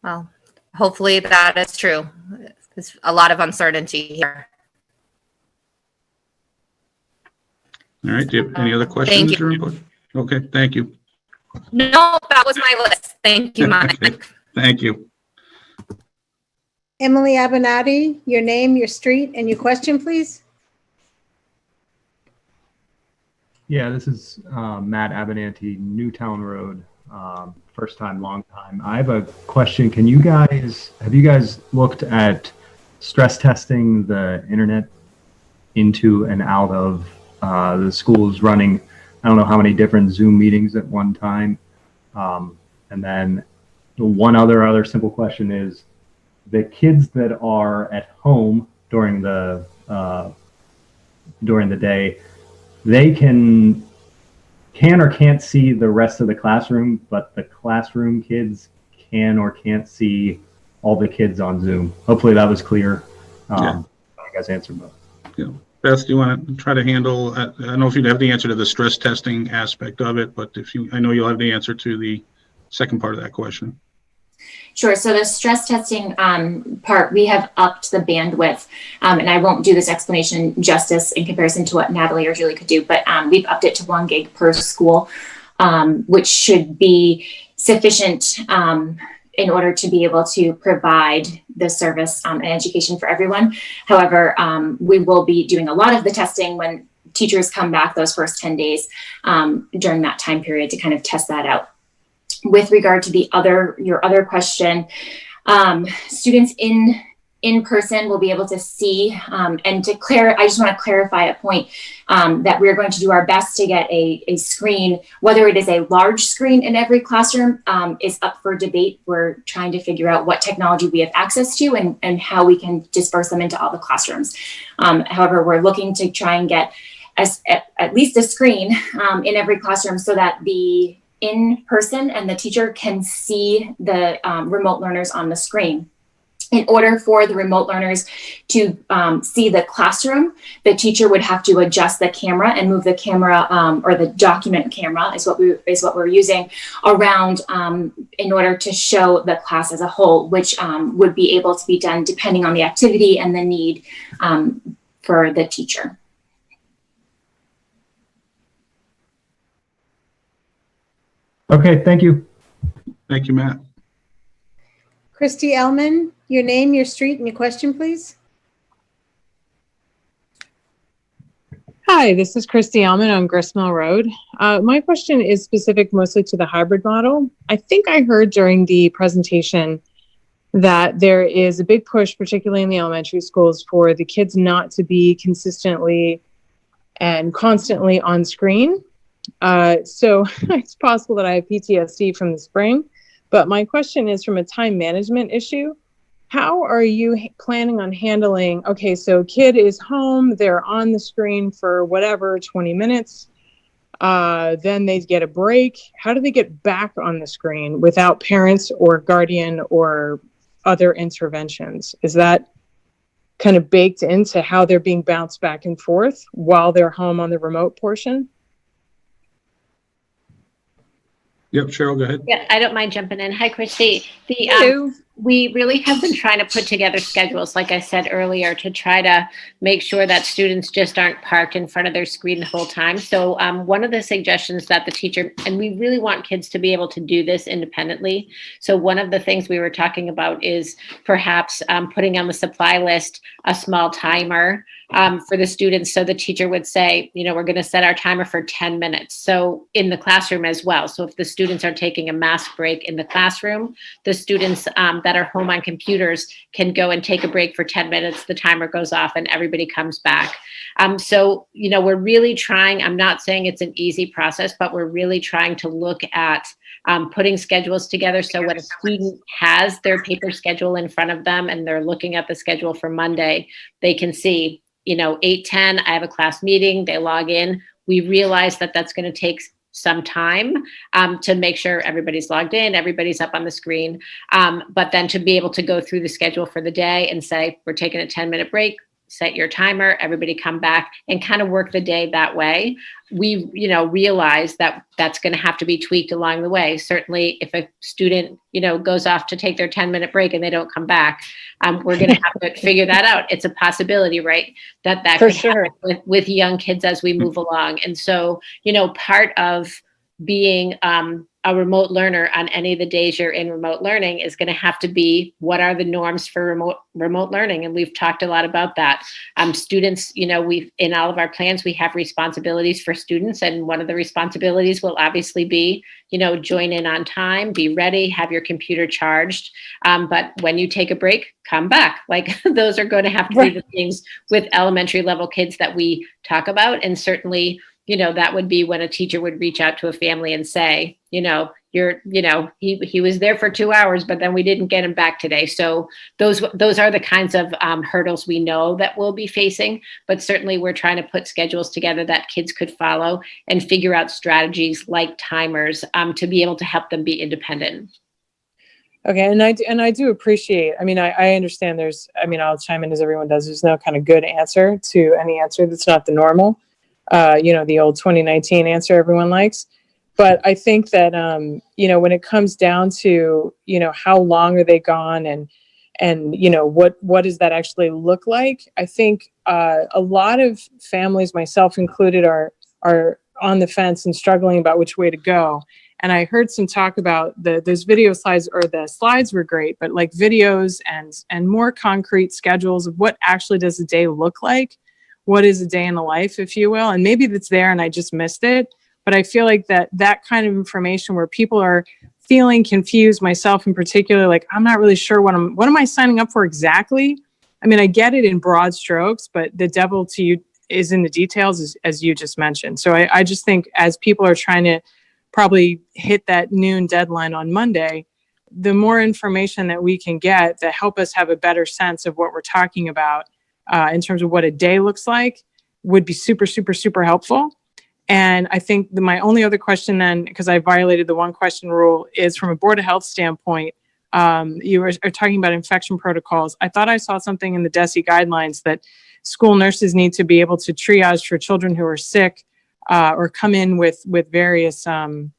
Well, hopefully that is true. There's a lot of uncertainty here. All right. Do you have any other questions or input? Okay. Thank you. No, that was my list. Thank you, Mike. Okay, thank you. Emily Abenati, your name, your street, and your question, please. Yeah, this is Matt Abenanti, Newtown Road. First time, long time. I have a question. Have you guys looked at stress testing the internet into and out of the schools running, I don't know how many different Zoom meetings at one time? And then one other simple question is, the kids that are at home during the day, they can or can't see the rest of the classroom, but the classroom kids can or can't see all the kids on Zoom. Hopefully that was clear. You guys answered both. Yeah. Beth, do you want to try to handle, I don't know if you'd have the answer to the stress testing aspect of it, but I know you'll have the answer to the second part of that question. Sure. So the stress testing part, we have upped the bandwidth, and I won't do this explanation justice in comparison to what Natalie or Julie could do, but we've upped it to 1 gig per school, which should be sufficient in order to be able to provide the service and education for everyone. However, we will be doing a lot of the testing when teachers come back those first 10 days during that time period to kind of test that out. With regard to your other question, students in person will be able to see, and I just want to clarify a point that we're going to do our best to get a screen, whether it is a large screen in every classroom is up for debate. We're trying to figure out what technology we have access to and how we can disperse them into all the classrooms. However, we're looking to try and get at least a screen in every classroom so that the in person and the teacher can see the remote learners on the screen. In order for the remote learners to see the classroom, the teacher would have to adjust the camera and move the camera or the document camera is what we're using around in order to show the class as a whole, which would be able to be done depending on the activity and the need for the teacher. Okay, thank you. Thank you, Matt. Christy Ellman, your name, your street, and your question, please. Hi, this is Christy Ellman on Gristmill Road. My question is specific mostly to the hybrid model. I think I heard during the presentation that there is a big push, particularly in the elementary schools, for the kids not to be consistently and constantly on screen. So it's possible that I have PTSD from the spring, but my question is from a time management issue. How are you planning on handling, okay, so kid is home, they're on the screen for whatever, 20 minutes, then they get a break. How do they get back on the screen without parents or guardian or other interventions? Is that kind of baked into how they're being bounced back and forth while they're home on the remote portion? Yep, Cheryl, go ahead. Yeah, I don't mind jumping in. Hi, Christy. We really have been trying to put together schedules, like I said earlier, to try to make sure that students just aren't parked in front of their screen the whole time. So one of the suggestions that the teacher, and we really want kids to be able to do this independently. So one of the things we were talking about is perhaps putting on the supply list a small timer for the students. So the teacher would say, we're going to set our timer for 10 minutes. So in the classroom as well. So if the students are taking a mask break in the classroom, the students that are home on computers can go and take a break for 10 minutes. The timer goes off and everybody comes back. So, we're really trying, I'm not saying it's an easy process, but we're really trying to look at putting schedules together. So when a student has their paper schedule in front of them and they're looking at the schedule for Monday, they can see, 8:10, I have a class meeting, they log in. We realize that that's going to take some time to make sure everybody's logged in, everybody's up on the screen. But then to be able to go through the schedule for the day and say, we're taking a 10-minute break, set your timer, everybody come back, and kind of work the day that way. We, realize that that's going to have to be tweaked along the way. Certainly, if a student, goes off to take their 10-minute break and they don't come back, we're going to have to figure that out. It's a possibility, right? That For could sure. happen with young kids as we move along. And so, part of being a remote learner on any of the days you're in remote learning is going to have to be, what are the norms for remote learning? And we've talked a lot about that. Students, we've, in all of our plans, we have responsibilities for students. And one of the responsibilities will obviously be, join in on time, be ready, have your computer charged. But when you take a break, come back. Like those are going to have to be the things with elementary level kids that we talk about. And certainly, that would be when a teacher would reach out to a family and say, he was there for 2 hours, but then we didn't get him back today. So those are the kinds of hurdles we know that we'll be facing, but certainly we're trying to put schedules together that kids could follow and figure out strategies like timers to be able to help them be independent. Okay, and I do appreciate. I understand. I'll chime in as everyone does. There's no kind of good answer to any answer that's not the normal. The old 2019 answer everyone likes. But I think that, when it comes down to, how long are they gone and what does that actually look like? I think a lot of families, myself included, are on the fence and struggling about which way to go. And I heard some talk about those video slides, or the slides were great, but like videos and more concrete schedules of what actually does a day look like. What is a day in the life, if you will? And maybe that's there and I just missed it. But I feel like that kind of information where people are feeling confused, myself in particular, like, I'm not really sure what am I signing up for exactly? I get it in broad strokes, but the devil to you is in the details, as you just mentioned. So I just think as people are trying to probably hit that noon deadline on Monday, the more information that we can get that help us have a better sense of what we're talking about in terms of what a day looks like would be super, super, super helpful. And I think my only other question then, because I violated the one question rule, is from a Board of Health standpoint, you are talking about infection protocols. I thought I saw something in the DESE guidelines that school nurses need to be able to triage for children who are sick or come in with various, symptoms.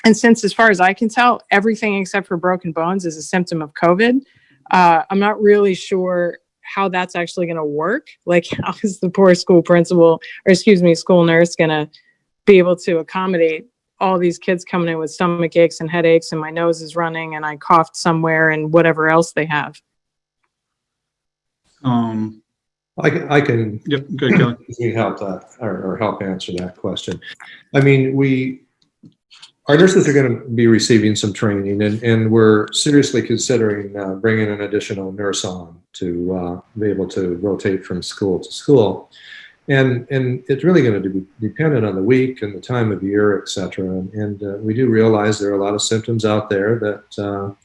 And since, as far as I can tell, everything except for broken bones is a symptom of COVID, I'm not really sure how that's actually going to work. Like, how is the poor school principal, school nurse going to be able to accommodate all these kids coming in with stomach aches and headaches, and my nose is running and I coughed somewhere and whatever else they have? I can Yep, good, Kelly. help that or help answer that question. Our nurses are going to be receiving some training, and we're seriously considering bringing an additional nurse on to be able to rotate from school to school. And it's really going to be dependent on the week and the time of year, et cetera. And we do realize there are a lot of symptoms out there that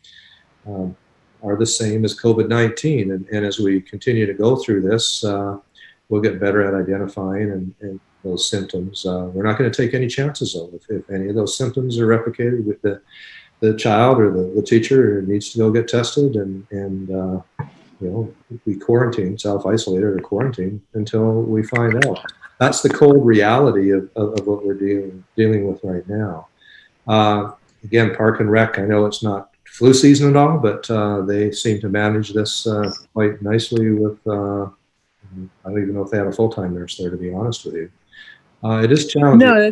are the same as COVID-19. And as we continue to go through this, we'll get better at identifying and those symptoms. We're not going to take any chances though. If any of those symptoms are replicated with the child or the teacher, needs to go get tested and we quarantine, self-isolate or quarantine until we find out. That's the cold reality of what we're dealing with right now. Again, Park and Rec, I know it's not flu season at all, but they seem to manage this quite nicely with, I don't even know if they have a full-time nurse there, to be honest with you. It is challenging. No,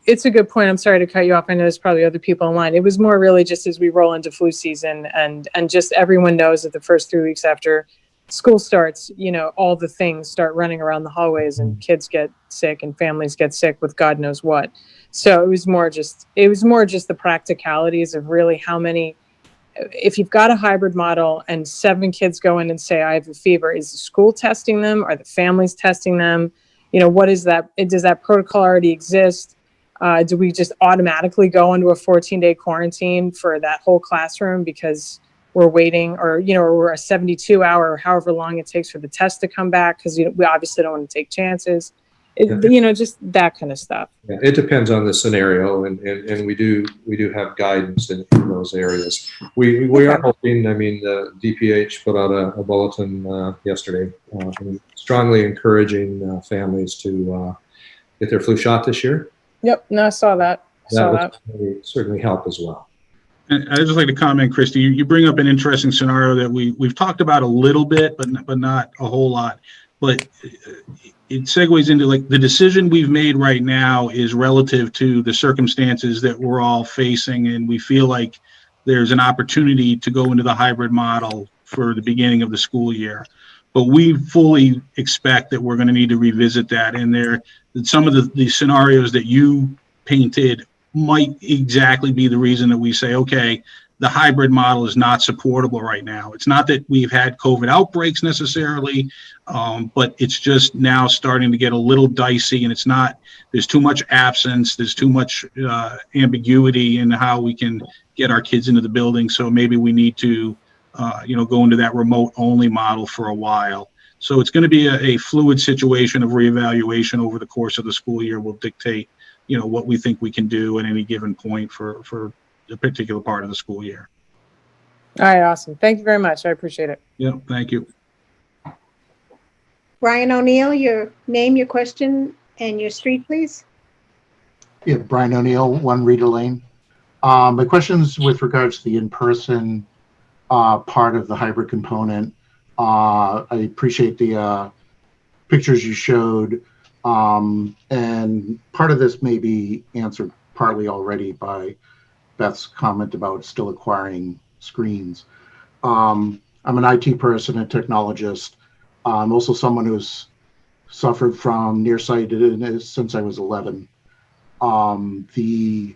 it's a good point. I'm sorry to cut you off. I know there's probably other people online. It was more really just as we roll into flu season and just everyone knows that the first 3 weeks after school starts, all the things start running around the hallways and kids get sick and families get sick with God knows what. So it was more just the practicalities of really how many, if you've got a hybrid model and 7 kids go in and say, I have a fever, is the school testing them? Are the families testing them? What is that? Does that protocol already exist? Do we just automatically go into a 14-day quarantine for that whole classroom because we're waiting, or we're a 72-hour or however long it takes for the test to come back because we obviously don't want to take chances. You know, just that kind of stuff. Yeah, it depends on the scenario, and we do have guidance in those areas. We are hoping. I mean, the DPH put out a bulletin yesterday, strongly encouraging families to get their flu shot this year. Yep, no, I saw that. That would certainly help as well. And I'd just like to comment, Christy, you bring up an interesting scenario that we've talked about a little bit, but not a whole lot. But it segues into, like, the decision we've made right now is relative to the circumstances that we're all facing, and we feel like there's an opportunity to go into the hybrid model for the beginning of the school year. But we fully expect that we're going to need to revisit that, and some of the scenarios that you painted might exactly be the reason that we say, okay, the hybrid model is not supportable right now. It's not that we've had COVID outbreaks necessarily, but it's just now starting to get a little dicey, and there's too much absence, there's too much ambiguity in how we can get our kids into the building. So maybe we need to, go into that remote only model for a while. So it's going to be a fluid situation of reevaluation over the course of the school year. Will dictate, what we think we can do at any given point for a particular part of the school year. All right, awesome. Thank you very much. I appreciate it. Yeah, thank you. Brian O'Neill, your name, your question, and your street, please. Yeah, Brian O'Neill, 1 Reader Lane. My question's with regards to the in-person part of the hybrid component. I appreciate the pictures you showed, and part of this may be answered partly already by Beth's comment about still acquiring screens. I'm an IT person and technologist. I'm also someone who's suffered from nearsightedness since I was 11. I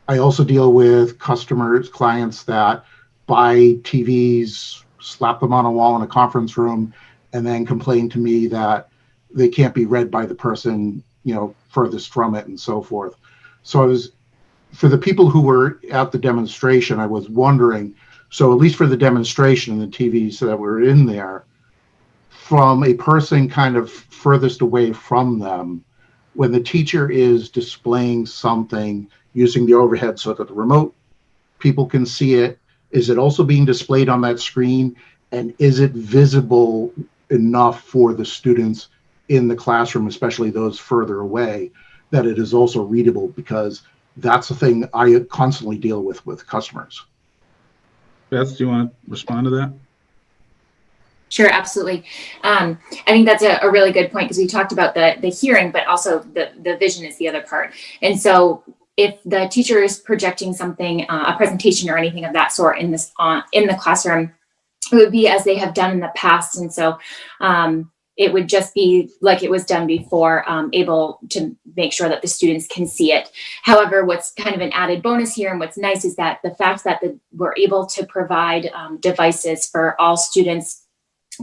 also deal with clients that buy TVs, slap them on a wall in a conference room, and then complain to me that they can't be read by the person, furthest from it and so forth. So for the people who were at the demonstration, I was wondering, so at least for the demonstration and the TVs that were in there, from a person kind of furthest away from them, when the teacher is displaying something using the overhead so that the remote people can see it, is it also being displayed on that screen? And is it visible enough for the students in the classroom, especially those further away, that it is also readable? Because that's the thing I constantly deal with customers. Beth, do you want to respond to that? Sure, absolutely. I think that's a really good point, because we talked about the hearing, but also the vision is the other part. And so if the teacher is projecting something, a presentation or anything of that sort in the classroom, it would be as they have done in the past. And so it would just be like it was done before, able to make sure that the students can see it. However, what's kind of an added bonus here, and what's nice, is that the fact that we're able to provide devices for all students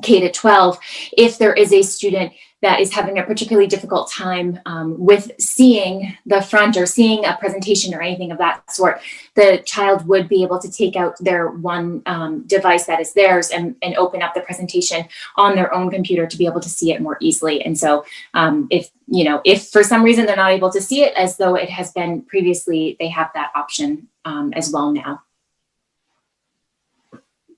K to 12, if there is a student that is having a particularly difficult time with seeing the front or seeing a presentation or anything of that sort, the child would be able to take out their one device that is theirs and open up the presentation on their own computer to be able to see it more easily. And so if for some reason they're not able to see it as though it has been previously, they have that option as well now.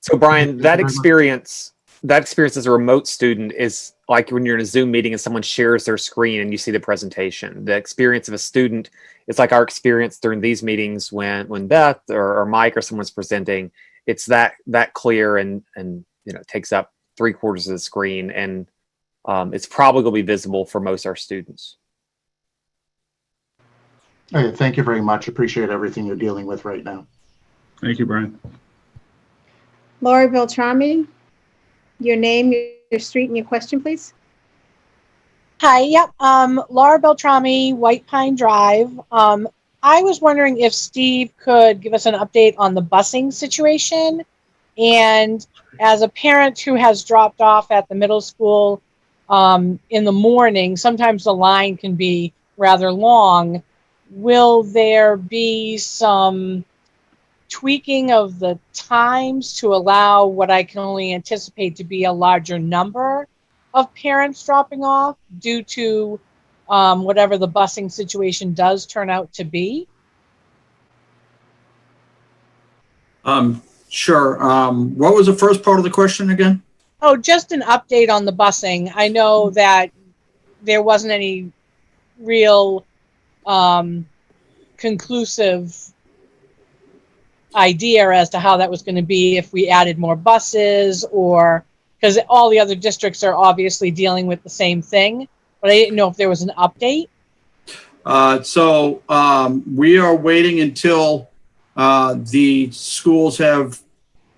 So Brian, that experience as a remote student is like when you're in a Zoom meeting and someone shares their screen and you see the presentation. The experience of a student is like our experience during these meetings when Beth or Mike or someone's presenting. It's that clear and takes up 3/4 of the screen, and it's probably going to be visible for most of our students. Okay, thank you very much. Appreciate everything you're dealing with right now. Thank you, Brian. Lori Beltrami, your name, your street, and your question, please. Hi, yep. Laura Beltrami, White Pine Drive. I was wondering if Steve could give us an update on the busing situation. And as a parent who has dropped off at the middle school in the morning, sometimes the line can be rather long. Will there be some tweaking of the times to allow what I can only anticipate to be a larger number of parents dropping off due to whatever the busing situation does turn out to be? Sure. What was the first part of the question again? Oh, just an update on the busing. I know that there wasn't any real conclusive idea as to how that was going to be, if we added more buses, or because all the other districts are obviously dealing with the same thing, but I didn't know if there was an update. We are waiting until the schools have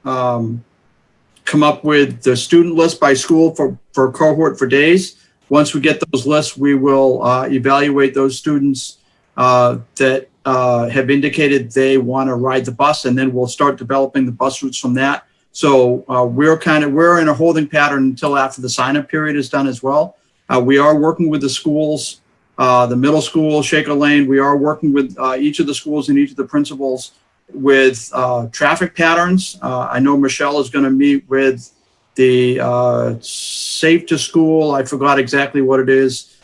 come up with the student list by school for cohort for days. Once we get those lists, we will evaluate those students that have indicated they want to ride the bus, and then we'll start developing the bus routes from that. So we're in a holding pattern until after the sign-up period is done as well. We are working with the schools, the middle school, Shaker Lane. We are working with each of the schools and each of the principals with traffic patterns. I know Michelle is going to meet with the Safe to School. I forgot exactly what it is.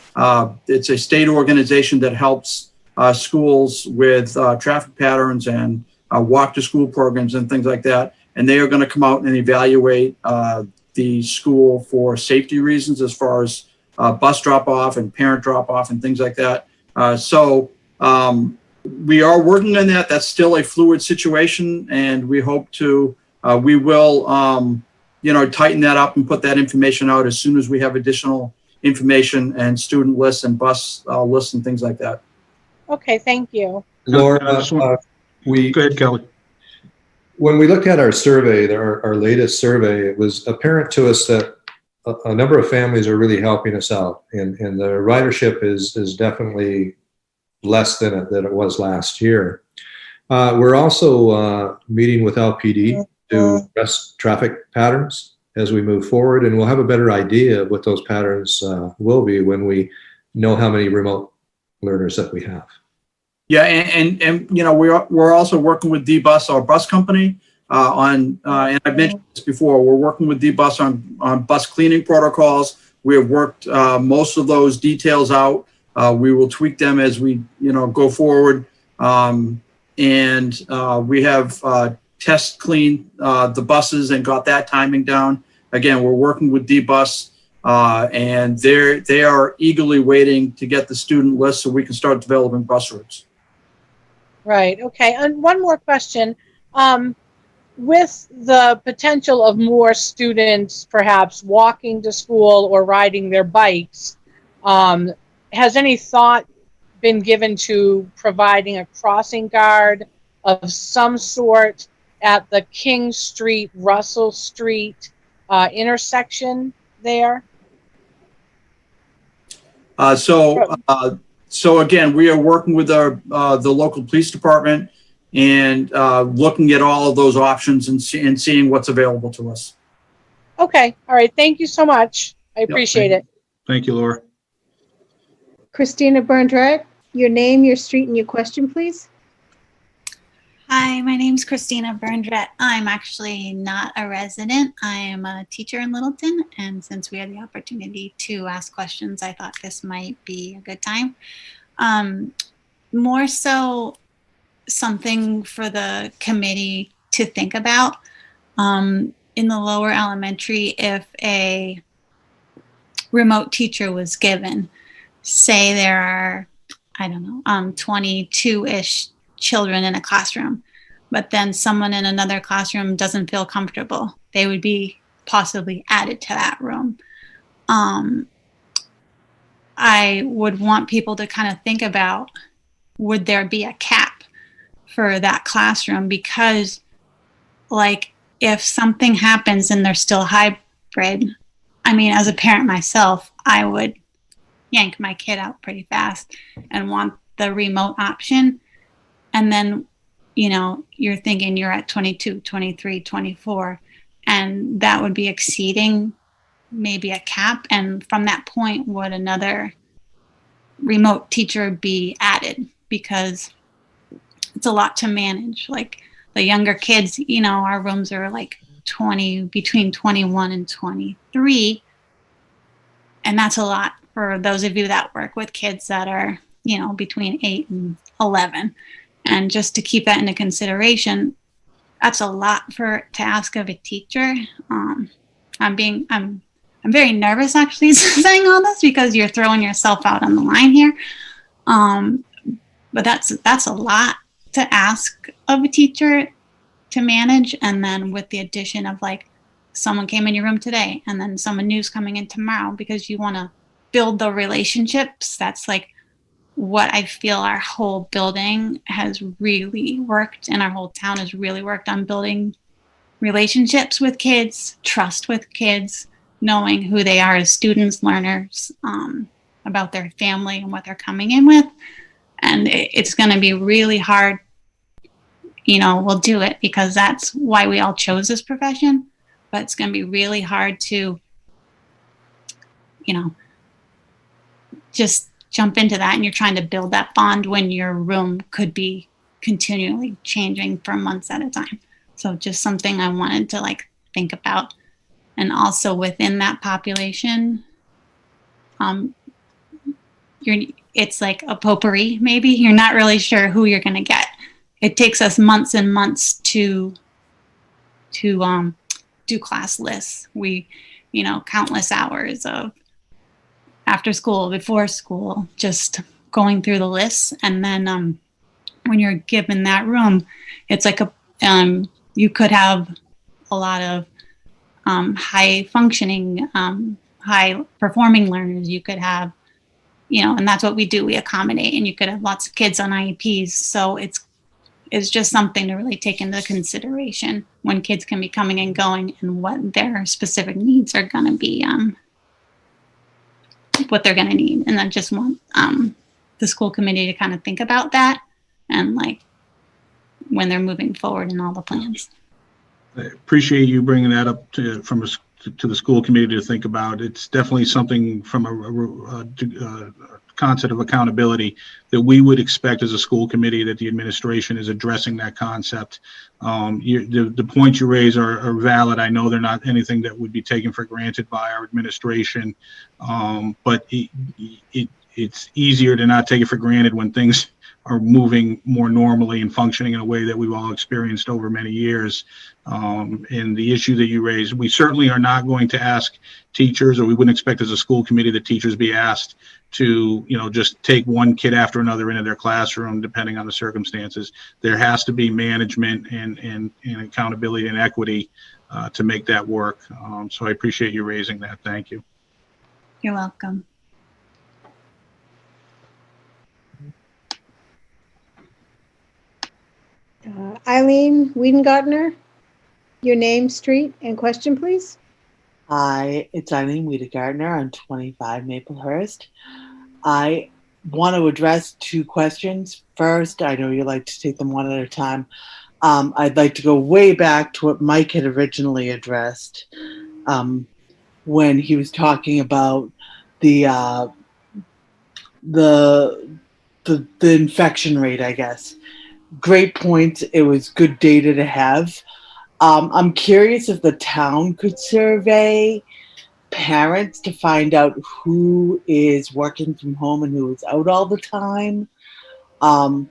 It's a state organization that helps schools with traffic patterns and walk to school programs and things like that. And they are going to come out and evaluate the school for safety reasons, as far as bus drop off and parent drop off and things like that. We are working on that. That's still a fluid situation, and we hope to, we will, tighten that up and put that information out as soon as we have additional information and student lists and bus lists and things like that. Okay, thank you. Laura, Go ahead, Kelly. When we looked at our survey, our latest survey, it was apparent to us that a number of families are really helping us out, and the ridership is definitely less than it was last year. We're also meeting with LPD to address traffic patterns as we move forward, and we'll have a better idea of what those patterns will be when we know how many remote learners that we have. Yeah, and we're also working with D-Bus, our bus company, and I've mentioned this before. We're working with D-Bus on bus cleaning protocols. We have worked most of those details out. We will tweak them as we go forward, and we have test cleaned the buses and got that timing down. Again, we're working with D-Bus, and they are eagerly waiting to get the student list so we can start developing bus routes. Right. Okay. And one more question. With the potential of more students perhaps walking to school or riding their bikes, has any thought been given to providing a crossing guard of some sort at the King Street, Russell Street intersection there? So again, we are working with the local police department and looking at all of those options and seeing what's available to us. Okay. All right. Thank you so much. I appreciate it. Thank you, Laura. Christina Berndrat, your name, your street, and your question, please. Hi, my name's Christina Berndrat. I'm actually not a resident. I am a teacher in Littleton, and since we had the opportunity to ask questions, I thought this might be a good time. More so something for the committee to think about. In the lower elementary, if a remote teacher was given, say there are, I don't know, 22-ish children in a classroom, but then someone in another classroom doesn't feel comfortable, they would be possibly added to that room. I would want people to kind of think about, would there be a cap for that classroom? Because like if something happens and they're still hybrid, I mean, as a parent myself, I would yank my kid out pretty fast and want the remote option. And then, you're thinking you're at 22, 23, 24, and that would be exceeding maybe a cap. And from that point, would another remote teacher be added? Because it's a lot to manage. Like the younger kids, our rooms are like between 21 and 23. And that's a lot for those of you that work with kids that are, you know, between 8 and 11. And just to keep that into consideration, that's a lot to ask of a teacher. I'm very nervous actually saying all this because you're throwing yourself out on the line here. But that's a lot to ask of a teacher to manage. And then with the addition of like, someone came in your room today and then someone new's coming in tomorrow, because you want to build the relationships. That's like what I feel our whole building has really worked, and our whole town has really worked on building relationships with kids, trust with kids, knowing who they are as students, learners, about their family and what they're coming in with. And it's going to be really hard. You know, we'll do it because that's why we all chose this profession, but it's going to be really hard to, you know, just jump into that, and you're trying to build that bond when your room could be continually changing for months at a time. So just something I wanted to like think about. And also within that population, it's like a potpourri, maybe. You're not really sure who you're going to get. It takes us months and months to do class lists. We, you know, countless hours of after school, before school, just going through the lists. And then when you're given that room, it's like you could have a lot of high functioning, high performing learners. You could have, you know, and that's what we do. We accommodate, and you could have lots of kids on IEPs. So it's just something to really take into consideration when kids can be coming and going, and what their specific needs are going to be, what they're going to need. And I just want the school committee to kind of think about that, and like when they're moving forward in all the plans. I appreciate you bringing that up to the school committee to think about. It's definitely something from a concept of accountability that we would expect as a school committee, that the administration is addressing that concept. The points you raise are valid. I know they're not anything that would be taken for granted by our administration, but it's easier to not take it for granted when things are moving more normally and functioning in a way that we've all experienced over many years. And the issue that you raised, we certainly are not going to ask teachers, or we wouldn't expect as a school committee that teachers be asked to, you know, just take one kid after another into their classroom, depending on the circumstances. There has to be management and accountability and equity to make that work. So I appreciate you raising that. Thank you. You're welcome. Eileen Wiedengartner, your name, street, and question, please. Hi, it's Eileen Wiedengartner on 25 Maplehurst. I want to address two questions. First, I know you like to take them one at a time. I'd like to go way back to what Mike had originally addressed when he was talking about the infection rate, I guess. Great point. It was good data to have. I'm curious if the town could survey parents to find out who is working from home and who is out all the time.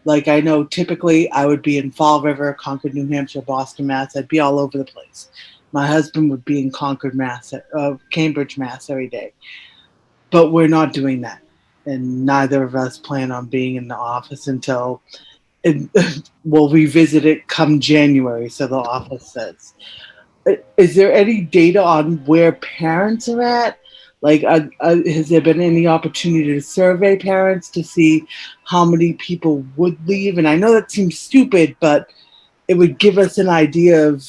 Like I know typically I would be in Fall River, Concord, New Hampshire, Boston, Mass. I'd be all over the place. My husband would be in Concord, Mass, Cambridge, Mass every day. But we're not doing that. And neither of us plan on being in the office until we'll revisit it come January, so the office says. Is there any data on where parents are at? Like, has there been any opportunity to survey parents to see how many people would leave? And I know that seems stupid, but it would give us an idea of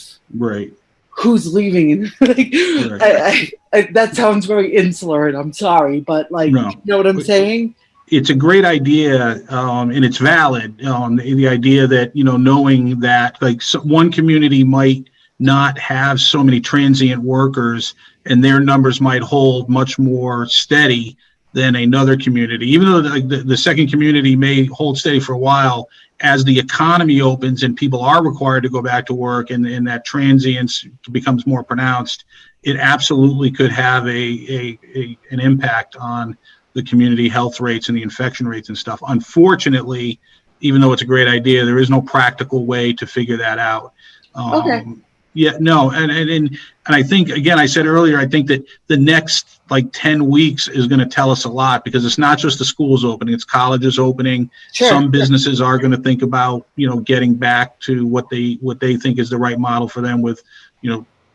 who's leaving. And like, that sounds very insular, and I'm sorry, but like, you know what I'm saying? It's a great idea, and it's valid. The idea that, you know, knowing that like one community might not have so many transient workers, and their numbers might hold much more steady than another community. Even though the second community may hold steady for a while, as the economy opens and people are required to go back to work, and that transience becomes more pronounced, it absolutely could have an impact on the community health rates and the infection rates and stuff. Unfortunately, even though it's a great idea, there is no practical way to figure that out. Okay. Yeah, no, and I think, again, I said earlier, I think that the next like 10 weeks is going to tell us a lot, because it's not just the schools opening, it's colleges opening. Sure. Some businesses are going to think about, getting back to what they think is the right model for them, with,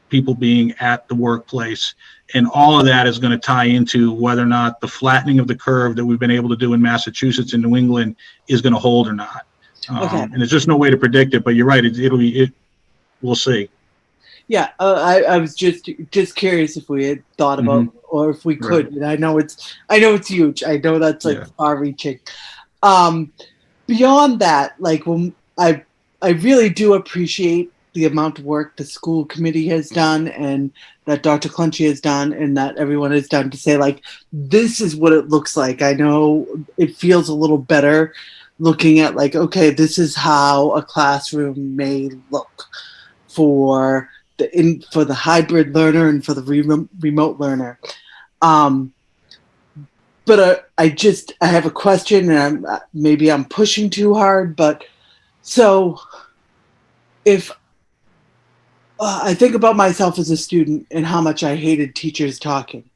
people being at the workplace. And all of that is going to tie into whether or not the flattening of the curve that we've been able to do in Massachusetts and New England is going to hold or not. Okay. And there's just no way to predict it, but you're right. We'll see. Yeah, I was just curious if we had thought about, or if we could. Right. And I know it's huge. I know that's like far-reaching. Beyond that, like, when I really do appreciate the amount of work the school committee has done, and that Dr. Clunchy has done, and that everyone has done, to say, like, this is what it looks like. I know it feels a little better looking at, like, okay, this is how a classroom may look for the hybrid learner and for the remote learner. But I have a question, and maybe I'm pushing too hard, but so if I think about myself as a student and how much I hated teachers talking.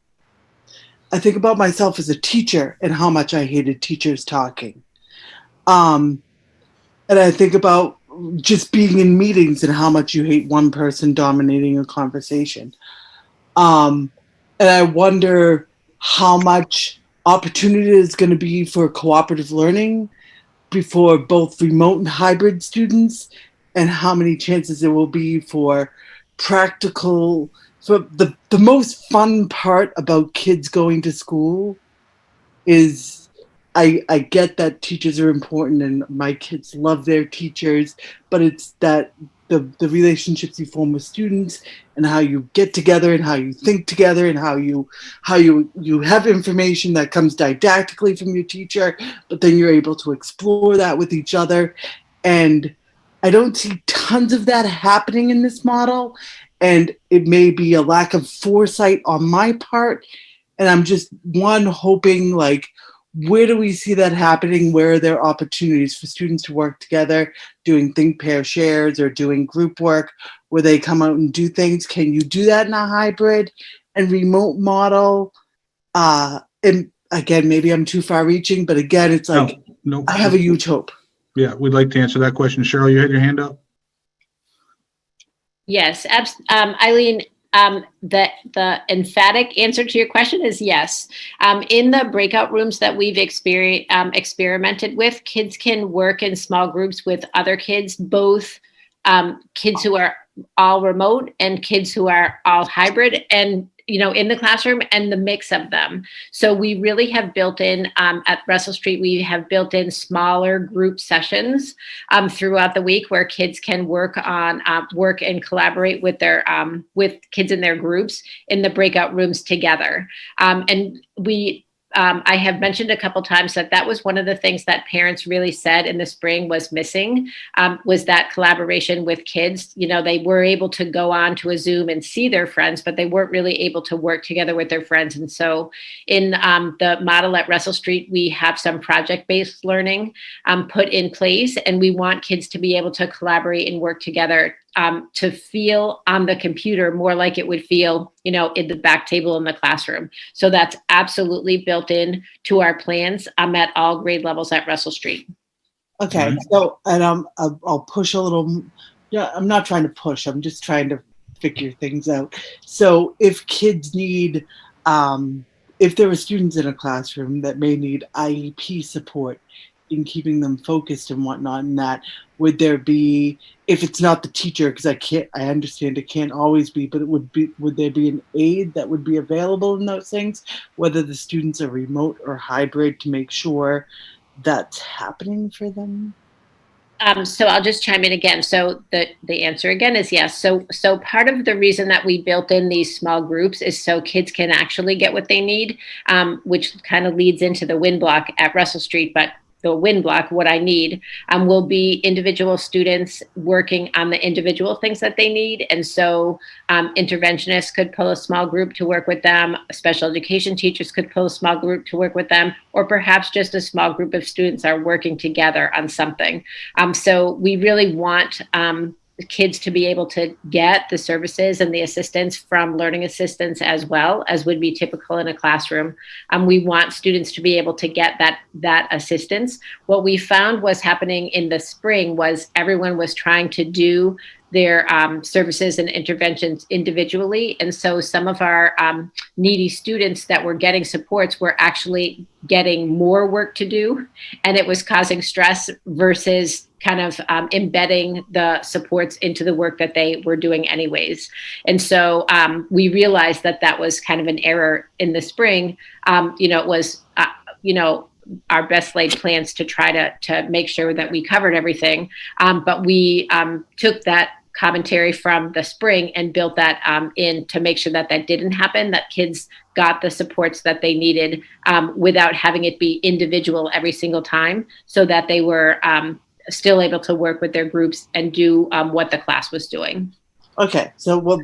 I think about myself as a teacher and how much I hated teachers talking. And I think about just being in meetings and how much you hate one person dominating a conversation. And I wonder how much opportunity is going to be for cooperative learning before both remote and hybrid students, and how many chances there will be for practical. So the most fun part about kids going to school is, I get that teachers are important and my kids love their teachers, but it's that the relationships you form with students, and how you get together, and how you think together, and how you have information that comes didactically from your teacher, but then you're able to explore that with each other. And I don't see tons of that happening in this model, and it may be a lack of foresight on my part. And I'm just hoping, like, where do we see that happening? Where are there opportunities for students to work together, doing think, pair, shares, or doing group work where they come out and do things? Can you do that in a hybrid and remote model? And again, maybe I'm too far reaching, but again, it's like, No. I have a huge hope. Yeah, we'd like to answer that question. Cheryl, you had your hand up? Yes, Eileen, the emphatic answer to your question is yes. In the breakout rooms that we've experimented with, kids can work in small groups with other kids, both kids who are all remote and kids who are all hybrid, and in the classroom, and the mix of them. So we really have built in, at Russell Street, we have built in smaller group sessions throughout the week, where kids can work and collaborate with their with kids in their groups in the breakout rooms together. And I have mentioned a couple times that was one of the things that parents really said in the spring was missing, was that collaboration with kids. They were able to go on to a Zoom and see their friends, but they weren't really able to work together with their friends. And so in the model at Russell Street, we have some project-based learning put in place, and we want kids to be able to collaborate and work together, to feel on the computer more like it would feel, in the back table in the classroom. So that's absolutely built in to our plans at all grade levels at Russell Street. Okay, so, and I'll push a little. Yeah, I'm not trying to push. I'm just trying to figure things out. So if kids need, if there are students in a classroom that may need IEP support in keeping them focused and whatnot, and that, would there be, if it's not the teacher, because I understand it can't always be, but would there be an aid that would be available in those things, whether the students are remote or hybrid, to make sure that's happening for them? So I'll just chime in again. So the answer again is yes. So part of the reason that we built in these small groups is so kids can actually get what they need, which kind of leads into the win block at Russell Street. But the win block, what I need, will be individual students working on the individual things that they need. And so interventionists could pull a small group to work with them, special education teachers could pull a small group to work with them, or perhaps just a small group of students are working together on something. So we really want kids to be able to get the services and the assistance from learning assistants as well as would be typical in a classroom. We want students to be able to get that assistance. What we found was happening in the spring was everyone was trying to do their services and interventions individually. And so some of our needy students that were getting supports were actually getting more work to do, and it was causing stress versus kind of embedding the supports into the work that they were doing anyways. And so we realized that that was kind of an error in the spring. It was, our best laid plans to try to make sure that we covered everything. But we took that commentary from the spring and built that in to make sure that that didn't happen, that kids got the supports that they needed without having it be individual every single time, so that they were still able to work with their groups and do what the class was doing. Okay, so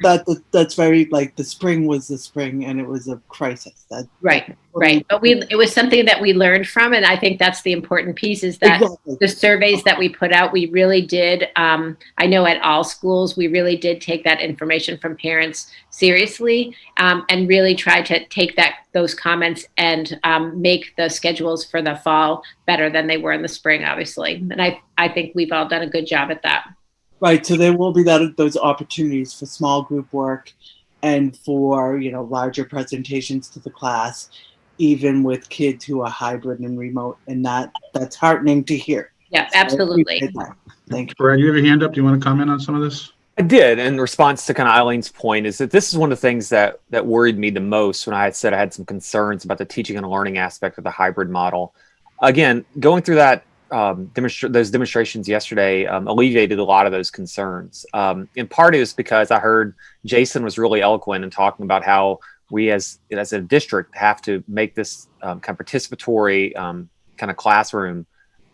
that's very, like, the spring was the spring and it was a crisis. Right. But it was something that we learned from, and I think that's the important piece is that Exactly. the surveys that we put out, we really did, I know at all schools, we really did take that information from parents seriously and really try to take those comments and make the schedules for the fall better than they were in the spring, obviously. And I think we've all done a good job at that. Right, so there will be those opportunities for small group work and for, larger presentations to the class, even with kids who are hybrid and remote, and that's heartening to hear. Yeah, absolutely. Thank you. Brad, you have your hand up. Do you want to comment on some of this? I did, in response to kind of Eileen's point, is that this is one of the things that worried me the most when I had said I had some concerns about the teaching and learning aspect of the hybrid model. Again, going through that those demonstrations yesterday alleviated a lot of those concerns. In part, it was because I heard Jason was really eloquent in talking about how we as a district have to make this kind of participatory kind of classroom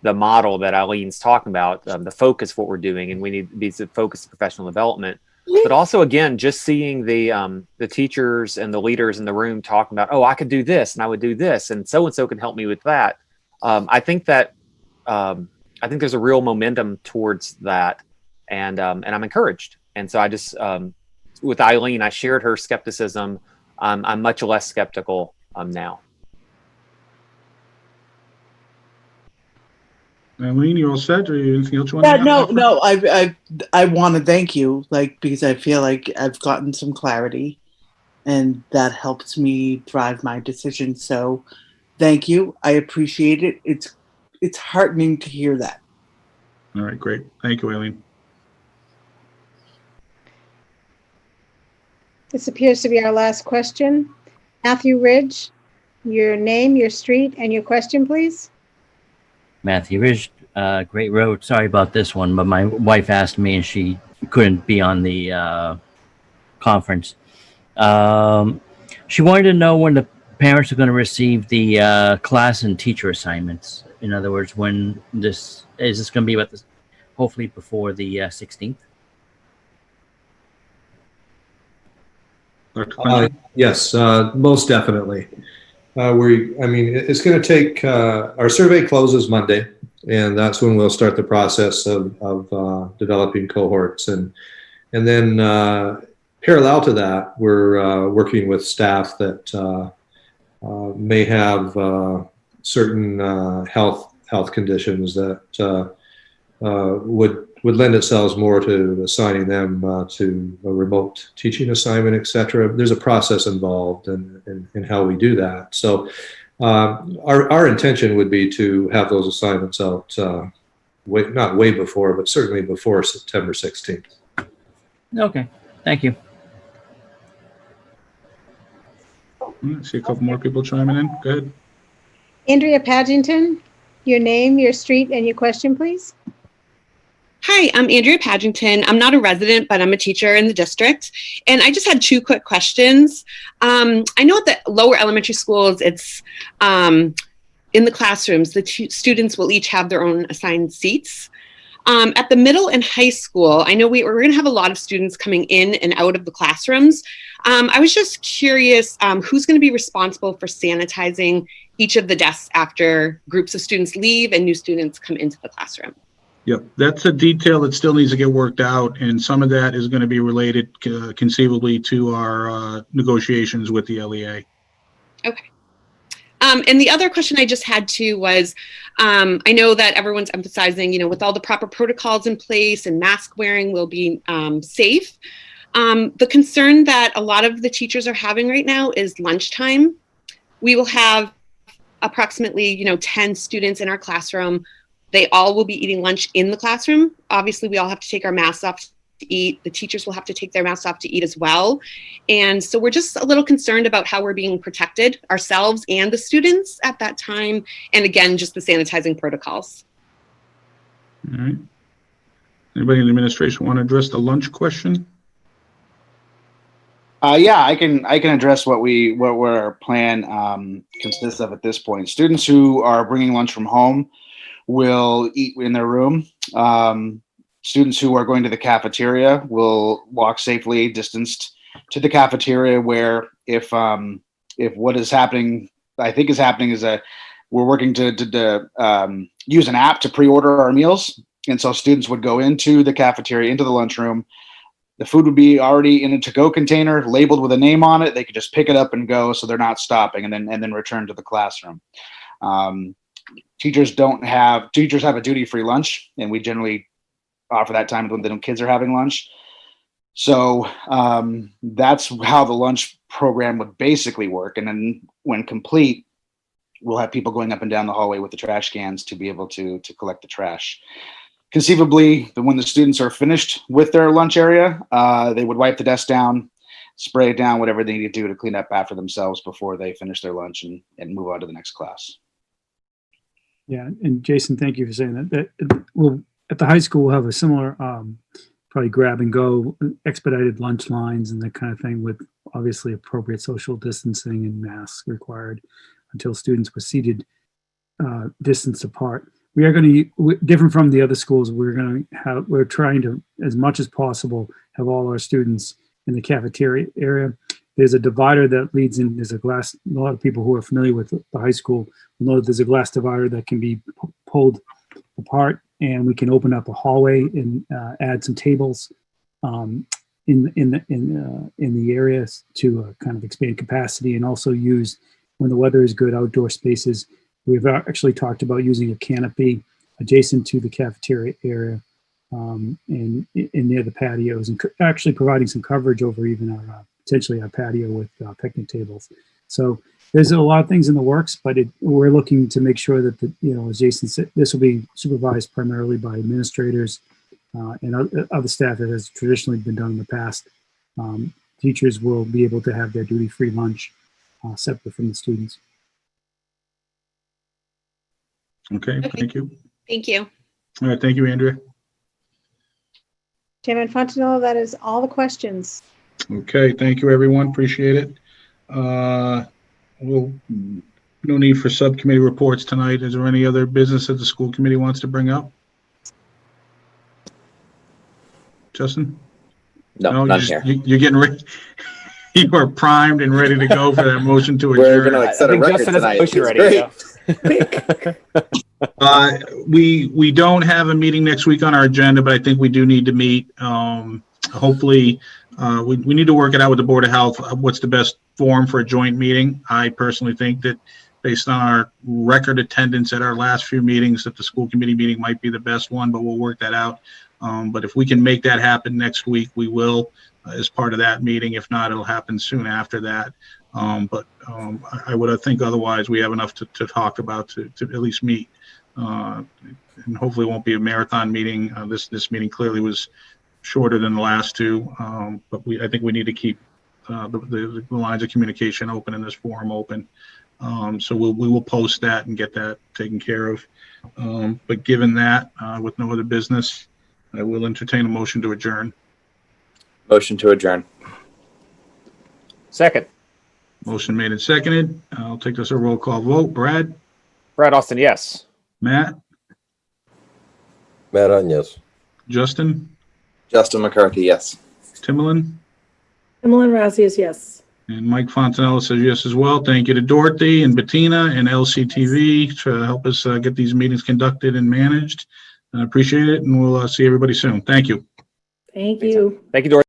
the model that Eileen's talking about, the focus of what we're doing, and we need to be focused on professional development. But also, again, just seeing the teachers and the leaders in the room talking about, oh, I could do this and I would do this, and so can help me with that. I think there's a real momentum towards that, and I'm encouraged. And so I just, with Eileen, I shared her skepticism. I'm much less skeptical now. Eileen, you all set? Or anything else you want to add? No. I want to thank you, because I feel like I've gotten some clarity, and that helps me drive my decision. So, thank you. I appreciate it. It's heartening to hear that. All right, great. Thank you, Eileen. This appears to be our last question. Matthew Ridge, your name, your street, and your question, please. Matthew Ridge, Great Road. Sorry about this one, but my wife asked me and she couldn't be on the conference. She wanted to know when the parents are going to receive the class and teacher assignments. In other words, when is this going to be about this? Hopefully before the 16th. Yes, most definitely. It's going to take, our survey closes Monday, and that's when we'll start the process of developing cohorts. And then parallel to that, we're working with staff that may have certain health conditions that would lend itself more to assigning them to a remote teaching assignment, etc. There's a process involved in how we do that. So our intention would be to have those assignments out not way before, but certainly before September 16th. Okay, thank you. I see a couple more people chiming in. Go ahead. Andrea Padgington, your name, your street, and your question, please. Hi, I'm Andrea Padgington. I'm not a resident, but I'm a teacher in the district. And I just had two quick questions. I know at the lower elementary schools, it's in the classrooms, the students will each have their own assigned seats. At the middle and high school, I know we're going to have a lot of students coming in and out of the classrooms. I was just curious, who's going to be responsible for sanitizing each of the desks after groups of students leave and new students come into the classroom? Yep, that's a detail that still needs to get worked out, and some of that is going to be related conceivably to our negotiations with the LEA. Okay. And the other question I just had too was, I know that everyone's emphasizing, with all the proper protocols in place and mask wearing will be safe. The concern that a lot of the teachers are having right now is lunchtime. We will have approximately, 10 students in our classroom. They all will be eating lunch in the classroom. Obviously, we all have to take our masks off to eat. The teachers will have to take their masks off to eat as well. And so we're just a little concerned about how we're being protected, ourselves and the students at that time. And again, just the sanitizing protocols. All right. Anybody in the administration want to address the lunch question? Yeah, I can address what our plan consists of at this point. Students who are bringing lunch from home will eat in their room. Students who are going to the cafeteria will walk safely distanced to the cafeteria, where if what is happening, I think is happening, is that we're working to use an app to pre-order our meals. And so students would go into the cafeteria, into the lunchroom. The food would be already in a to-go container labeled with a name on it. They could just pick it up and go, so they're not stopping, and then return to the classroom. Teachers have a duty-free lunch, and we generally offer that time when the kids are having lunch. So that's how the lunch program would basically work. And then when complete, we'll have people going up and down the hallway with the trash cans to be able to collect the trash. Conceivably, when the students are finished with their lunch area, they would wipe the desk down, spray it down, whatever they need to do to clean up after themselves before they finish their lunch and move on to the next class. Yeah, and Jason, thank you for saying that. We'll, at the high school, we'll have a similar probably grab and go expedited lunch lines and that kind of thing, with obviously appropriate social distancing and masks required until students were seated distance apart. We are going to, different from the other schools, we're trying to, as much as possible, have all our students in the cafeteria area. There's a divider that leads in, there's a glass, a lot of people who are familiar with the high school know that there's a glass divider that can be pulled apart, and we can open up a hallway and add some tables in the areas to kind of expand capacity, and also use, when the weather is good, outdoor spaces. We've actually talked about using a canopy adjacent to the cafeteria area and near the patios, and actually providing some coverage over even our potentially our patio with picnic tables. So there's a lot of things in the works, but we're looking to make sure that as Jason said, this will be supervised primarily by administrators and other staff, that has traditionally been done in the past. Teachers will be able to have their duty-free lunch separate from the students. Okay, thank you. Thank you. All right, thank you, Andrea. Chairman Fontanillo, that is all the questions. Okay, thank you, everyone. Appreciate it. No need for subcommittee reports tonight. Is there any other business that the school committee wants to bring up? Justin? No, none here. You're getting ready. You are primed and ready to go for that motion to adjourn. We're going to set a record tonight. We don't have a meeting next week on our agenda, but I think we do need to meet. Hopefully, we need to work it out with the Board of Health. What's the best forum for a joint meeting? I personally think that, based on our record attendance at our last few meetings, that the school committee meeting might be the best one, but we'll work that out. But if we can make that happen next week, we will, as part of that meeting. If not, it'll happen soon after that. I would think otherwise we have enough to talk about to at least meet. And hopefully it won't be a marathon meeting. This meeting clearly was shorter than the last two, but I think we need to keep the lines of communication open and this forum open. So we will post that and get that taken care of. But given that, with no other business, I will entertain a motion to adjourn. Motion to adjourn. Second. Motion made and seconded. I'll take this a roll call vote. Brad? Brad Austin, yes. Matt, Matt Hunt, yes. Justin, Justin McCarthy, yes. Timmerland, Emmeline Rossi is yes. and Mike Fontanella says yes as well. Thank you to Dorothy and Bettina and LCTV to help us get these meetings conducted and managed. I appreciate it, and we'll see everybody soon. Thank you. Thank you. Thank you, Dorothy.